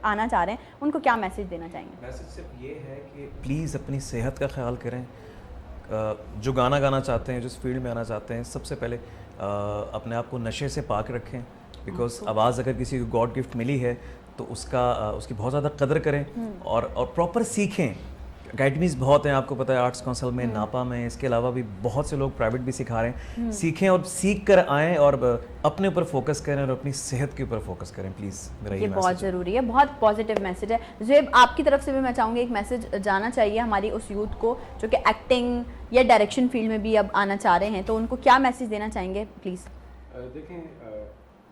आना चाह रहे हैं, उनको क्या मैसेज देना चाहेंगे? मैसेज सिर्फ ये है कि प्लीज़ अपनी सेहत का ख्याल करें। जो गाना गाना चाहते हैं, जिस फील्ड में आना चाहते हैं, सबसे पहले अपने आप को नशे से पाक रखें, बिकॉज आवाज़ अगर किसी को गॉड गिफ्ट मिली है तो उसकी बहुत ज़्यादा कदर करें और प्रॉपर सीखें। अकेडमीज़ बहुत हैं, आपको पता है, आर्ट्स काउंसिल में, नापा में, इसके अलावा भी बहुत से लोग प्राइवेट भी सिखा रहे हैं। सीखें और सीख कर आएँ और अपने ऊपर फोकस करें और अपनी सेहत के ऊपर फोकस करें प्लीज़। मेरा ये बहुत ज़रूरी है, बहुत पॉजिटिव मैसेज है। ज़ुएब, आपकी तरफ से भी मैं चाहूँगी एक मैसेज जाना चाहिए हमारी उस यूथ को जो कि एक्टिंग या डायरेक्शन फील्ड में भी अब आना चाह रहे हैं, तो उनको क्या मैसेज देना चाहेंगे प्लीज़? देखें,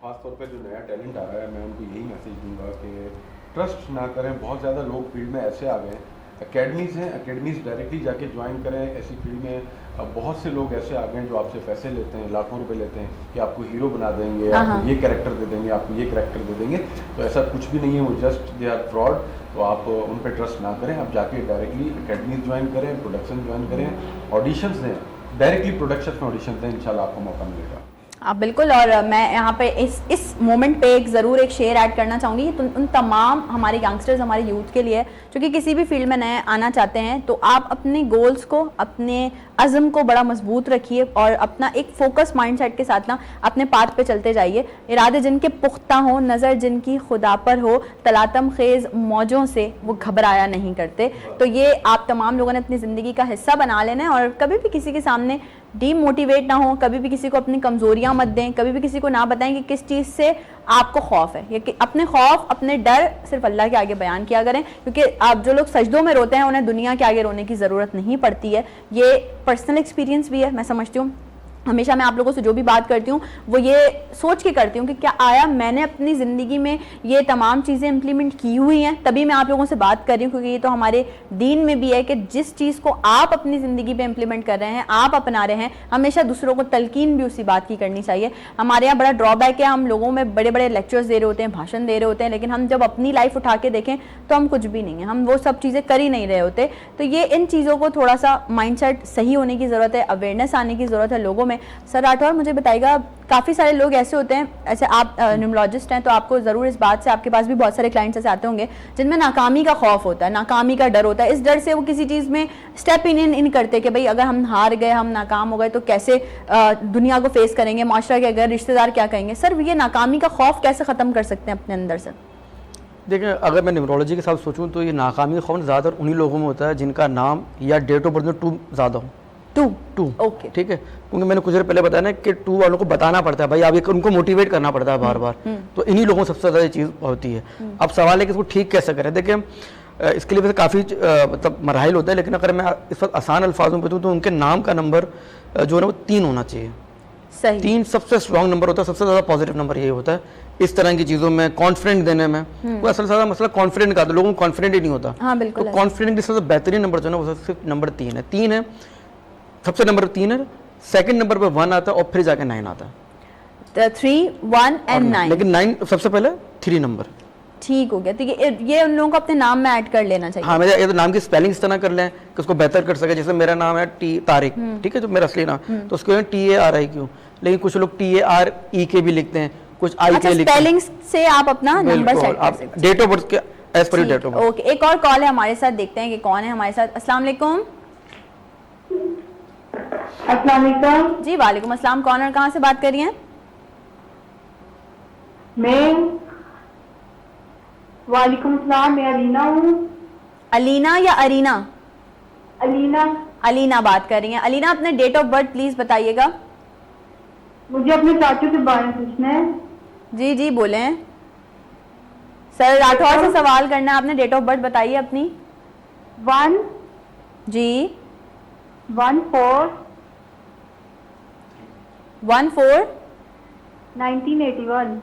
ख़ास तौर पे जो नया टैलेंट आ रहा है, मैं उनको यही मैसेज दूंगा कि ट्रस्ट ना करें। बहुत ज़्यादा लोग फील्ड में ऐसे आ गए हैं, अकेडमीज़ हैं, अकेडमीज़ डायरेक्टली जाके ज्वाइन करें। ऐसी फील्ड में अब बहुत से लोग ऐसे आ गए हैं जो आपसे पैसे लेते हैं, लाखों रुपए लेते हैं कि आपको हीरो बना देंगे, आपको ये कैरेक्टर दे देंगे, आपको ये कैरेक्टर दे देंगे। तो ऐसा कुछ भी नहीं है, वो जस्ट दे आर फ्रॉड। तो आप उन पर ट्रस्ट ना करें, आप जाके डायरेक्टली अकेडमीज ज्वाइन करें, प्रोडक्शन ज्वाइन करें, ऑडिशंस दें, डायरेक्टली प्रोडक्शन में ऑडिशन दें, इंशाल्लाह आपको मौका मिलेगा। आप बिल्कुल। और मैं यहाँ पे इस मोमेंट पे ज़रूर एक शेयर ऐड करना चाहूँगी उन तमाम हमारे यंगस्टर्स, हमारे यूथ के लिए जो कि किसी भी फील्ड में नए आना चाहते हैं। तो आप अपने गोल्स को, अपने अज़म को बड़ा मजबूत रखिए और अपना एक फोकस माइंडसेट के साथ ना अपने पाथ पे चलते जाइए। इरादे जिनके पुख्ता हो, नज़र जिनकी खुदा पर हो, तलातम खेज़ मौजों से वो घबराया नहीं करते। तो ये आप तमाम लोगों ने अपनी ज़िंदगी का हिस्सा बना लेना है और कभी भी किसी के सामने डीमोटिवेट ना हो, कभी भी किसी को अपनी कमज़ोरियाँ मत दें, कभी भी किसी को ना बताएं कि किस चीज़ से आपको खौफ है। ये कि अपने खौफ, अपने डर सिर्फ अल्लाह के आगे बयान किया करें, क्योंकि आप जो लोग सजदों में रोते हैं उन्हें दुनिया के आगे रोने की ज़रूरत नहीं पड़ती है। ये पर्सनल एक्सपीरियंस भी है, मैं समझती हूँ। हमेशा मैं आप लोगों से जो भी बात करती हूँ वो ये सोच के करती हूँ कि क्या आया मैंने अपनी ज़िंदगी में ये तमाम चीज़ें इम्प्लीमेंट की हुई हैं, तभी मैं आप लोगों से बात कर रही हूँ। क्योंकि ये तो हमारे दीन में भी है कि जिस चीज़ को आप अपनी ज़िंदगी पे इम्प्लीमेंट कर रहे हैं, आप अपना रहे हैं, हमेशा दूसरों को तलकीन भी उसी बात की करनी चाहिए। हमारे यहाँ बड़ा ड्रॉबैक है, हम लोगों में बड़े बड़े लेक्चर्स दे रहे होते हैं, भाषण दे रहे होते हैं, लेकिन हम जब अपनी लाइफ उठा के देखें तो हम कुछ भी नहीं है, हम वो सब चीज़ें कर ही नहीं रहे होते। तो ये इन चीज़ों को थोड़ा सा माइंडसेट सही होने की ज़रूरत है, अवेयरनेस आने की ज़रूरत है लोगों में। सर राठौर, मुझे बताइएगा, काफ़ी सारे लोग ऐसे होते हैं, ऐसे आप न्यूमरोलॉजिस्ट हैं तो आपको ज़रूर इस बात से, आपके पास भी बहुत सारे क्लाइंट्स ऐसे आते होंगे जिनमें नाकामी का खौफ होता है, नाकामी का डर होता है। इस डर से वो किसी चीज़ में स्टेप इन करते कि भाई अगर हम हार गए, हम नाकाम हो गए तो कैसे दुनिया को फेस करेंगे, माशरा के अगर रिश्तेदार क्या कहेंगे। सर, ये नाकामी का खौफ कैसे ख़त्म कर सकते हैं अपने अंदर से? देखिए, अगर मैं न्यूमरोलॉजी के साथ सोचूं तो ये नाकामी का खौफ ज़्यादातर उन्हीं लोगों में होता है जिनका नाम या डेट ऑफ बर्थ में 2 ज़्यादा हो। 2 ओके, ठीक है, क्योंकि मैंने कुछ देर पहले बताया ना कि 2 वालों को बताना पड़ता है, भाई आप ये उनको मोटिवेट करना पड़ता है बार बार। तो इन्हीं लोगों को सबसे ज़्यादा ये चीज़ होती है। अब सवाल है कि इसको ठीक कैसे करें। देखिए, इसके लिए वैसे काफ़ी मतलब मराहिल होता है, लेकिन अगर मैं इस वक्त आसान अल्फाजों में बताऊँ तो उनके नाम का नंबर जो है ना वो 3 होना चाहिए। सही। 3 सबसे स्ट्रॉन्ग नंबर होता है, सबसे ज़्यादा पॉजिटिव नंबर यही होता है इस तरह की चीज़ों में, कॉन्फिडेंट देने में। वो असल सारा मसला कॉन्फिडेंट का, तो लोगों को कॉन्फिडेंट ही नहीं होता। हाँ, बिल्कुल। तो कॉन्फिडेंट सबसे बेहतरीन नंबर जो है ना वो सिर्फ नंबर 3 है। 3 है सबसे, नंबर 3 है, सेकंड नंबर पे 1 आता है और फिर जाके 9 आता है। 3, 1 एंड 9, लेकिन 9 सबसे पहले 3 नंबर। ठीक हो गया। तो ये उन लोगों को अपने नाम में ऐड कर लेना चाहिए। हाँ, मेरे ये तो नाम की स्पेलिंग इस तरह कर लें कि उसको बेहतर कर सके। जैसे मेरा नाम है तारिक, ठीक है, जो मेरा असली नाम, तो उसको TARIQ, लेकिन कुछ लोग TAREK भी लिखते हैं, कुछ IK लिखते हैं। स्पेलिंग से आप अपना नंबर सेट कर सकते हैं, डेट ऑफ बर्थ के एज पर डेट ऑफ बर्थ। ओके, एक और कॉल है हमारे साथ, देखते हैं कि कौन है हमारे साथ। अस्सलाम वालेकुम। अस्सलाम वालेकुम। जी वालेकुम अस्सलाम, कौन और कहाँ से बात कर रही हैं? मैं वालेकुम सलाम, मैं अलीना हूँ। अलीना या अरीना? अलीना। अलीना बात कर रही हैं। अलीना, अपने डेट ऑफ बर्थ प्लीज बताइएगा। मुझे अपने चाचू के बारे में पूछना है। जी जी बोलें। सर राठौर से सवाल करना है, आपने डेट ऑफ बर्थ बताइए अपनी। 1 जी 14 14 1981।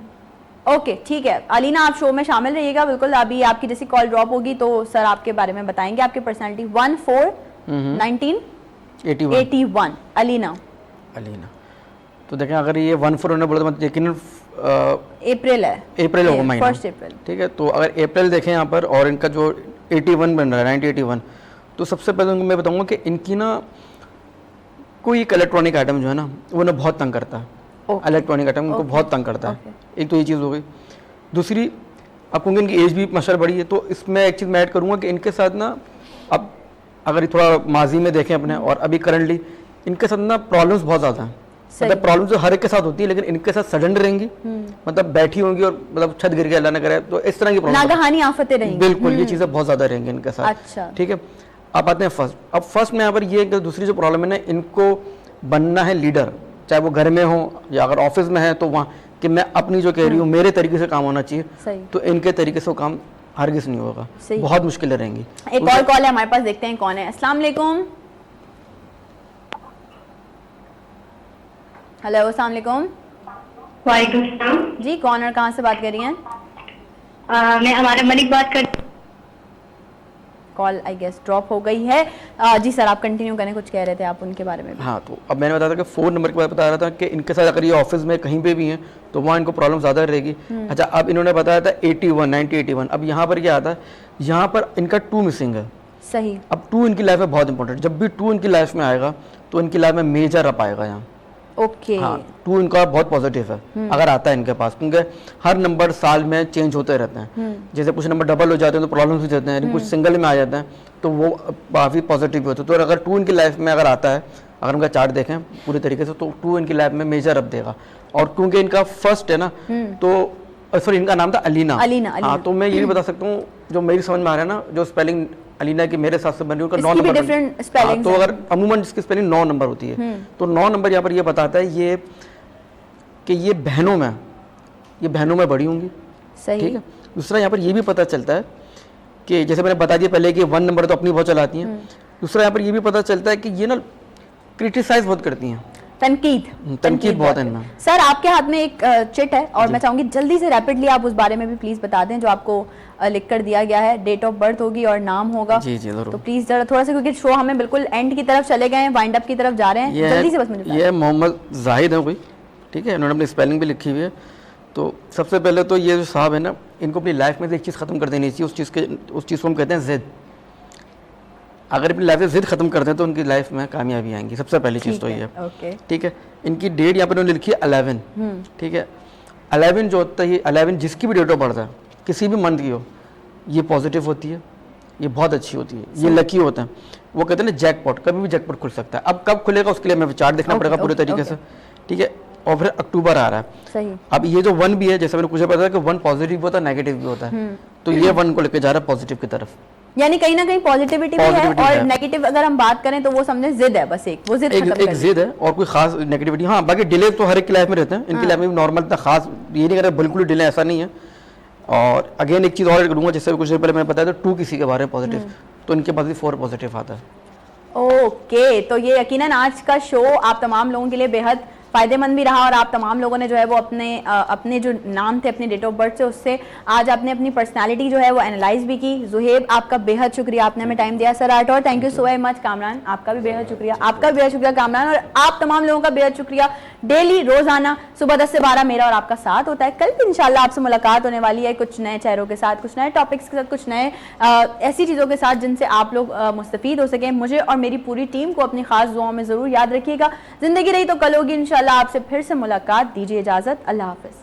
ओके, ठीक है अलीना, आप शो में शामिल रहिएगा बिल्कुल। अभी आपकी जैसी कॉल ड्रॉप होगी तो सर आपके बारे में बताएंगे, आपकी पर्सनालिटी। 14 1981 अलीना। तो देखें, अगर ये 14 होने बोले तो यकीन अप्रैल है, अप्रैल होगा महीना, 1 अप्रैल। ठीक है। तो अगर अप्रैल देखें यहाँ पर और इनका जो 81 बन रहा है, 9081। तो सबसे पहले उनको मैं बताऊंगा कि इनकी ना कोई एक इलेक्ट्रॉनिक आइटम जो है ना वो ना बहुत तंग करता है। इलेक्ट्रॉनिक आइटम उनको बहुत तंग करता है। एक तो ये चीज़ हो गई। दूसरी आप कहोंगे इनकी एज भी माशाल्लाह बड़ी है, तो इसमें एक चीज़ मैं ऐड करूँगा कि इनके साथ ना अब अगर थोड़ा माजी में देखें अपने और अभी करंटली इनके साथ ना प्रॉब्लम्स बहुत ज़्यादा हैं। मतलब प्रॉब्लम्स तो हर एक के साथ होती है, लेकिन इनके साथ सडन रहेंगी, मतलब बैठी होंगी और मतलब छत गिर गया अल्लाह ना करे, तो इस तरह की प्रॉब्लम, नागहानी आफतें रहेंगी। बिल्कुल ये चीज़ें बहुत ज़्यादा रहेंगी इनके साथ। अच्छा, ठीक है। अब आते हैं फर्स्ट। अब फर्स्ट में यहाँ पर ये दूसरी जो प्रॉब्लम है ना, इनको बनना है लीडर, चाहे वो घर में हो या अगर ऑफिस में है तो वहाँ कि मैं अपनी जो कह रही हूँ मेरे तरीके से काम होना चाहिए, तो इनके तरीके से वो काम हरगिज़ नहीं होगा, बहुत मुश्किलें रहेंगी। एक और कॉल है हमारे पास, देखते हैं कौन है। अस्सलाम वालेकुम। हेलो, अस्सलाम वालेकुम। वालेकुम सलाम। जी, कौन और कहाँ से बात कर रही हैं? मैं हमारा मलिक बात कर। कॉल आई गेस ड्रॉप हो गई है। जी सर, आप कंटिन्यू करें, कुछ कह रहे थे आप उनके बारे में भी। हाँ, तो अब मैंने बताया था कि फ़ोन नंबर के बारे में बता रहा था कि इनके साथ अगर ये ऑफिस में कहीं पे भी हैं तो वहाँ इनको प्रॉब्लम ज़्यादा रहेगी। अच्छा, अब इन्होंने बताया था 81 9081। अब यहाँ पर क्या आता है, यहाँ पर इनका 2 मिसिंग है। सही। अब 2 इनकी लाइफ में बहुत इंपॉर्टेंट, जब भी 2 इनकी लाइफ में आएगा तो इनकी लाइफ में मेजर अप आएगा यहाँ। ओके। हाँ, 2 इनका बहुत पॉजिटिव है अगर आता है इनके पास, क्योंकि हर नंबर साल में चेंज होते रहते हैं। जैसे कुछ नंबर डबल हो जाते हैं तो प्रॉब्लम्स भी देते हैं, कुछ सिंगल में आ जाते हैं तो वो काफ़ी पॉजिटिव होते हैं। तो अगर 2 इनकी लाइफ में अगर आता है, अगर उनका चार्ट देखें पूरी तरीके से, तो 2 इनकी लाइफ में मेजर अप देगा। और क्योंकि इनका फर्स्ट है ना, तो सॉरी इनका नाम था अलीना। हाँ, तो मैं ये भी बता सकता हूँ जो मेरी समझ में आ रहा है ना, जो स्पेलिंग अलीना की मेरे हिसाब से बन रही है उनका 9 नंबर। डिफरेंट स्पेलिंग्स तो अगर अमूमन जिसकी स्पेलिंग 9 नंबर होती है, तो 9 नंबर यहाँ पर ये बताता है ये कि ये बहनों में बड़ी होंगी। सही। ठीक है। दूसरा यहाँ पर ये भी पता चलता है कि जैसे मैंने बता दिया पहले कि 1 नंबर तो अपनी बहुत चलाती हैं। दूसरा यहाँ पर ये भी पता चलता है कि ये ना क्रिटिसाइज बहुत करती हैं, तनकीद बहुत है इनमें। सर, आपके हाथ में एक चिट है और मैं चाहूंगी जल्दी से रैपिडली आप उस बारे में भी प्लीज बता दें, जो आपको लिख कर दिया गया है। डेट ऑफ बर्थ होगी और नाम होगा। जी जी जरूर। तो प्लीज जरा थोड़ा सा, क्योंकि शो हमें बिल्कुल एंड की तरफ चले गए हैं, वाइंड अप की तरफ जा रहे हैं, जल्दी से बस मुझे ये मोहम्मद जाहिद है कोई, ठीक है, इन्होंने अपनी स्पेलिंग भी लिखी हुई है। तो सबसे पहले तो ये जो साहब है ना, इनको अपनी लाइफ में से एक चीज़ ख़त्म कर देनी चाहिए, उस चीज़ को हम कहते हैं ज़िद। अगर अपनी लाइफ में ज़िद खत्म कर दें तो उनकी लाइफ में कामयाबी आएंगी, सबसे पहली चीज़ तो ये है। ठीक है। इनकी डेट यहाँ पर उन्होंने लिखी है 11। ठीक है। 11 जो होता है, ये 11 जिसकी भी डेट ऑफ बर्थ है, किसी भी मंथ की हो, ये पॉजिटिव होती है, ये बहुत अच्छी होती है, ये लकी होता है। वो कहते हैं ना जैकपॉट, कभी भी जैकपॉट खुल सकता है। अब कब खुलेगा उसके लिए हमें चार्ट देखना पड़ेगा पूरे तरीके से। ठीक है। और फिर अक्टूबर आ रहा है। सही। अब ये जो 1 भी है, जैसे मैंने कुछ पता है कि 1 पॉजिटिव भी होता है, नेगेटिव भी होता है, तो ये 1 को लेकर जा रहा है पॉजिटिव की तरफ, यानी कहीं ना कहीं पॉजिटिविटी भी है। और नेगेटिव अगर हम बात करें तो वो समझे जिद है, बस वो जिद एक जिद है और कोई खास नेगेटिविटी। हाँ, बाकी डिले तो हर एक की लाइफ में रहते हैं, इनकी लाइफ में नॉर्मल था, खास ये नहीं कहते बिल्कुल डिले, ऐसा नहीं है। और अगेन एक चीज़ और करूँगा, जैसे कुछ देर पहले मैंने बताया था 2 किसी के बारे में पॉजिटिव, तो इनके पास भी 4 पॉजिटिव आता है। ओके, तो ये यकीनन आज का शो आप तमाम लोगों के लिए बेहद फायदेमंद भी रहा और आप तमाम लोगों ने जो है वो अपने जो नाम थे, अपने डेट ऑफ बर्थ से, उससे आज आपने अपनी पर्सनालिटी जो है वो एनालाइज भी की। जुहेब, आपका बेहद शुक्रिया, आपने हमें टाइम दिया। Sir Rathore, thank you so much. Kamran, आपका भी बेहद शुक्रिया, आपका बेहद शुक्रिया कामरान, और आप तमाम लोगों का बेहद शुक्रिया। डेली रोजाना सुबह 10 से 12 मेरा और आपका साथ होता है। कल भी इंशाल्लाह आपसे मुलाकात होने वाली है, कुछ नए चेहरों के साथ, कुछ नए टॉपिक्स के साथ, कुछ नए ऐसी चीज़ों के साथ जिनसे आप लोग मुस्तफीद हो सकें। मुझे और मेरी पूरी टीम को अपनी खास दुआओं में ज़रूर याद रखिएगा। जिंदगी रही तो कल होगी इंशाल्लाह। आपसे फिर से मुलाकात, दीजिए इजाज़त, अल्लाह हाफ़िज़।